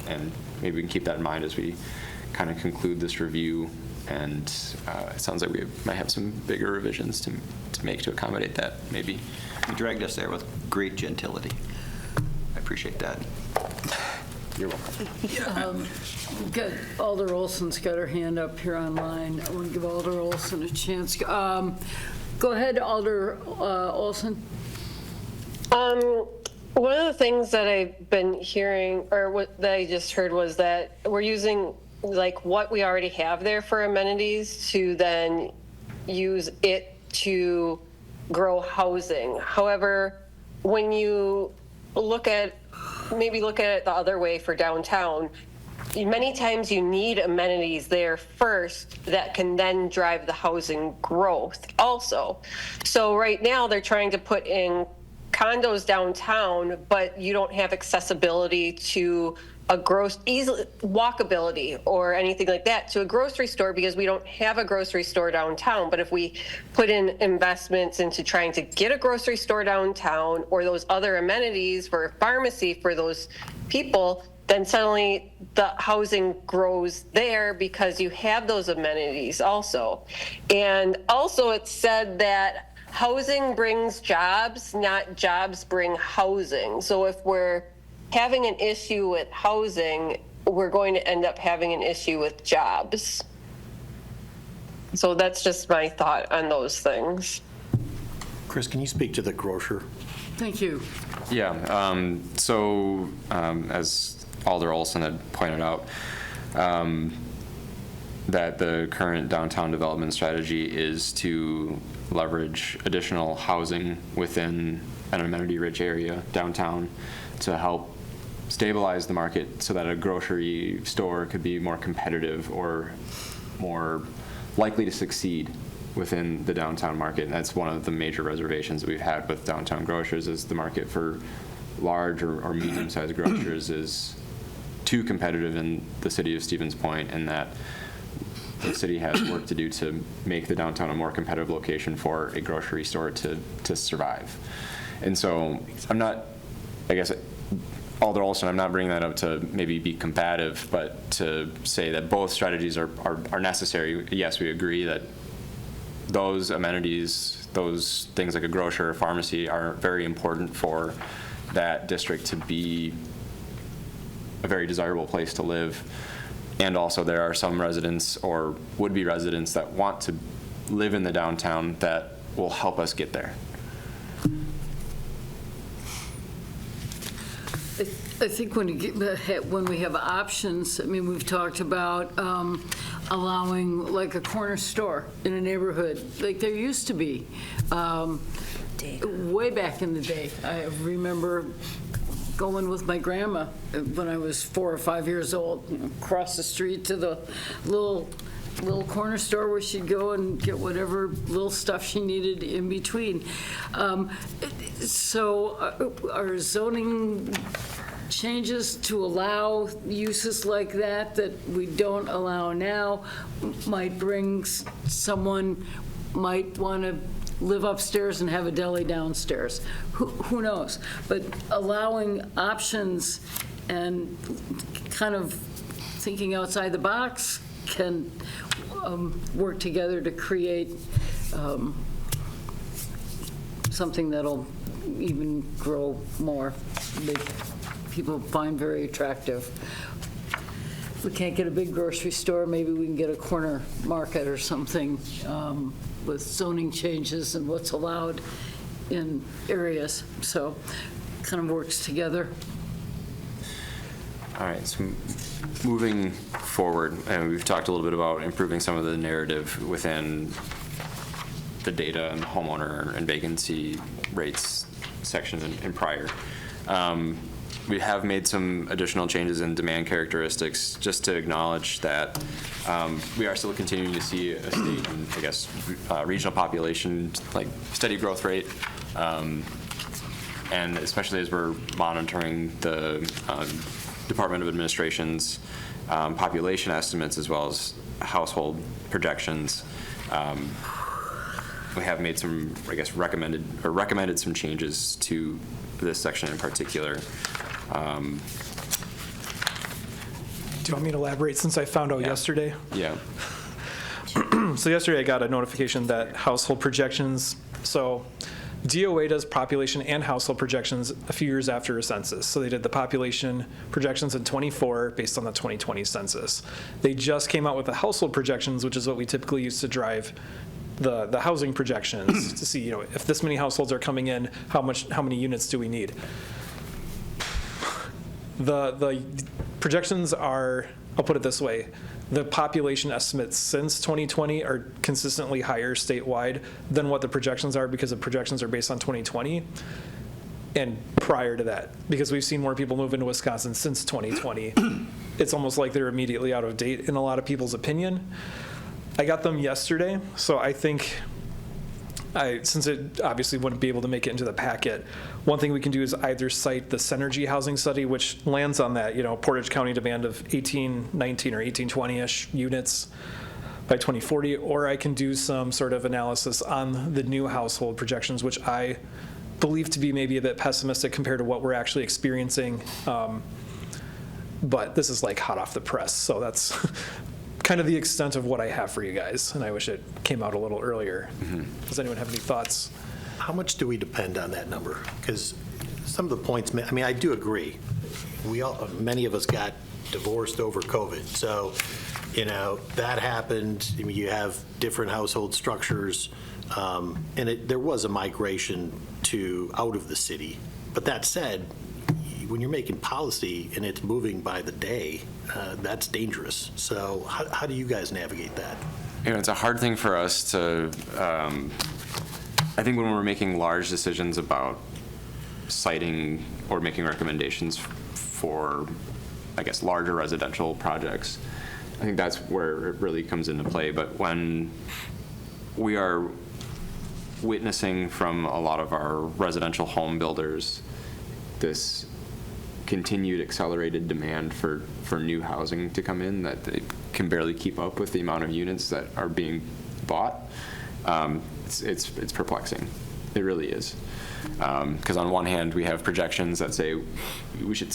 And maybe we can keep that in mind as we kind of conclude this review. And it sounds like we might have some bigger revisions to make to accommodate that, maybe. You dragged us there with great gentility. I appreciate that. You're welcome. Good. Alder Olson's got her hand up here online. I want to give Alder Olson a chance. Go ahead, Alder Olson. One of the things that I've been hearing, or that I just heard, was that we're using like what we already have there for amenities to then use it to grow housing. However, when you look at it the other way for downtown, many times you need amenities there first that can then drive the housing growth also. So right now they're trying to put in condos downtown, but you don't have accessibility to easy walkability or anything like that to a grocery store, because we don't have a grocery store downtown. But if we put in investments into trying to get a grocery store downtown or those other amenities for a pharmacy for those people, then suddenly the housing grows there because you have those amenities also. And also it said that housing brings jobs, not jobs bring housing. So if we're having an issue with housing, we're going to end up having an issue with jobs. So that's just my thought on those things. Chris, can you speak to the grocer? Thank you. Yeah, as Alder Olson had pointed out, that the current downtown development strategy is to leverage additional housing within an amenity-rich area downtown to help stabilize the market so that a grocery store could be more competitive or more likely to succeed within the downtown market. And that's one of the major reservations that we've had with downtown grocers, is the market for large or medium-sized grocers is too competitive in the city of Stevens Point, and that the city has work to do to make the downtown a more competitive location for a grocery store to survive. And so Alder Olson, I'm not bringing that up to maybe be combative, but to say that both strategies are necessary. Yes, we agree that those amenities, those things like a grocer or pharmacy, are very important for that district to be a very desirable place to live. And also there are some residents or would-be residents that want to live in the downtown that will help us get there. I think when we have options, we've talked about allowing like a corner store in a neighborhood, like there used to be. Way back in the day, I remember going with my grandma when I was 4 or 5 years old, across the street to the little little corner store where she'd go and get whatever little stuff she needed in between. So are zoning changes to allow uses like that we don't allow now might bring someone might want to live upstairs and have a deli downstairs. Who knows? But allowing options and kind of thinking outside the box can work together to create something that'll even grow more, that people find very attractive. If we can't get a big grocery store, maybe we can get a corner market or something with zoning changes and what's allowed in areas. So kind of works together. All right, so moving forward, and we've talked a little bit about improving some of the narrative within the data and homeowner and vacancy rates section in prior. We have made some additional changes in demand characteristics just to acknowledge that we are still continuing to see a state and, I guess, regional population, like steady growth rate. And especially as we're monitoring the Department of Administration's population estimates as well as household projections, we have made some, I guess, recommended some changes to this section in particular. Do you want me to elaborate since I found out yesterday? Yeah. So yesterday I got a notification that household projections, so DOA does population and household projections a few years after a census. So they did the population projections in '24 based on the 2020 census. They just came out with the household projections, which is what we typically use to drive the housing projections to see, if this many households are coming in, how many units do we need? The projections are, I'll put it this way, the population estimates since 2020 are consistently higher statewide than what the projections are, because the projections are based on 2020 and prior to that, because we've seen more people move into Wisconsin since 2020. It's almost like they're immediately out of date in a lot of people's opinion. I got them yesterday, so I think since it obviously wouldn't be able to make it into the packet, one thing we can do is either cite the Synergy housing study, which lands on that, Portage County demand of 1819 or 1820-ish units by 2040, or I can do some sort of analysis on the new household projections, which I believe to be maybe a bit pessimistic compared to what we're actually experiencing. But this is like hot off the press, so that's kind of the extent of what I have for you guys, and I wish it came out a little earlier. Mm-hmm. Does anyone have any thoughts? How much do we depend on that number? Because some of the points, I do agree. Many of us got divorced over COVID, so that happened. You have different household structures, and there was a migration out of the city. But that said, when you're making policy and it's moving by the day, that's dangerous. So how do you guys navigate that? It's a hard thing for us to, I think when we're making large decisions about citing or making recommendations for, I guess, larger residential projects, I think that's where it really comes into play. But when we are witnessing from a lot of our residential home builders this continued accelerated demand for new housing to come in, that they can barely keep up with the amount of units that are being bought, it's perplexing. It really is. Because on one hand, we have projections that say we should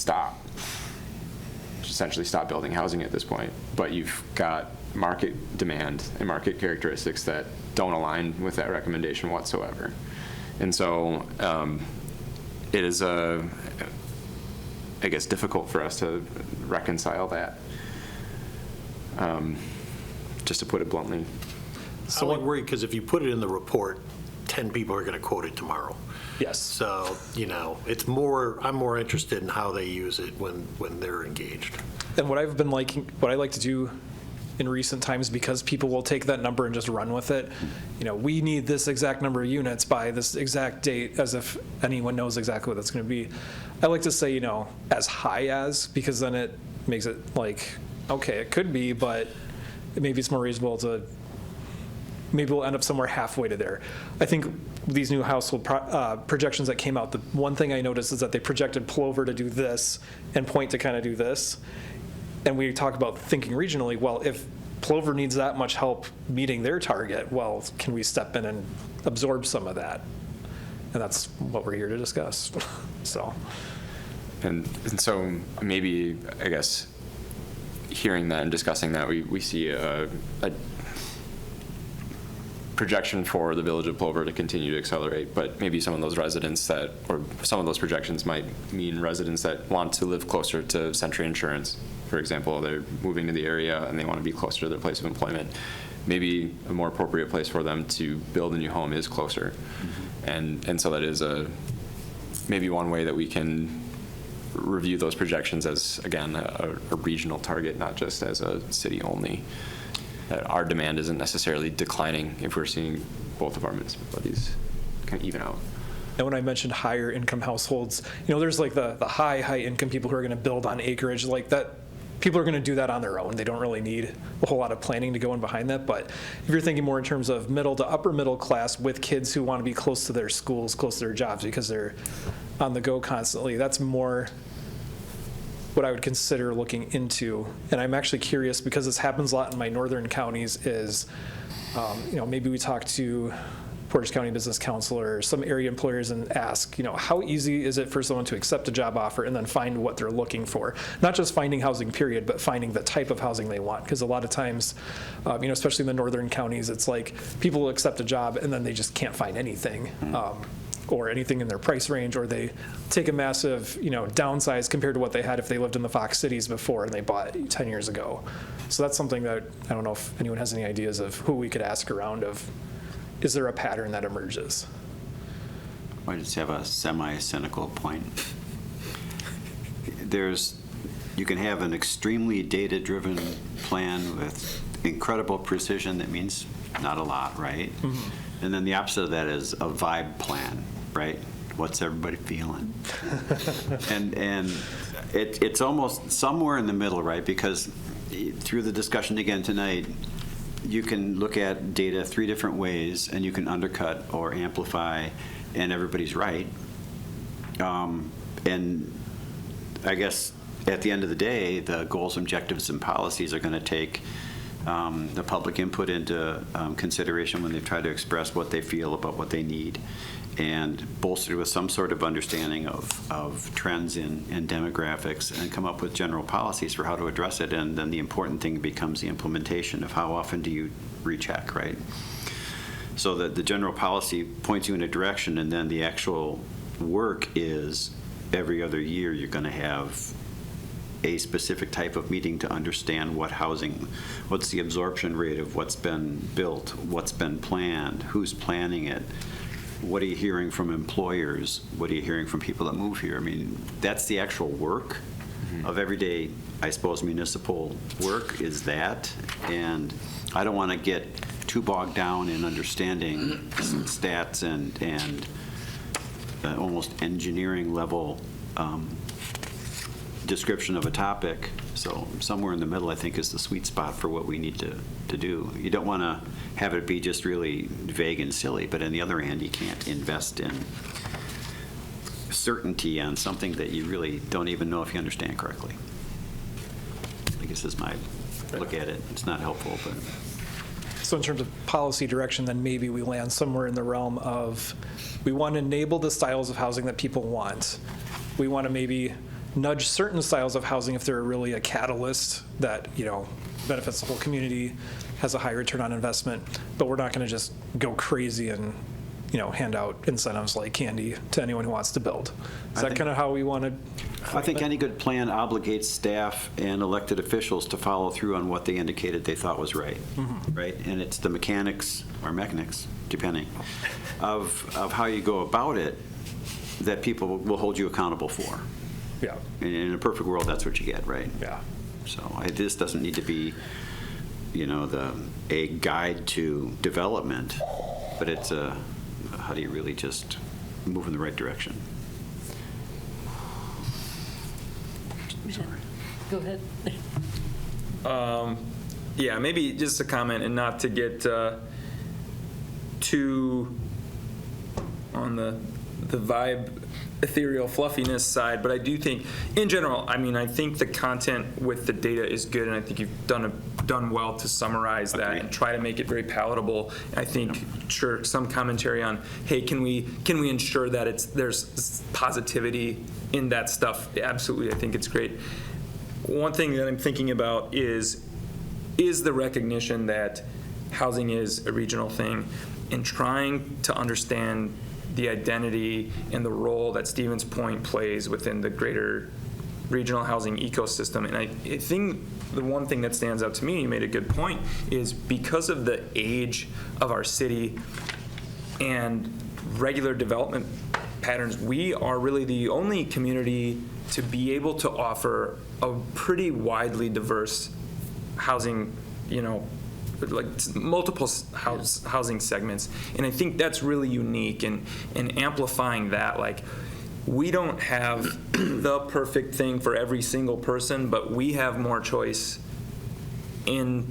essentially stop building housing at this point, but you've got market demand and market characteristics that don't align with that recommendation whatsoever. And so it is I guess, difficult for us to reconcile that, just to put it bluntly. So I'm worried because if you put it in the report, 10 people are going to quote it tomorrow. Yes. So, it's more, I'm more interested in how they use it when they're engaged. And what I like to do in recent times, because people will take that number and just run with it, we need this exact number of units by this exact date, as if anyone knows exactly what that's going to be. I like to say, as high as, because then it makes it like, okay, it could be, but maybe it's more reasonable to, maybe we'll end up somewhere halfway to there. I think these new household projections that came out, the one thing I noticed is that they projected Plover to do this and Point to kind of do this. And we talk about thinking regionally, well, if Plover needs that much help meeting their target, well, can we step in and absorb some of that? And that's what we're here to discuss, so. And so maybe, I guess, hearing that and discussing that, we see a projection for the village of Plover to continue to accelerate, but maybe some of those residents that, or some of those projections might mean residents that want to live closer to Century Insurance, for example. They're moving to the area and they want to be closer to their place of employment. Maybe a more appropriate place for them to build a new home is closer. And so that is maybe one way that we can review those projections as, again, a regional target, not just as a city only. That our demand isn't necessarily declining if we're seeing both of our municipalities kind of even out. And when I mentioned higher income households, there's like the high income people who are going to build on acreage like that. People are going to do that on their own. They don't really need a whole lot of planning to go in behind that. But if you're thinking more in terms of middle to upper middle class with kids who want to be close to their schools, close to their jobs because they're on the go constantly, that's more what I would consider looking into. And I'm actually curious, because this happens a lot in my northern counties, is maybe we talk to Portage County Business Council or some area employers and ask, how easy is it for someone to accept a job offer and then find what they're looking for? Not just finding housing, period, but finding the type of housing they want. Because a lot of times, especially in the northern counties, it's like people will accept a job and then they just can't find anything. Or anything in their price range, or they take a massive, downsize compared to what they had if they lived in the Fox cities before and they bought 10 years ago. So that's something that I don't know if anyone has any ideas of who we could ask around of, is there a pattern that emerges? I just have a semi-cynical point. You can have an extremely data-driven plan with incredible precision that means not a lot, right? Mm-hmm. And then the opposite of that is a vibe plan, right? What's everybody feeling? and it's almost somewhere in the middle, right? Because through the discussion again tonight, you can look at data 3 different ways and you can undercut or amplify, and everybody's right. And I guess at the end of the day, the goals, objectives, and policies are going to take the public input into consideration when they try to express what they feel about what they need, and bolstered with some sort of understanding of trends in demographics, and come up with general policies for how to address it. And then the important thing becomes the implementation of how often do you recheck, right? So that the general policy points you in a direction, and then the actual work is every other year you're going to have a specific type of meeting to understand what's the absorption rate of what's been built, what's been planned, who's planning it, what are you hearing from employers, what are you hearing from people that move here. I mean, that's the actual work of everyday, I suppose, municipal work is that. And I don't want to get too bogged down in understanding stats and almost engineering level description of a topic. So somewhere in the middle, I think, is the sweet spot for what we need to do. You don't want to have it be just really vague and silly, but on the other hand, you can't invest in certainty on something that you really don't even know if you understand correctly. I guess is my look at it. It's not helpful, but. So in terms of policy direction, then maybe we land somewhere in the realm of, we want to enable the styles of housing that people want. We want to maybe nudge certain styles of housing if they're really a catalyst that, benefits the whole community, has a high return on investment, but we're not going to just go crazy and, hand out incentives like candy to anyone who wants to build. Is that kind of how we want to? I think any good plan obligates staff and elected officials to follow through on what they indicated they thought was right, right? And it's the mechanics, depending, of how you go about it that people will hold you accountable for. Yeah. And in a perfect world, that's what you get, right? Yeah. So this doesn't need to be, a guide to development, but it's how do you really just move in the right direction? Sorry. Go ahead. Yeah, maybe just a comment, and not to get too on the vibe, ethereal fluffiness side, but I do think, in general, I mean, I think the content with the data is good, and I think you've done well to summarize that and try to make it very palatable. I think, sure, some commentary on, hey, can we ensure that there's positivity in that stuff? Absolutely, I think it's great. One thing that I'm thinking about is the recognition that housing is a regional thing, and trying to understand the identity and the role that Stevens Point plays within the greater regional housing ecosystem. And I think the one thing that stands out to me, you made a good point, is because of the age of our city and regular development patterns, we are really the only community to be able to offer a pretty widely diverse housing, like multiple housing segments. And I think that's really unique, and amplifying that, like, we don't have the perfect thing for every single person, but we have more choice in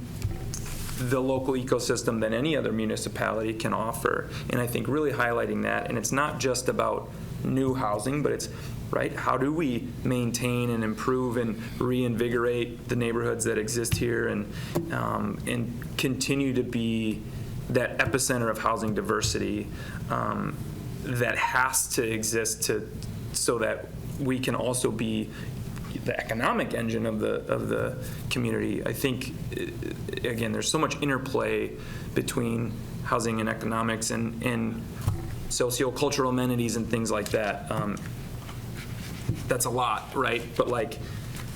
the local ecosystem than any other municipality can offer. And I think really highlighting that, and it's not just about new housing, but it's, right, how do we maintain and improve and reinvigorate the neighborhoods that exist here, and continue to be that epicenter of housing diversity that has to exist so that we can also be the economic engine of the community. I think, again, there's so much interplay between housing and economics and sociocultural amenities and things like that. That's a lot, right? But like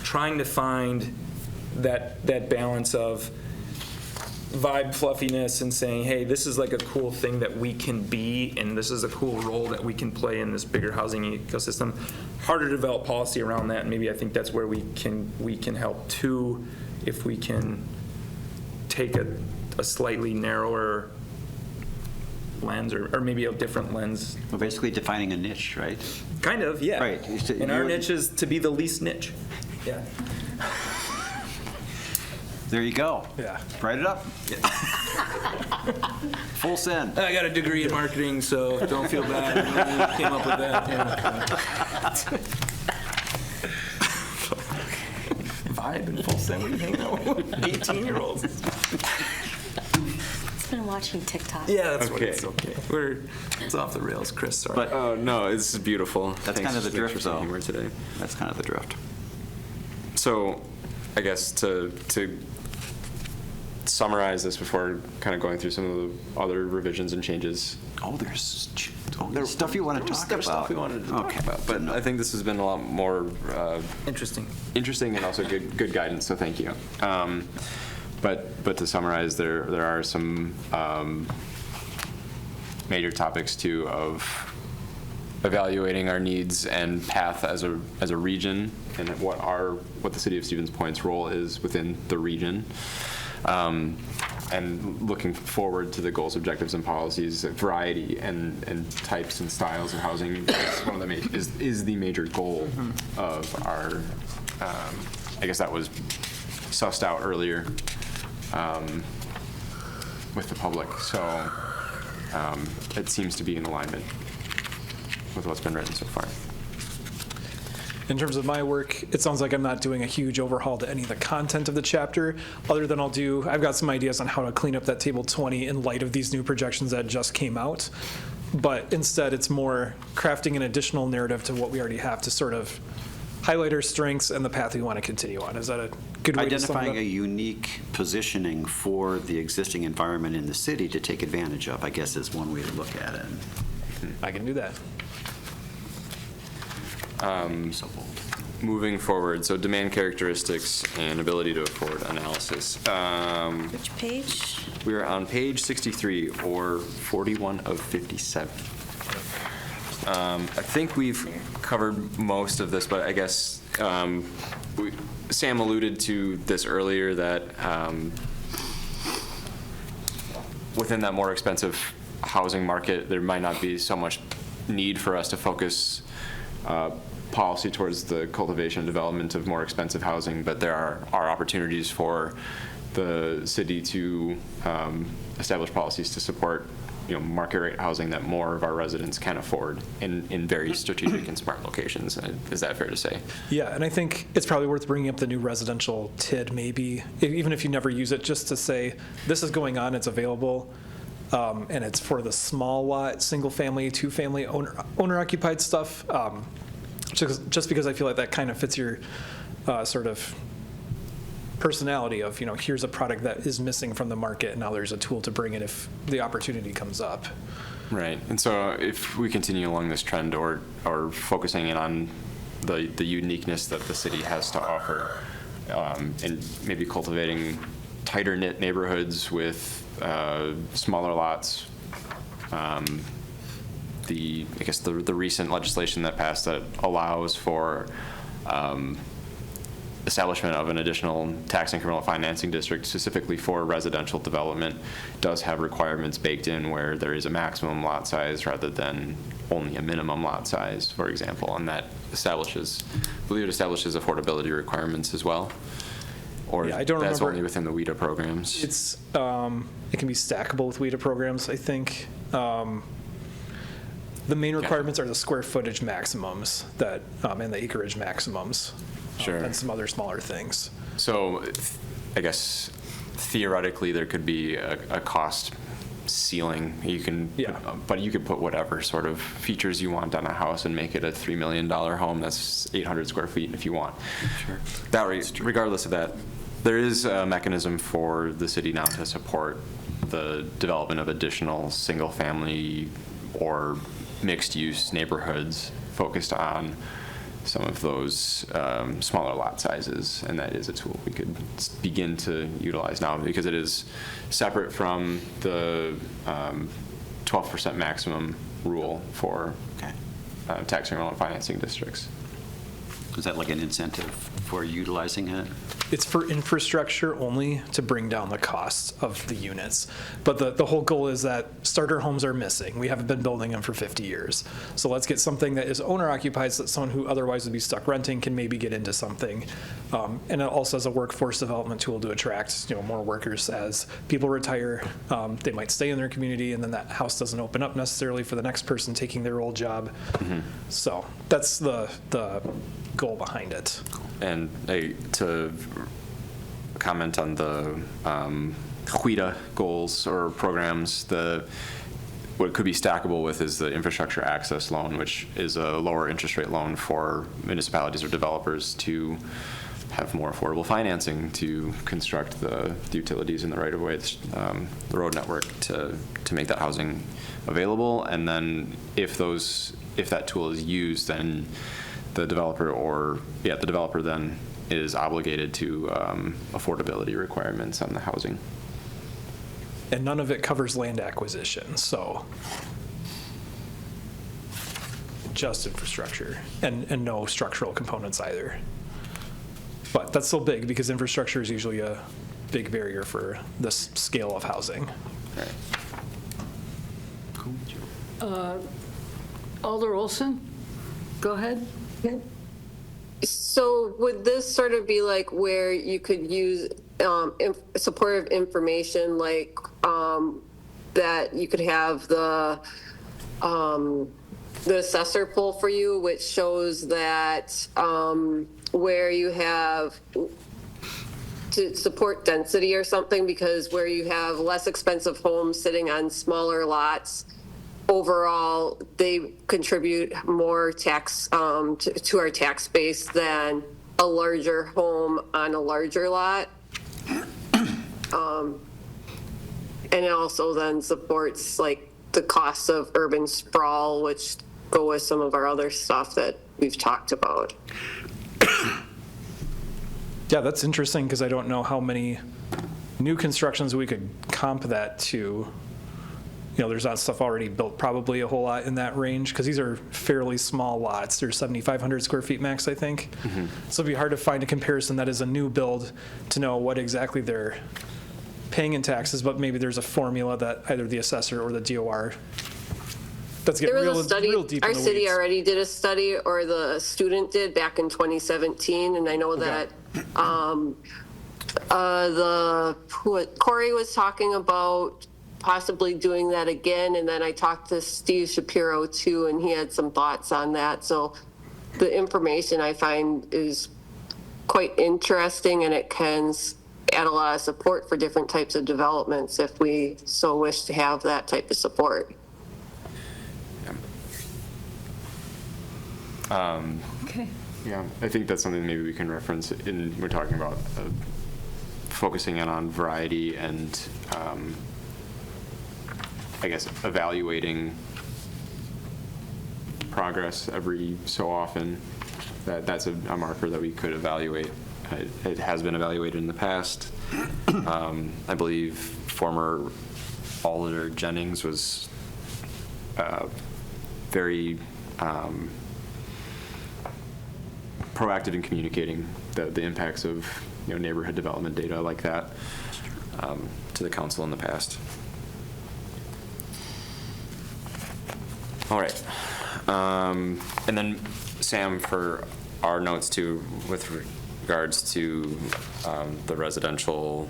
trying to find that balance of vibe fluffiness and saying, hey, this is like a cool thing that we can be, and this is a cool role that we can play in this bigger housing ecosystem. Harder to develop policy around that, and maybe I think that's where we can help too, if we can take a slightly narrower lens, or maybe a different lens. Well, basically defining a niche, right? Kind of, yeah. Right. And our niche is to be the least niche. Yeah. There you go. Yeah. Write it up. Full send. I got a degree in marketing, so don't feel bad when we came up with that. Vibe and full send. What are you hanging out with? 18-year-olds. It's been watching TikTok. Yeah, that's okay. It's okay. It's off the rails, Chris. Sorry. But oh no, this is beautiful. That's kind of the drift, though. Humor today. That's kind of the drift. So, I guess to summarize this before kind of going through some of the other revisions and changes. Oh, there's stuff you want to talk about. Stuff we wanted to talk about, but I think this has been a lot more interesting and also good guidance. So thank you. But to summarize, there are some major topics too of evaluating our needs and path as a region, and what the City of Stevens Point's role is within the region. And looking forward to the goals, objectives, and policies, variety and types and styles of housing is the major goal of our. I guess that was sussed out earlier with the public, so it seems to be in alignment with what's been written so far. In terms of my work, it sounds like I'm not doing a huge overhaul to any of the content of the chapter, other than I've got some ideas on how to clean up that table 20 in light of these new projections that just came out. But instead, it's more crafting an additional narrative to what we already have to sort of highlight our strengths and the path we want to continue on. Is that a good way to sum it up? Identifying a unique positioning for the existing environment in the city to take advantage of, I guess, is one way to look at it. I can do that. Moving forward, so demand characteristics and ability to afford analysis. Which page? We're on page 63, or 41 of 57. I think we've covered most of this, but I guess Sam alluded to this earlier, that within that more expensive housing market, there might not be so much need for us to focus policy towards the cultivation and development of more expensive housing, but there are opportunities for the city to establish policies to support, market rate housing that more of our residents can afford in very strategic and smart locations. Is that fair to say? Yeah, and I think it's probably worth bringing up the new residential TID maybe, even if you never use it, just to say, this is going on, it's available, and it's for the small lot, single-family, two-family, owner-occupied stuff, just because I feel like that kind of fits your sort of personality of, here's a product that is missing from the market, and now there's a tool to bring it if the opportunity comes up. Right. And so if we continue along this trend or focusing in on the uniqueness that the city has to offer, and maybe cultivating tighter knit neighborhoods with smaller lots, the recent legislation that passed that allows for establishment of an additional tax incremental financing district specifically for residential development does have requirements baked in where there is a maximum lot size rather than only a minimum lot size, for example, and that establishes affordability requirements as well. Or yeah, I don't that's remember. Only within the WIDA programs? It's it can be stackable with WIDA programs, I think. The main requirements are the square footage maximums that and the acreage maximums. Sure. And some other smaller things. So I guess theoretically there could be a cost ceiling. You can, but you could put whatever sort of features you want on a house and make it a $3 million home that's 800 square feet if you want. Sure. Regardless of that, there is a mechanism for the city now to support the development of additional single family or mixed use neighborhoods focused on some of those smaller lot sizes, and that is a tool we could begin to utilize now because it is separate from the 12% maximum rule for tax incremental financing districts. Is that like an incentive for utilizing it? It's for infrastructure only to bring down the cost of the units. But the whole goal is that starter homes are missing. We haven't been building them for 50 years. So let's get something that is owner occupied so that someone who otherwise would be stuck renting can maybe get into something. And it also has a workforce development tool to attract more workers as people retire. They might stay in their community and then that house doesn't open up necessarily for the next person taking their old job. Mm-hmm. So that's the goal behind it. And to comment on the WIDA goals or programs, what could be stackable with is the infrastructure access loan, which is a lower interest rate loan for municipalities or developers to have more affordable financing to construct the utilities in the right of way, the road network to make that housing available. And then if that tool is used, then the developer then is obligated to affordability requirements on the housing. And none of it covers land acquisition, so just infrastructure and no structural components either. But that's still big because infrastructure is usually a big barrier for this scale of housing. Right. Alder Olson, go ahead. So would this sort of be like where you could use supportive information, like that you could have the assessor pull for you, which shows that where you have to support density or something, because where you have less expensive homes sitting on smaller lots, overall, they contribute more tax to our tax base than a larger home on a larger lot. And it also then supports like the costs of urban sprawl, which go with some of our other stuff that we've talked about. Yeah, that's interesting because I don't know how many new constructions we could comp that to. There's not stuff already built probably a whole lot in that range because these are fairly small lots. They're 7,500 square feet max, I think. Mm-hmm. So it'd be hard to find a comparison that is a new build to know what exactly they're paying in taxes, but maybe there's a formula that either the assessor or the DOR. That's getting real deep Our in the city weeds. already did a study, or the student did back in 2017, and I know that Corey was talking about possibly doing that again, and then I talked to Steve Shapiro too, and he had some thoughts on that. So the information I find is quite interesting, and it can add a lot of support for different types of developments if we so wish to have that type of support. Okay. Yeah, I think that's something maybe we can reference in, we're talking about focusing in on variety and I guess evaluating progress every so often. That's a marker that we could evaluate. It has been evaluated in the past. I believe former Alder Jennings was very proactive in communicating the impacts of neighborhood development data like that to the council in the past. All right, and then Sam, for our notes too, with regards to the residential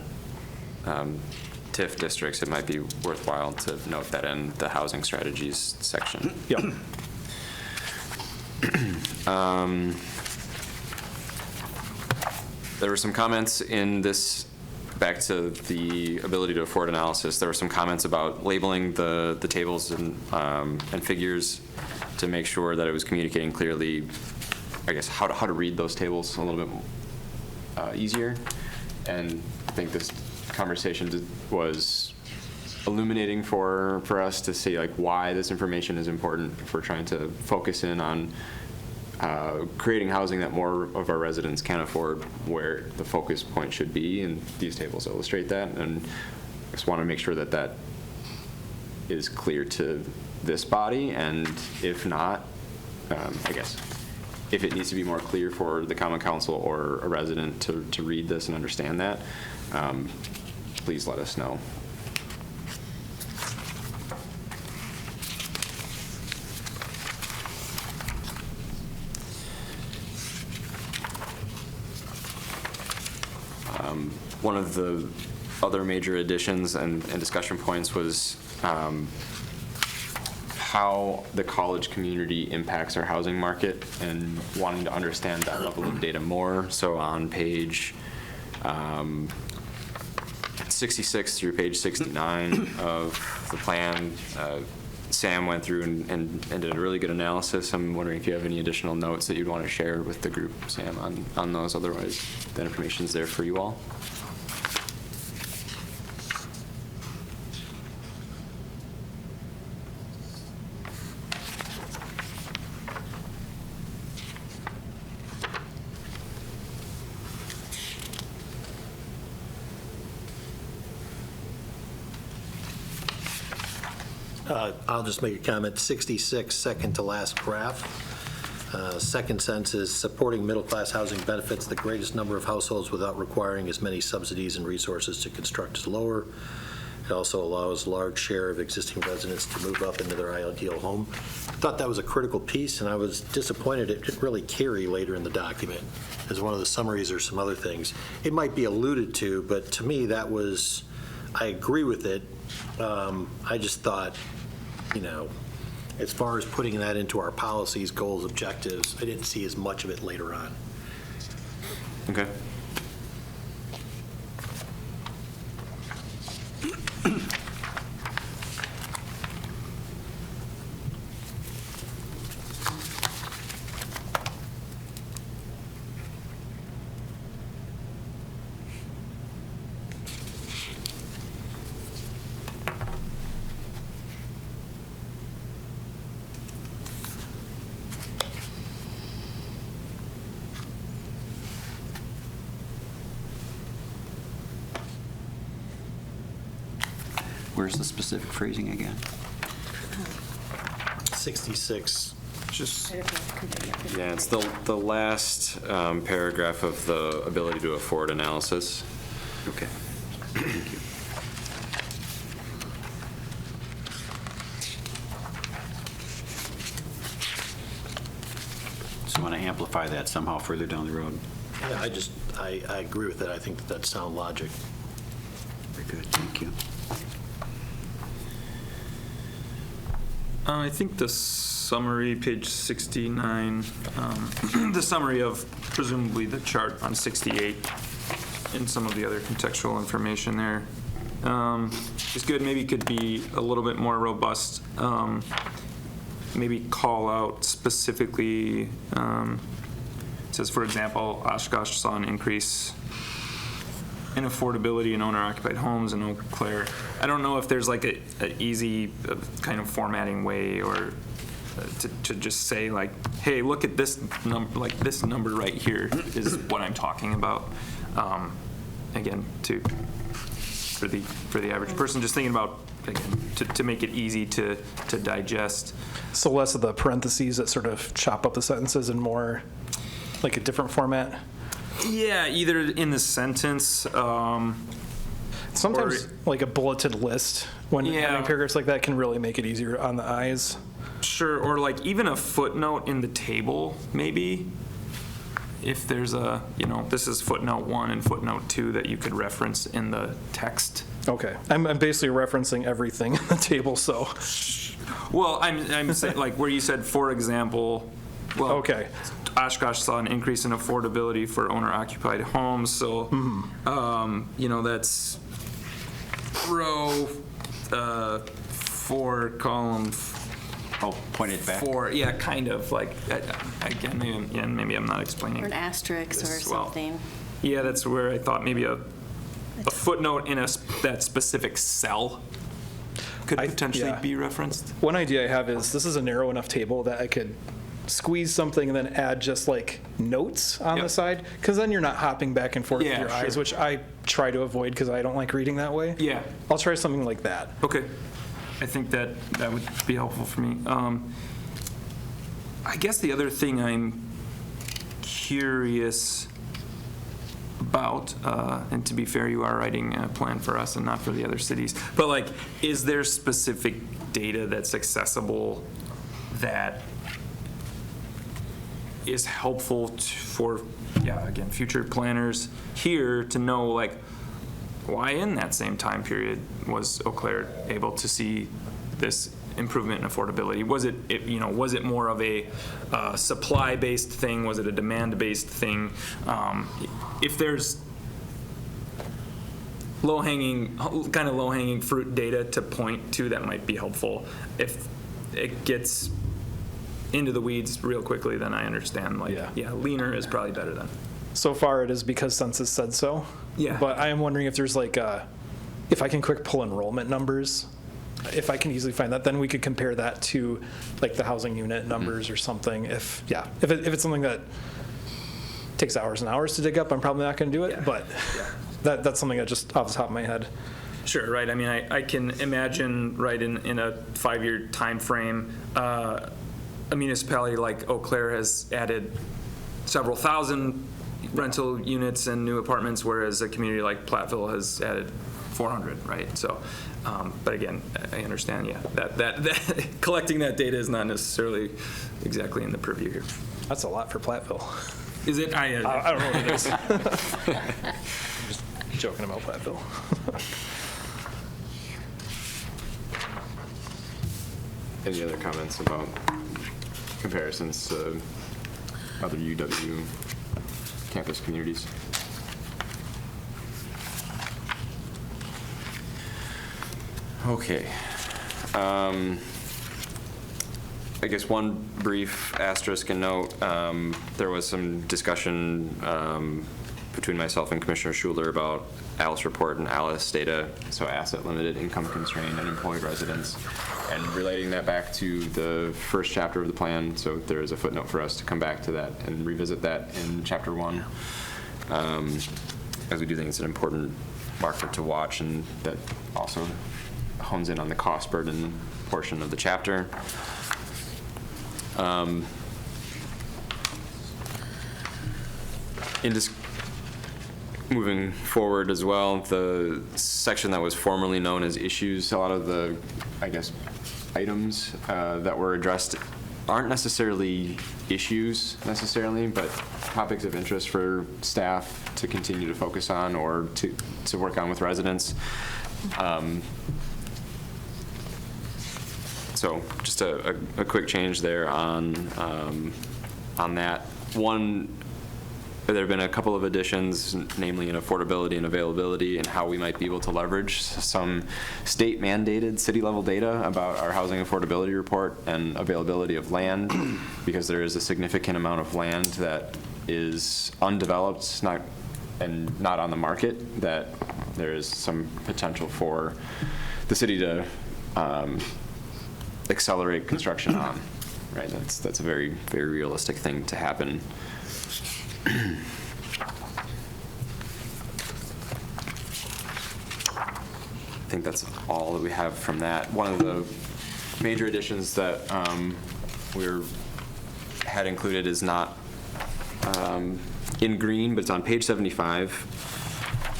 TIF districts, it might be worthwhile to note that in the housing strategies section. Yep. There were some comments in this, back to the ability to afford analysis, there were some comments about labeling the tables and figures to make sure that it was communicating clearly, I guess, how to read those tables a little bit easier. And I think this conversation was illuminating for us to see like why this information is important if we're trying to focus in on creating housing that more of our residents can afford, where the focus point should be, and these tables illustrate that. And I just want to make sure that that is clear to this body, and if not, I guess if it needs to be more clear for the common council or a resident to read this and understand that, please let us know. One of the other major additions and discussion points was how the college community impacts our housing market, and wanting to understand that level of data more. So on page 66 through page 69 of the plan, Sam went through and did a really good analysis. I'm wondering if you have any additional notes that you'd want to share with the group, Sam, on those. Otherwise, that information's there for you all. I'll just make a comment. 66, second to last graph. Second sentence is supporting middle-class housing benefits the greatest number of households without requiring as many subsidies and resources to construct is lower. It also allows a large share of existing residents to move up into their ideal home. I thought that was a critical piece, and I was disappointed it didn't really carry later in the document as one of the summaries or some other things. It might be alluded to, but to me that was, I agree with it. I just thought, as far as putting that into our policies, goals, objectives, I didn't see as much of it later on. Okay. Where's the specific phrasing again? 66. Just, yeah, it's the last paragraph of the ability to afford analysis. Okay. Thank you. So I want to amplify that somehow further down the road. Yeah, I agree with that. I think that's sound logic. Very good, thank you. I think the summary, page 69, the summary of presumably the chart on 68 and some of the other contextual information there is good. Maybe could be a little bit more robust. Maybe call out specifically, it says, for example, Oshkosh saw an increase in affordability in owner-occupied homes in Eau Claire. I don't know if there's like an easy kind of formatting way or to just say like, hey, look at this number, like this number right here is what I'm talking about. Again, for the average person, just thinking about, again, to make it easy to digest. So less of the parentheses that sort of chop up the sentences and more like a different format? Yeah, either in the sentence. Sometimes like a bulleted list, when having paragraphs like that can really make it easier on the eyes. Sure, or like even a footnote in the table, maybe. If there's a, this is footnote 1 and footnote 2 that you could reference in the text. Okay, I'm basically referencing everything in the table, so. Well, I'm saying like where you said, for example, well, okay, Oshkosh saw an increase in affordability for owner-occupied homes, so that's row 4, column. Oh, pointed back. 4, yeah, kind of like again. Maybe I'm not explaining. Or an asterisk or something. Yeah, that's where I thought maybe a footnote in that specific cell could potentially be referenced. One idea I have is this is a narrow enough table that I could squeeze something and then add just like notes on the side, because then you're not hopping back and forth with your eyes, which I try to avoid because I don't like reading that way. Yeah. I'll try something like that. Okay. I think that would be helpful for me. I guess the other thing I'm curious about, and to be fair, you are writing a plan for us and not for the other cities, but like, is there specific data that's accessible that is helpful for, again, future planners here to know, like, why in that same time period was Eau Claire able to see this improvement in affordability? Was it more of a supply-based thing? Was it a demand-based thing? If there's low-hanging fruit data to point to, that might be helpful. If it gets into the weeds real quickly, then I understand. Leaner is probably better then. So far, it is because census said so. Yeah. But I am wondering if there's like if I can quick pull enrollment numbers, if I can easily find that, then we could compare that to like the housing unit numbers or something. If it's something that takes hours and hours to dig up, I'm probably not going to do it. But that's something that just off the top of my head. Sure, right. I mean, I can imagine, right, in a 5-year time frame, a municipality like Eau Claire has added several thousand rental units and new apartments, whereas a community like Platteville has added 400, right? So, but again, I understand, that collecting that data is not necessarily exactly in the purview here. That's a lot for Platteville. Is it? I don't know what it is. I'm just joking about Platteville. Any other comments about comparisons to other UW campus communities? Okay. I guess one brief asterisk and note, there was some discussion between myself and Commissioner Schuler about ALICE report and ALICE data, so asset limited, income constrained, unemployed residents, and relating that back to the first chapter of the plan. So there is a footnote for us to come back to that and revisit that in chapter 1, as we do think it's an important marker to watch, and that also hones in on the cost burden portion of the chapter. In just moving forward as well, the section that was formerly known as issues, a lot of the, I guess, items that were addressed aren't necessarily issues necessarily, but topics of interest for staff to continue to focus on or to work on with residents. So just a quick change there on that. One, there have been a couple of additions, namely in affordability and availability, and how we might be able to leverage some state mandated city level data about our housing affordability report and availability of land, because there is a significant amount of land that is undeveloped, not on the market, that there is some potential for the city to accelerate construction on. Right, that's a very, very realistic thing to happen. I think that's all that we have from that. One of the major additions that had included is not in green, but it's on page 75.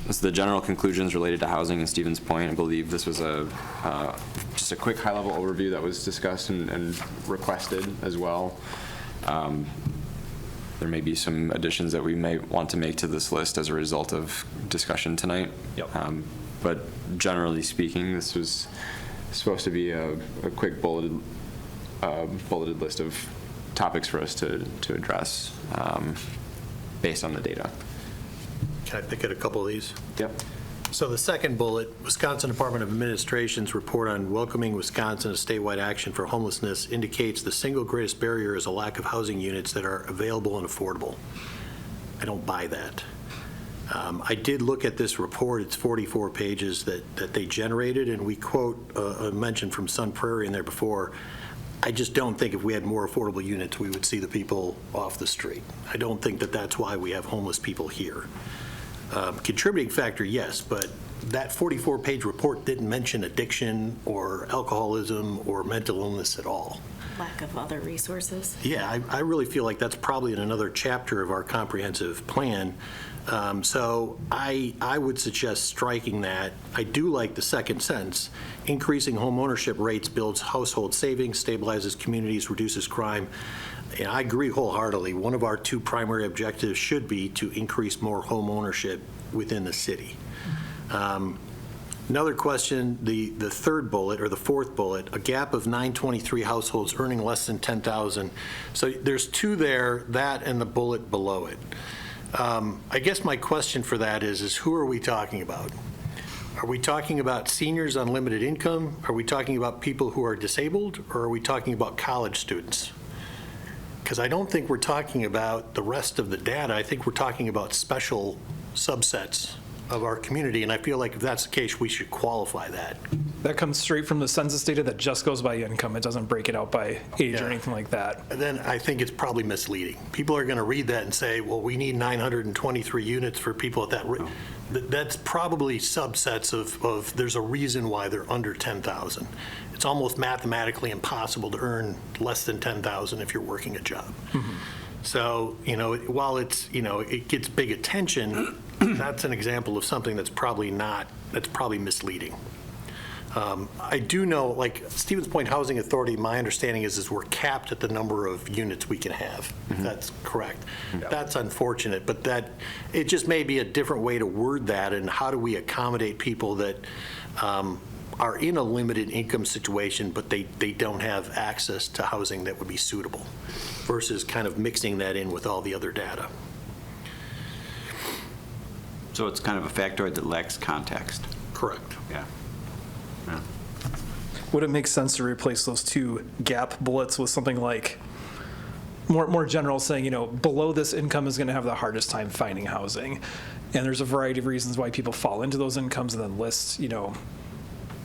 It's the general conclusions related to housing in Stevens Point. I believe this was just a quick high-level overview that was discussed and requested as well. There may be some additions that we may want to make to this list as a result of discussion tonight. Yep. But generally speaking, this was supposed to be a quick bulleted list of topics for us to address based on the data. Can I pick at a couple of these? Yep. So the second bullet, Wisconsin Department of Administration's report on welcoming Wisconsin to statewide action for homelessness indicates the single greatest barrier is a lack of housing units that are available and affordable. I don't buy that. I did look at this report. It's 44 pages that they generated, and we quote a mention from Sun Prairie in there before. I just don't think if we had more affordable units, we would see the people off the street. I don't think that that's why we have homeless people here. Contributing factor, yes, but that 44-page report didn't mention addiction or alcoholism or mental illness at all. Lack of other resources. Yeah, I really feel like that's probably in another chapter of our comprehensive plan. So I would suggest striking that. I do like the second sentence. Increasing home ownership rates builds household savings, stabilizes communities, reduces crime. And I agree wholeheartedly. One of our two primary objectives should be to increase more home ownership within the city. Another question, the third bullet or the fourth bullet, a gap of 923 households earning less than $10,000. So there's two there, that and the bullet below it. I guess my question for that is who are we talking about? Are we talking about seniors on limited income? Are we talking about people who are disabled? Or are we talking about college students? Because I don't think we're talking about the rest of the data. I think we're talking about special subsets of our community, and I feel like if that's the case, we should qualify that. That comes straight from the census data that just goes by income. It doesn't break it out by age or anything like that. And then I think it's probably misleading. People are going to read that and say, well, we need 923 units for people at that rate. That's probably subsets of there's a reason why they're under 10,000. It's almost mathematically impossible to earn less than 10,000 if you're working a job. Mm-hmm. So, while it's, it gets big attention, that's an example of something that's probably misleading. I do know, like Stevens Point Housing Authority, my understanding is we're capped at the number of units we can have. Mm-hmm. That's correct. Yeah. That's unfortunate, but it just may be a different way to word that, and how do we accommodate people that are in a limited income situation, but they don't have access to housing that would be suitable, versus kind of mixing that in with all the other data. So it's kind of a factoid that lacks context. Correct. Yeah. Yeah. Would it make sense to replace those two gap bullets with something like more general, saying, below this income is going to have the hardest time finding housing, and there's a variety of reasons why people fall into those incomes, and then list,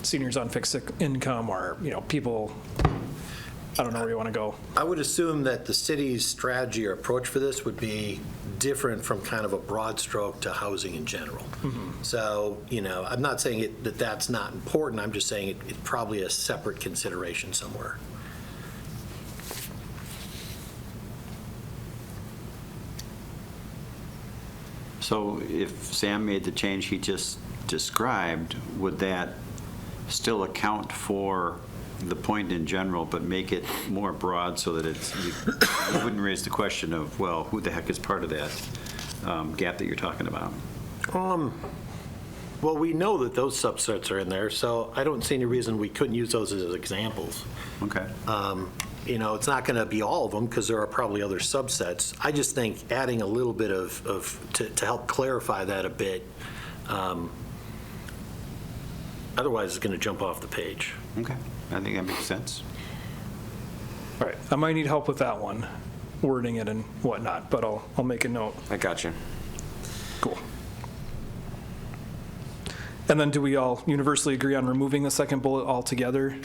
seniors on fixed income, or people, I don't know where you want to go. I would assume that the city's strategy or approach for this would be different from kind of a broad stroke to housing in general. Mm-hmm. So, I'm not saying that's not important. I'm just saying it's probably a separate consideration somewhere. So if Sam made the change he just described, would that still account for the point in general, but make it more broad so that you wouldn't raise the question of, well, who the heck is part of that gap that you're talking about? Well, we know that those subsets are in there, so I don't see any reason we couldn't use those as examples. Okay. It's not going to be all of them because there are probably other subsets. I just think adding a little bit to help clarify that a bit, otherwise it's going to jump off the page. Okay, I think that makes sense. All right, I might need help with that one, wording it and whatnot, but I'll make a note. I got you. Cool. And then do we all universally agree on removing the second bullet altogether?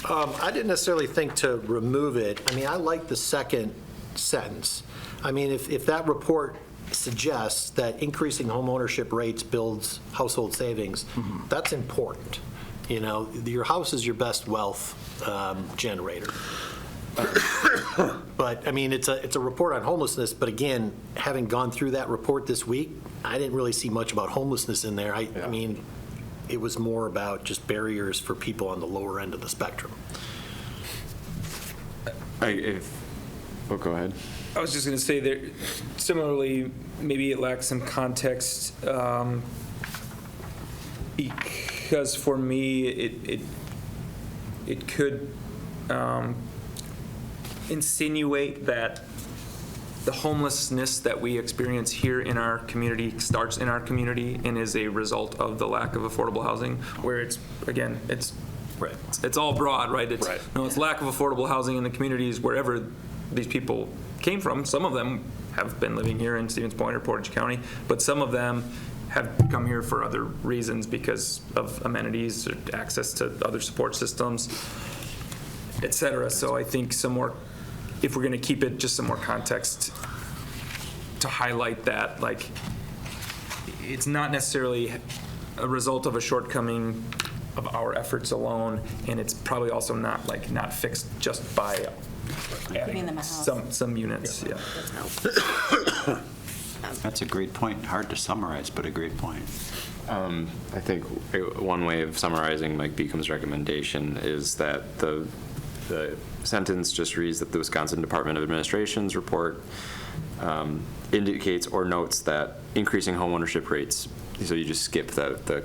I didn't necessarily think to remove it. I mean, I like the second sentence. I mean, if that report suggests that increasing home ownership rates builds household savings, that's important. Your house is your best wealth generator. But, I mean, it's a report on homelessness, but again, having gone through that report this week, I didn't really see much about homelessness in there. I mean, it was more about just barriers for people on the lower end of the spectrum. Go ahead. I was just going to say that similarly, maybe it lacks some context because for me, it could insinuate that the homelessness that we experience here in our community starts in our community and is a result of the lack of affordable housing, where it's Right. It's all broad, right? It's, right. It's lack of affordable housing in the communities wherever these people came from. Some of them have been living here in Stevens Point or Portage County, but some of them have come here for other reasons because of amenities, or access to other support systems, et cetera. So I think if we're going to keep it, just some more context to highlight that, like, it's not necessarily a result of a shortcoming of our efforts alone, and it's probably also not fixed just by adding them a house. some units. Yeah. That's a great point. Hard to summarize, but a great point. I think one way of summarizing Mike Beacom's recommendation is that the sentence just reads that the Wisconsin Department of Administration's report indicates or notes that increasing home ownership rates, so you just skip that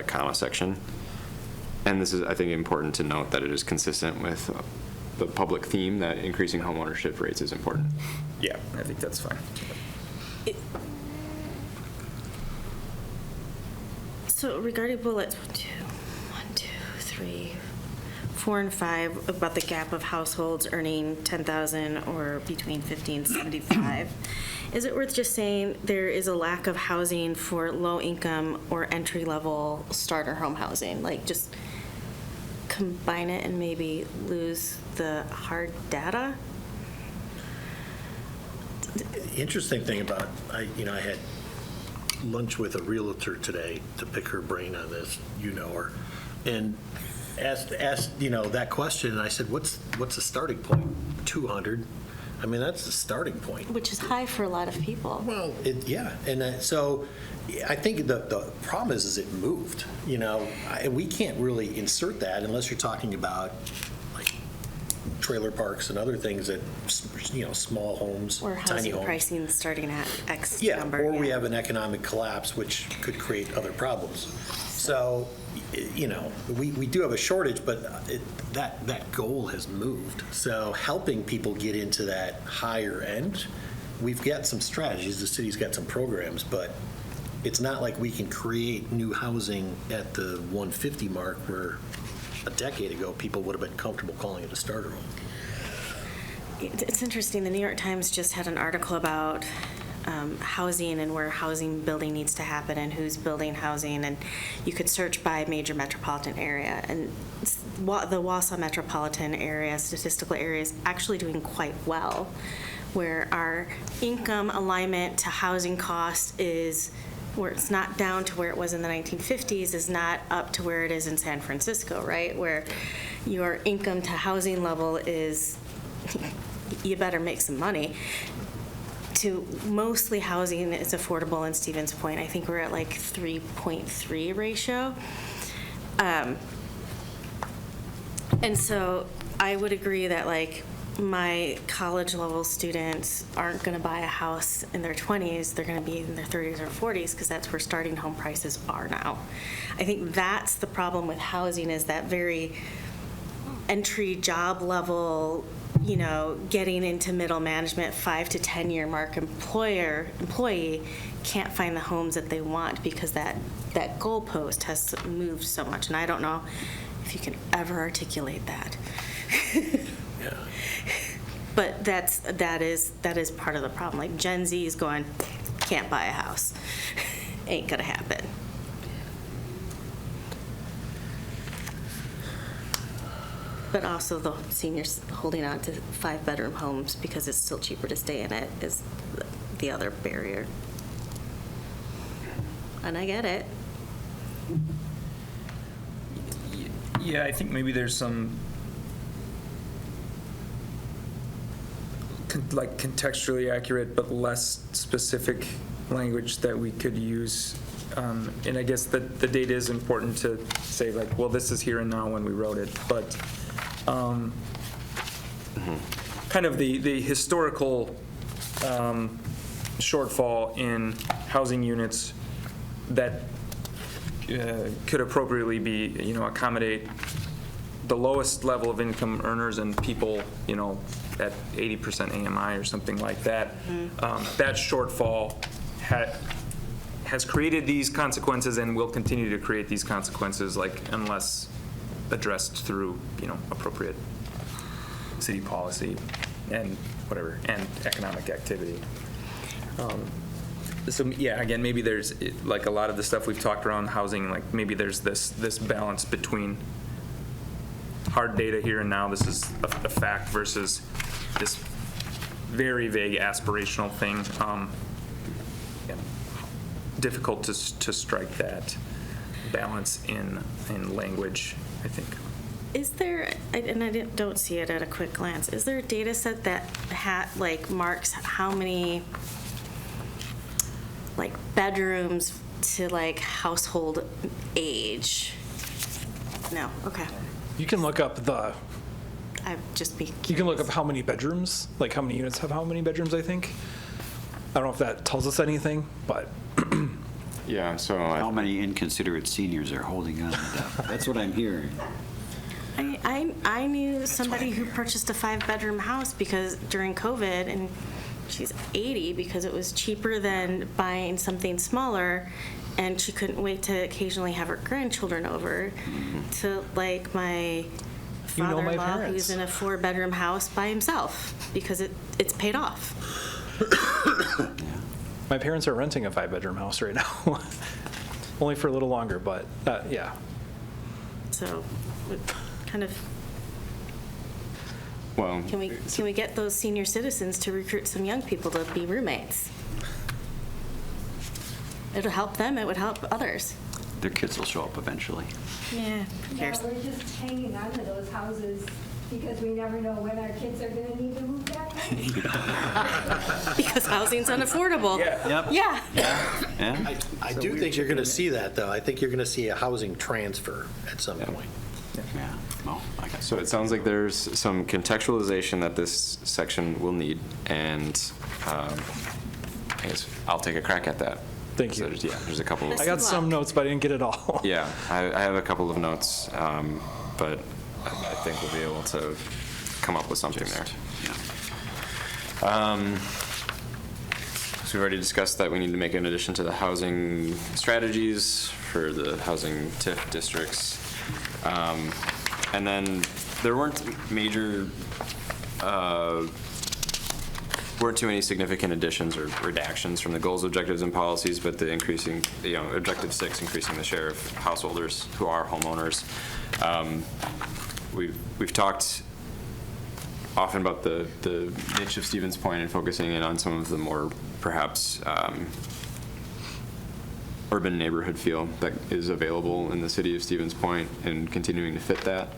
comma section. And this is, I think, important to note that it is consistent with the public theme that increasing home ownership rates is important. Yeah, I think that's fine. So regarding bullets 4 and 5 about the gap of households earning $10,000 or between 50 and 75, is it worth just saying there is a lack of housing for low income or entry level starter home housing? Like, just combine it and maybe lose the hard data? Interesting thing about, I had lunch with a realtor today to pick her brain on this, her, and asked that question, and I said, what's the starting point? 200. I mean, that's the starting point. Which is high for a lot of people. Well, and so I think the problem is it moved, and we can't really insert that unless you're talking about like trailer parks and other things that, small homes, or tiny housing homes. Pricing starting at X number. Or we have an economic collapse, which could create other problems. So, we do have a shortage, but that goal has moved. So helping people get into that higher end, we've got some strategies. The city's got some programs, but it's not like we can create new housing at the 150 mark where a decade ago people would have been comfortable calling it a starter home. It's interesting. The New York Times just had an article about housing and where housing building needs to happen and who's building housing, and you could search by major metropolitan area, and the Wausau metropolitan area, statistical area, is actually doing quite well, where our income alignment to housing cost is where it's not down to where it was in the 1950s, is not up to where it is in San Francisco, right? Where your income to housing level is, you better make some money. To mostly housing is affordable in Stevens Point. I think we're at like 3.3 ratio. And so I would agree that like my college level students aren't going to buy a house in their 20s. They're going to be in their 30s or 40s because that's where starting home prices are now. I think that's the problem with housing, is that very entry job level, you know, getting into middle management, 5 to 10 year mark employee can't find the homes that they want because that goalpost has moved so much. And I don't know if you can ever articulate that. But that is part of the problem. Like Gen Z is going, can't buy a house. Ain't gonna happen. But also the seniors holding on to 5-bedroom homes because it's still cheaper to stay in it is the other barrier. And I get it. Yeah, I think maybe there's some like contextually accurate but less specific language that we could use. And I guess that the data is important to say like, well, this is here and now when we wrote it, but kind of the historical shortfall in housing units that could appropriately be, you know, accommodate the lowest level of income earners and people, you know, at 80% AMI or something like that. That shortfall has created these consequences and will continue to create these consequences, like unless addressed through, you know, appropriate city policy and whatever, and economic activity. So yeah, again, maybe there's like a lot of the stuff we've talked around housing, like maybe there's this balance between hard data here and now, this is a fact, versus this very vague aspirational thing. Yeah, difficult to strike that balance in language, I think. Is there, and I don't see it at a quick glance, is there a data set that like marks how many like bedrooms to like household age? No, okay. You can look up you can look up how many bedrooms, like how many units have how many bedrooms, I think. I don't know if that tells us anything, but. Yeah, so. How many inconsiderate seniors are holding on to that? That's what I'm hearing. I knew somebody who purchased a 5-bedroom house because during COVID, and she's 80 because it was cheaper than buying something smaller, and she couldn't wait to occasionally have her grandchildren over. To like my father-in-law who's in a 4-bedroom house by himself because it's paid off. My parents are renting a 5-bedroom house right now. Only for a little longer, but yeah. So kind of, well, can we get those senior citizens to recruit some young people to be roommates? It'll help them, it would help others. Their kids will show up eventually. Yeah, who cares? Yeah, we're just hanging on to those houses because we never know when our kids are going to need to move back home. Because housing's unaffordable. Yeah. Yeah. Yeah. I do think you're going to see that, though. I think you're going to see a housing transfer at some point. Yeah. Well, I guess. So it sounds like there's some contextualization that this section will need, and I guess I'll take a crack at that. Thank you. So there's a couple of. I got some notes, but I didn't get it all. Yeah, I have a couple of notes, but I think we'll be able to come up with something there. Yeah. So we've already discussed that we need to make an addition to the housing strategies for the housing TIF districts. And then there weren't too many significant additions or redactions from the goals, objectives, and policies, but the increasing, Objective 6, increasing the share of householders who are homeowners. We've talked often about the niche of Stevens Point and focusing in on some of the more perhaps urban neighborhood feel that is available in the city of Stevens Point and continuing to fit that.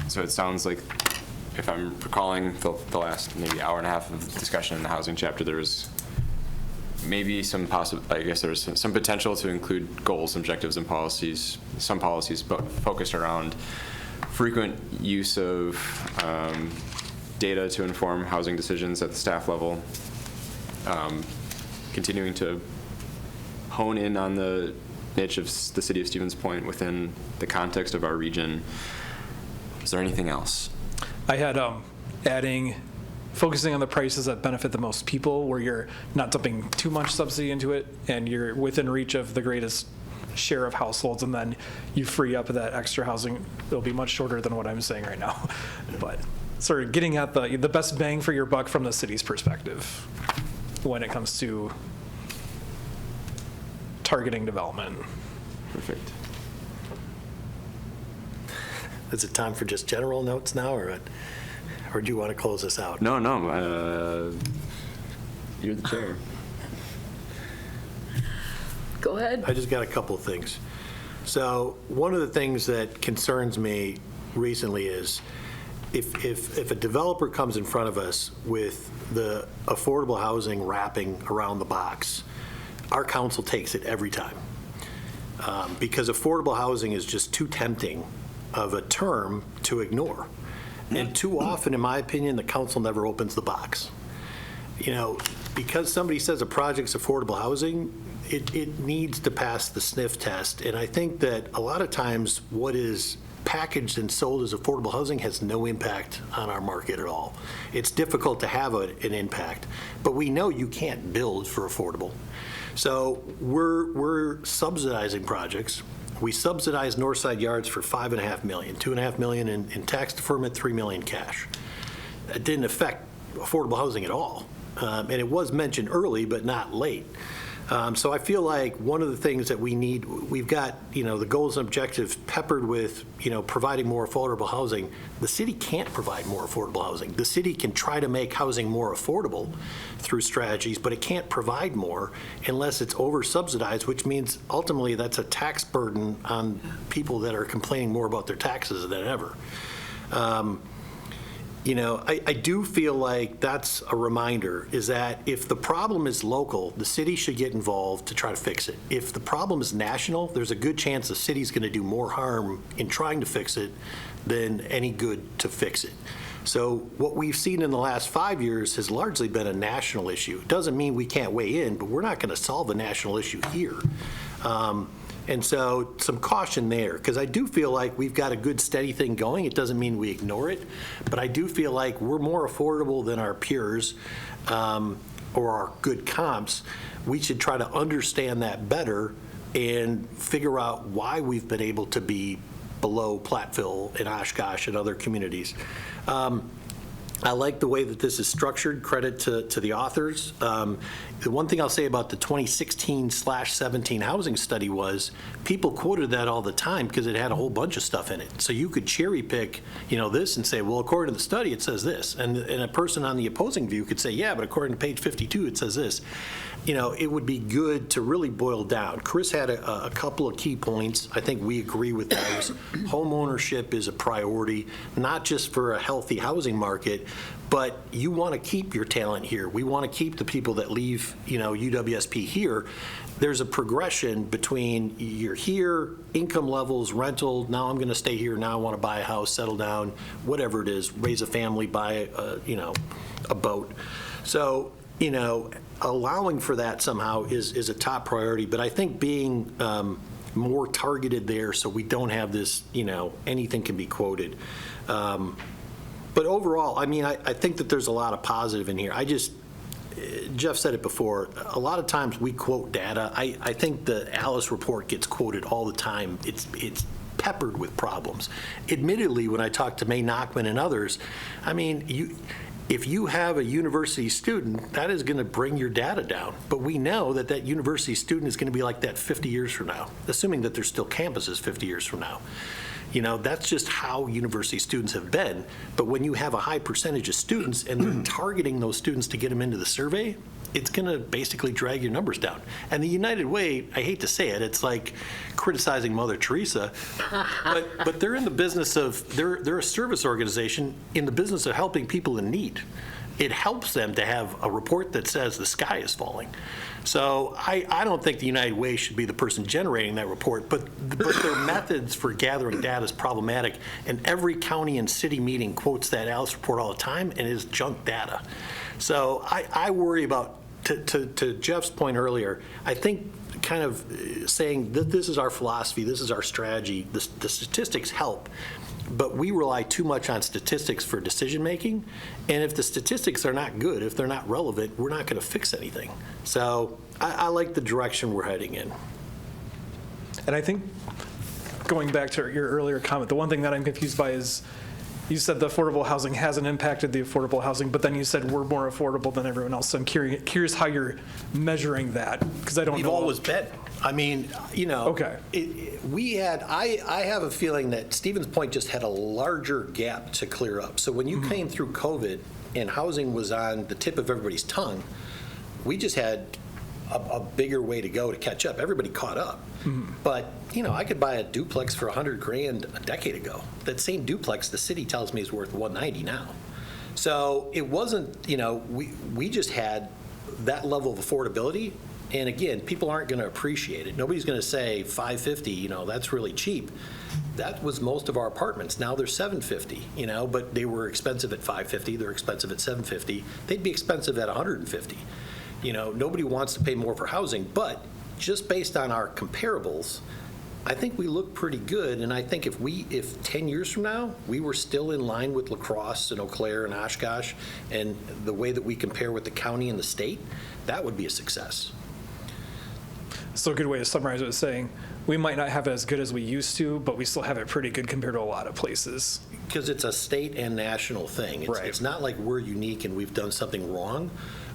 So it sounds like, if I'm recalling the last maybe hour and a half of discussion in the housing chapter, there was maybe some I guess there's some potential to include goals, objectives, and policies, some policies focused around frequent use of data to inform housing decisions at the staff level, continuing to hone in on the niche of the city of Stevens Point within the context of our region. Is there anything else? I had focusing on the prices that benefit the most people, where you're not dumping too much subsidy into it and you're within reach of the greatest share of households, and then you free up that extra housing. It'll be much shorter than what I'm saying right now. But sort of getting at the best bang for your buck from the city's perspective when it comes to targeting development. Perfect. Is it time for just general notes now, or do you want to close this out? No, you're the chair. Go ahead. I just got a couple of things. So one of the things that concerns me recently is if a developer comes in front of us with the affordable housing wrapping around the box, our council takes it every time. Because affordable housing is just too tempting of a term to ignore. And too often, in my opinion, the council never opens the box. Because somebody says a project's affordable housing, it needs to pass the sniff test. And I think that a lot of times what is packaged and sold as affordable housing has no impact on our market at all. It's difficult to have an impact, but we know you can't build for affordable. So we're subsidizing projects. We subsidized Northside Yards for $5.5 million, $2.5 million in tax deferment, $3 million cash. It didn't affect affordable housing at all. And it was mentioned early, but not late. So I feel like one of the things that we need, we've got, the goals and objectives peppered with, providing more affordable housing. The city can't provide more affordable housing. The city can try to make housing more affordable through strategies, but it can't provide more unless it's over-subsidized, which means ultimately that's a tax burden on people that are complaining more about their taxes than ever. I do feel like that's a reminder, is that if the problem is local, the city should get involved to try to fix it. If the problem is national, there's a good chance the city's going to do more harm in trying to fix it than any good to fix it. So what we've seen in the last 5 years has largely been a national issue. It doesn't mean we can't weigh in, but we're not going to solve a national issue here. And so some caution there, because I do feel like we've got a good steady thing going. It doesn't mean we ignore it, but I do feel like we're more affordable than our peers or our good comps. We should try to understand that better and figure out why we've been able to be below Platteville and Oshkosh and other communities. I like the way that this is structured. Credit to the authors. The one thing I'll say about the 2016/17 housing study was people quoted that all the time because it had a whole bunch of stuff in it. So you could cherry pick, this and say, well, according to the study, it says this. And a person on the opposing view could say, yeah, but according to page 52, it says this. It would be good to really boil down. Chris had a couple of key points. I think we agree with those. Home ownership is a priority, not just for a healthy housing market, but you want to keep your talent here. We want to keep the people that leave, UWSP here. There's a progression between you're here, income levels, rental, now I'm going to stay here, now I want to buy a house, settle down, whatever it is, raise a family, buy a boat. So, allowing for that somehow is a top priority, but I think being more targeted there so we don't have this, anything can be quoted. But overall, I think that there's a lot of positive in here. Jeff said it before, a lot of times we quote data. I think the Alice report gets quoted all the time. It's peppered with problems. Admittedly, when I talk to May Nachman and others, if you have a university student, that is going to bring your data down. But we know that university student is going to be like that 50 years from now, assuming that there's still campuses 50 years from now. That's just how university students have been. But when you have a high percentage of students and they're targeting those students to get them into the survey, it's going to basically drag your numbers down. And the United Way, I hate to say it, it's like criticizing Mother Teresa, but they're in the business of, they're a service organization in the business of helping people in need. it helps them to have a report that says the sky is falling. So I don't think the United Way should be the person generating that report, but their methods for gathering data is problematic, and every county and city meeting quotes that Alice report all the time, and it is junk data. So I worry about, to Jeff's point earlier, I think kind of saying that this is our philosophy, this is our strategy, the statistics help, but we rely too much on statistics for decision-making, and if the statistics are not good, if they're not relevant, we're not going to fix anything. So I like the direction we're heading in. And I think, going back to your earlier comment, the one thing that I'm confused by is you said the affordable housing hasn't impacted the affordable housing, but then you said we're more affordable than everyone else. So I'm curious how you're measuring that, because I don't know. We've always been. I mean, you know, okay. I have a feeling that Stephen's Point just had a larger gap to clear up. So when you came through COVID and housing was on the tip of everybody's tongue, we just had a bigger way to go to catch up. Everybody caught up. But, you know, I could buy a duplex for $100,000 a decade ago. That same duplex, the city tells me is worth $190 now. So it wasn't, you know, we just had that level of affordability. And again, people aren't going to appreciate it. Nobody's going to say $550, you know, that's really cheap. That was most of our apartments. Now they're $750, you know, but they were expensive at $550. They're expensive at $750. They'd be expensive at $150. You know, nobody wants to pay more for housing, but just based on our comparables, I think we look pretty good. And I think if 10 years from now, we were still in line with La Crosse and Eau Claire and Oshkosh and the way that we compare with the county and the state, that would be a success. So a good way to summarize it is saying we might not have it as good as we used to, but we still have it pretty good compared to a lot of places. Because it's a state and national thing. Right. It's not like we're unique and we've done something wrong.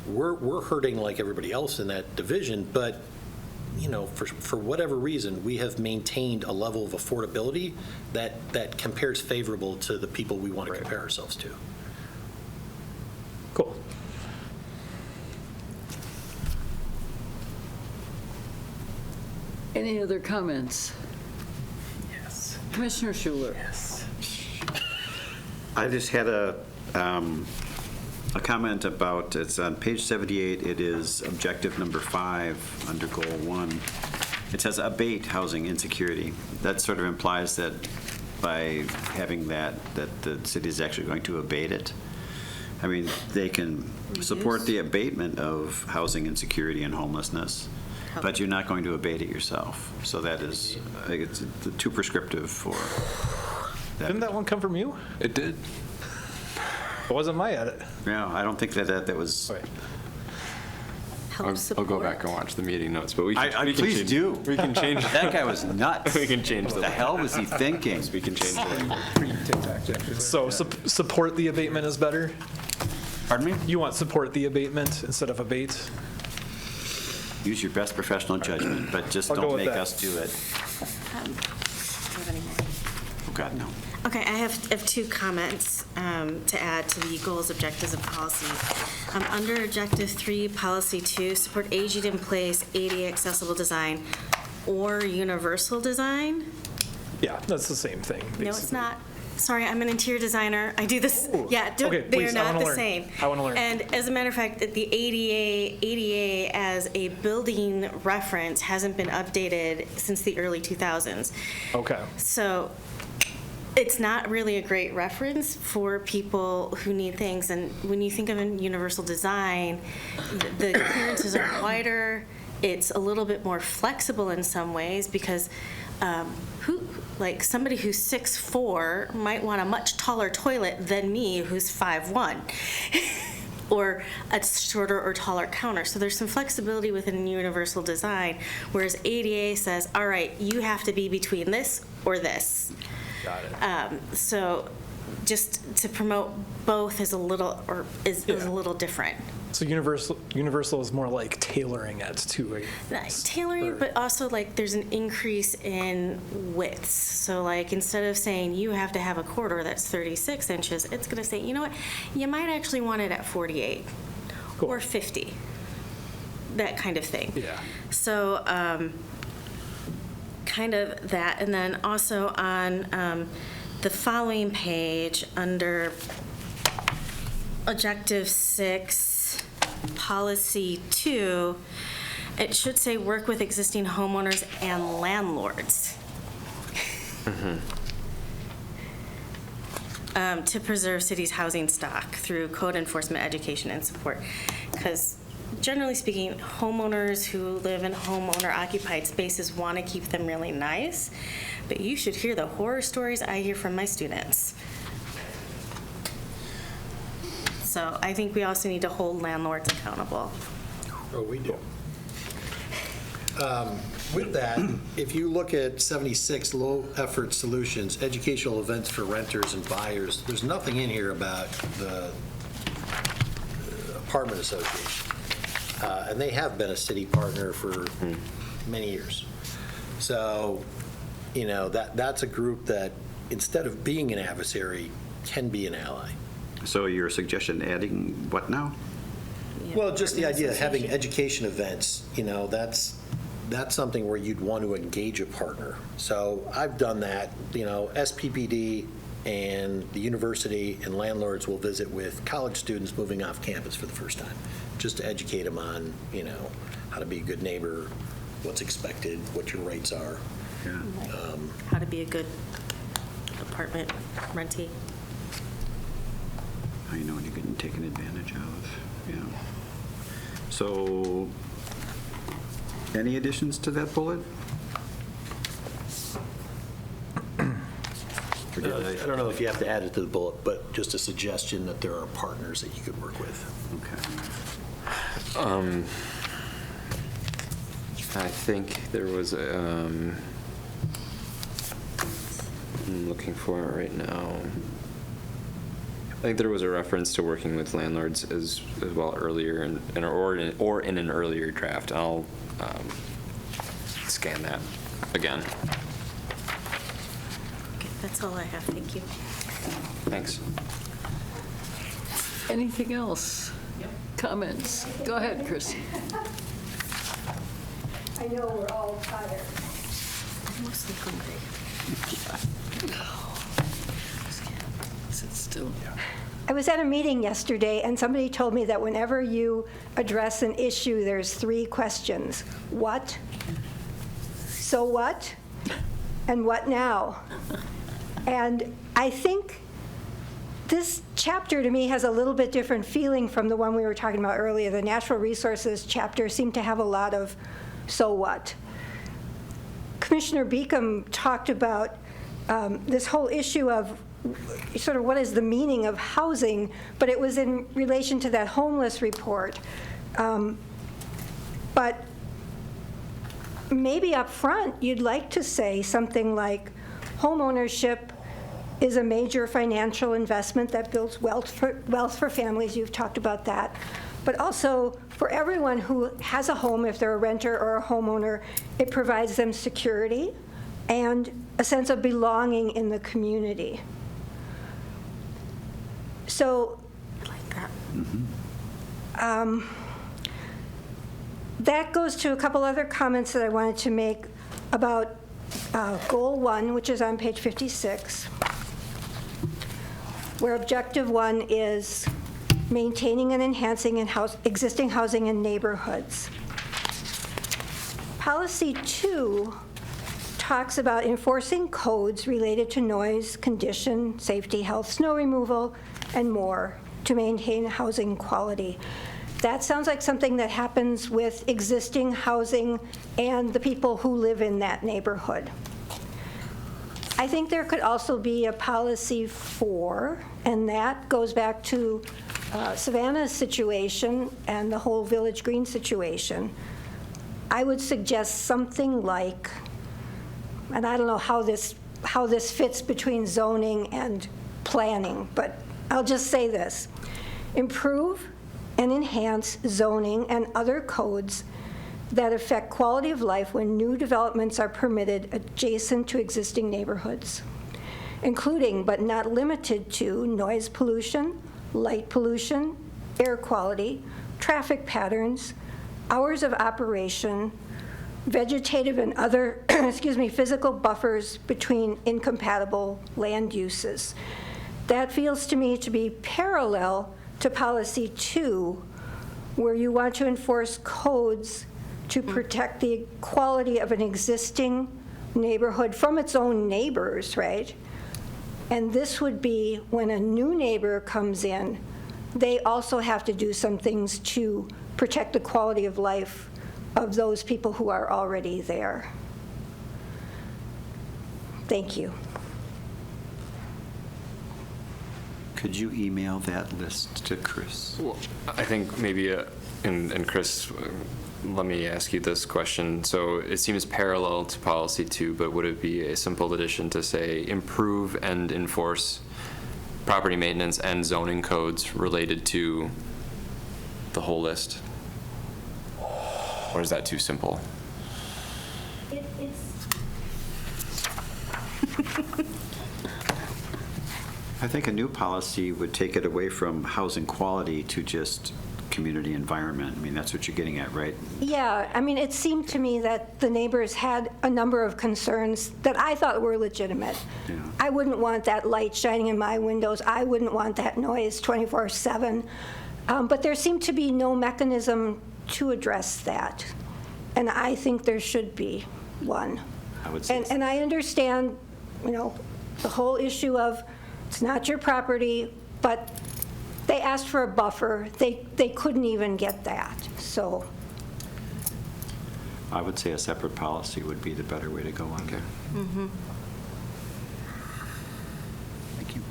We're hurting like everybody else in that division, but you know, for whatever reason, we have maintained a level of affordability that compares favorable to the people we want to compare ourselves to. Cool. Any other comments? Yes. Commissioner Schuler? Yes. I just had a comment about, it's on page 78, it is objective number 5 under goal 1. It says abate housing insecurity. That sort of implies that by having that the city is actually going to abate it. I mean, they can support the abatement of housing insecurity and homelessness, but you're not going to abate it yourself. So that is, I think it's too prescriptive for that. Didn't that one come from you? It did. It wasn't my edit. Yeah, I don't think that was. Right. I'll go back and watch the meeting notes, but we can please change, do. We can change. That guy was nuts. We can change What the hell was he thinking? We can change the So support the abatement is better? Pardon me? You want support the abatement instead of abate? Use your best professional judgment, but just I'll go don't with make that. us do it. Do you have any more? Oh, God, no. Okay, I have 2 comments to add to the goals, objectives, and policy. Under Objective 3, Policy 2, support aged in place, ADA accessible design, or universal design. Yeah, that's the same thing. No, it's basically. not. Sorry, I'm an interior designer. I do this. Yeah, Okay, they please, are I not wanna the learn. same. I wanna learn. And as a matter of fact, the ADA as a building reference hasn't been updated since the early 2000s. Okay. So it's not really a great reference for people who need things. And when you think of a universal design, the clearances are wider. It's a little bit more flexible in some ways because like somebody who's 6'4" might want a much taller toilet than me who's 5'1", or a shorter or taller counter. So there's some flexibility within universal design, whereas ADA says, all right, you have to be between this or this. Got it. So just to promote both is a little, is a little different. So universal is more like tailoring it to a Tailoring, but also like there's an increase in widths. So like instead of saying you have to have a corridor that's 36 inches, it's going to say, you know what, you might actually want it at 48 or 50, that kind of thing. Yeah. So kind of that. And then also on the following page under Objective 6, Policy 2, it should say work with existing homeowners and landlords to preserve city's housing stock through code enforcement, education, and support. Because generally speaking, homeowners who live in homeowner-occupied spaces want to keep them really nice, but you should hear the horror stories I hear from my students. So I think we also need to hold landlords accountable. Oh, we do. With that, if you look at 76 low-effort solutions, educational events for renters and buyers, there's nothing in here about the apartment association. And they have been a city partner for many years. So, you know, that's a group that, instead of being an adversary, can be an ally. So your suggestion, adding what now? Well, just the idea of having education events, you know, that's something where you'd want to engage a partner. So I've done that, you know, SPPD and the university and landlords will visit with college students moving off campus for the first time, just to educate them on, you know, how to be a good neighbor, what's expected, what your rights are. Yeah. How to be a good apartment rentee. How you know when you're getting taken advantage of, yeah. So, any additions to that bullet? I don't know if you have to add it to the bullet, but just a suggestion that there are partners that you could work with. Okay. I think there was I'm looking for it right now. I think there was a reference to working with landlords as well earlier or in an earlier draft. I'll scan that again. Okay, that's all I have. Thank you. Thanks. Anything else? Comments? Go ahead, Chrissy. I know we're all tired. I'm mostly hungry. Sit still. I was at a meeting yesterday, and somebody told me that whenever you address an issue, there's 3 questions. What? So what? And what now? And I think this chapter, to me, has a little bit different feeling from the one we were talking about earlier. The natural resources chapter seemed to have a lot of so what. Commissioner Beacom talked about this whole issue of sort of what is the meaning of housing, but it was in relation to that homeless report. But maybe up front, you'd like to say something like, homeownership is a major financial investment that builds wealth for families. You've talked about that. But also, for everyone who has a home, if they're a renter or a homeowner, it provides them security and a sense of belonging in the community. So I like that. That goes to a couple other comments that I wanted to make about Goal 1, which is on page 56, where Objective 1 is maintaining and enhancing existing housing in neighborhoods. Policy 2 talks about enforcing codes related to noise, condition, safety, health, snow removal, and more to maintain housing quality. That sounds like something that happens with existing housing and the people who live in that neighborhood. I think there could also be a policy 4, and that goes back to Savannah's situation and the whole Village Green situation. I would suggest something like, and I don't know how this fits between zoning and planning, but I'll just say this: improve and enhance zoning and other codes that affect quality of life when new developments are permitted adjacent to existing neighborhoods, including but not limited to noise pollution, light pollution, air quality, traffic patterns, hours of operation, vegetative and other physical buffers between incompatible land uses. That feels to me to be parallel to policy 2, where you want to enforce codes to protect the quality of an existing neighborhood from its own neighbors, right? And this would be when a new neighbor comes in, they also have to do some things to protect the quality of life of those people who are already there. Thank you. Could you email that list to Chris? Well, I think maybe, and Chris, let me ask you this question. So it seems parallel to policy 2, but would it be a simple addition to say improve and enforce property maintenance and zoning codes related to the whole list? Or is that too simple? I think a new policy would take it away from housing quality to just community environment. I mean, that's what you're getting at, right? Yeah, I mean, it seemed to me that the neighbors had a number of concerns that I thought were legitimate. Yeah. I wouldn't want that light shining in my windows. I wouldn't want that noise 24/7. But there seemed to be no mechanism to address that. And I think there should be one. I would say And I understand, the whole issue of it's not your property, but they asked for a buffer. They couldn't even get that, so. I would say a separate policy would be the better way to go on. Okay. Thank you.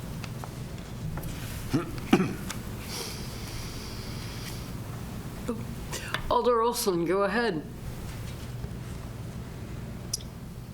Alder Olson, go ahead.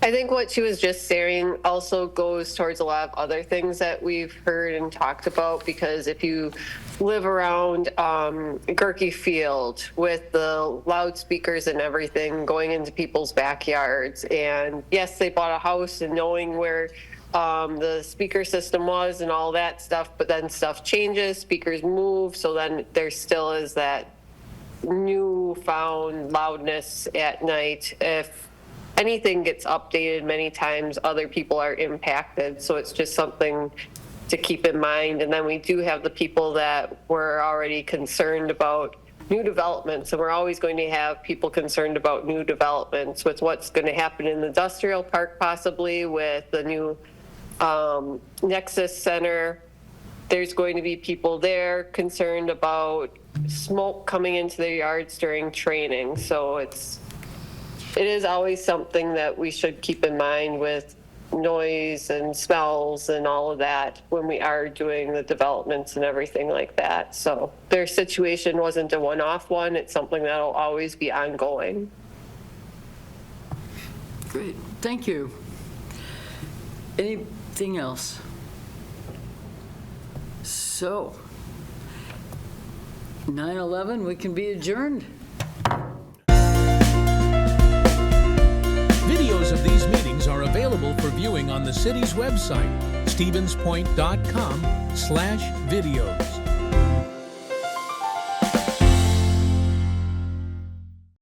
I think what she was just saying also goes towards a lot of other things that we've heard and talked about, because if you live around Gerke Field with the loudspeakers and everything going into people's backyards, and yes, they bought a house and knowing where the speaker system was and all that stuff, but then stuff changes, speakers move, so then there still is that newfound loudness at night. If anything gets updated many times, other people are impacted. So it's just something to keep in mind. And then we do have the people that were already concerned about new developments, and we're always going to have people concerned about new developments with what's going to happen in the industrial park, possibly with the new Nexus Center. There's going to be people there concerned about smoke coming into their yards during training. So it is always something that we should keep in mind with noise and smells and all of that when we are doing the developments and everything like that. So their situation wasn't a one-off one. It's something that'll always be ongoing. Great, thank you. Anything else? So, 9/11, we can be adjourned. Videos of these meetings are available for viewing on the city's website, stevenspoint.com/videos.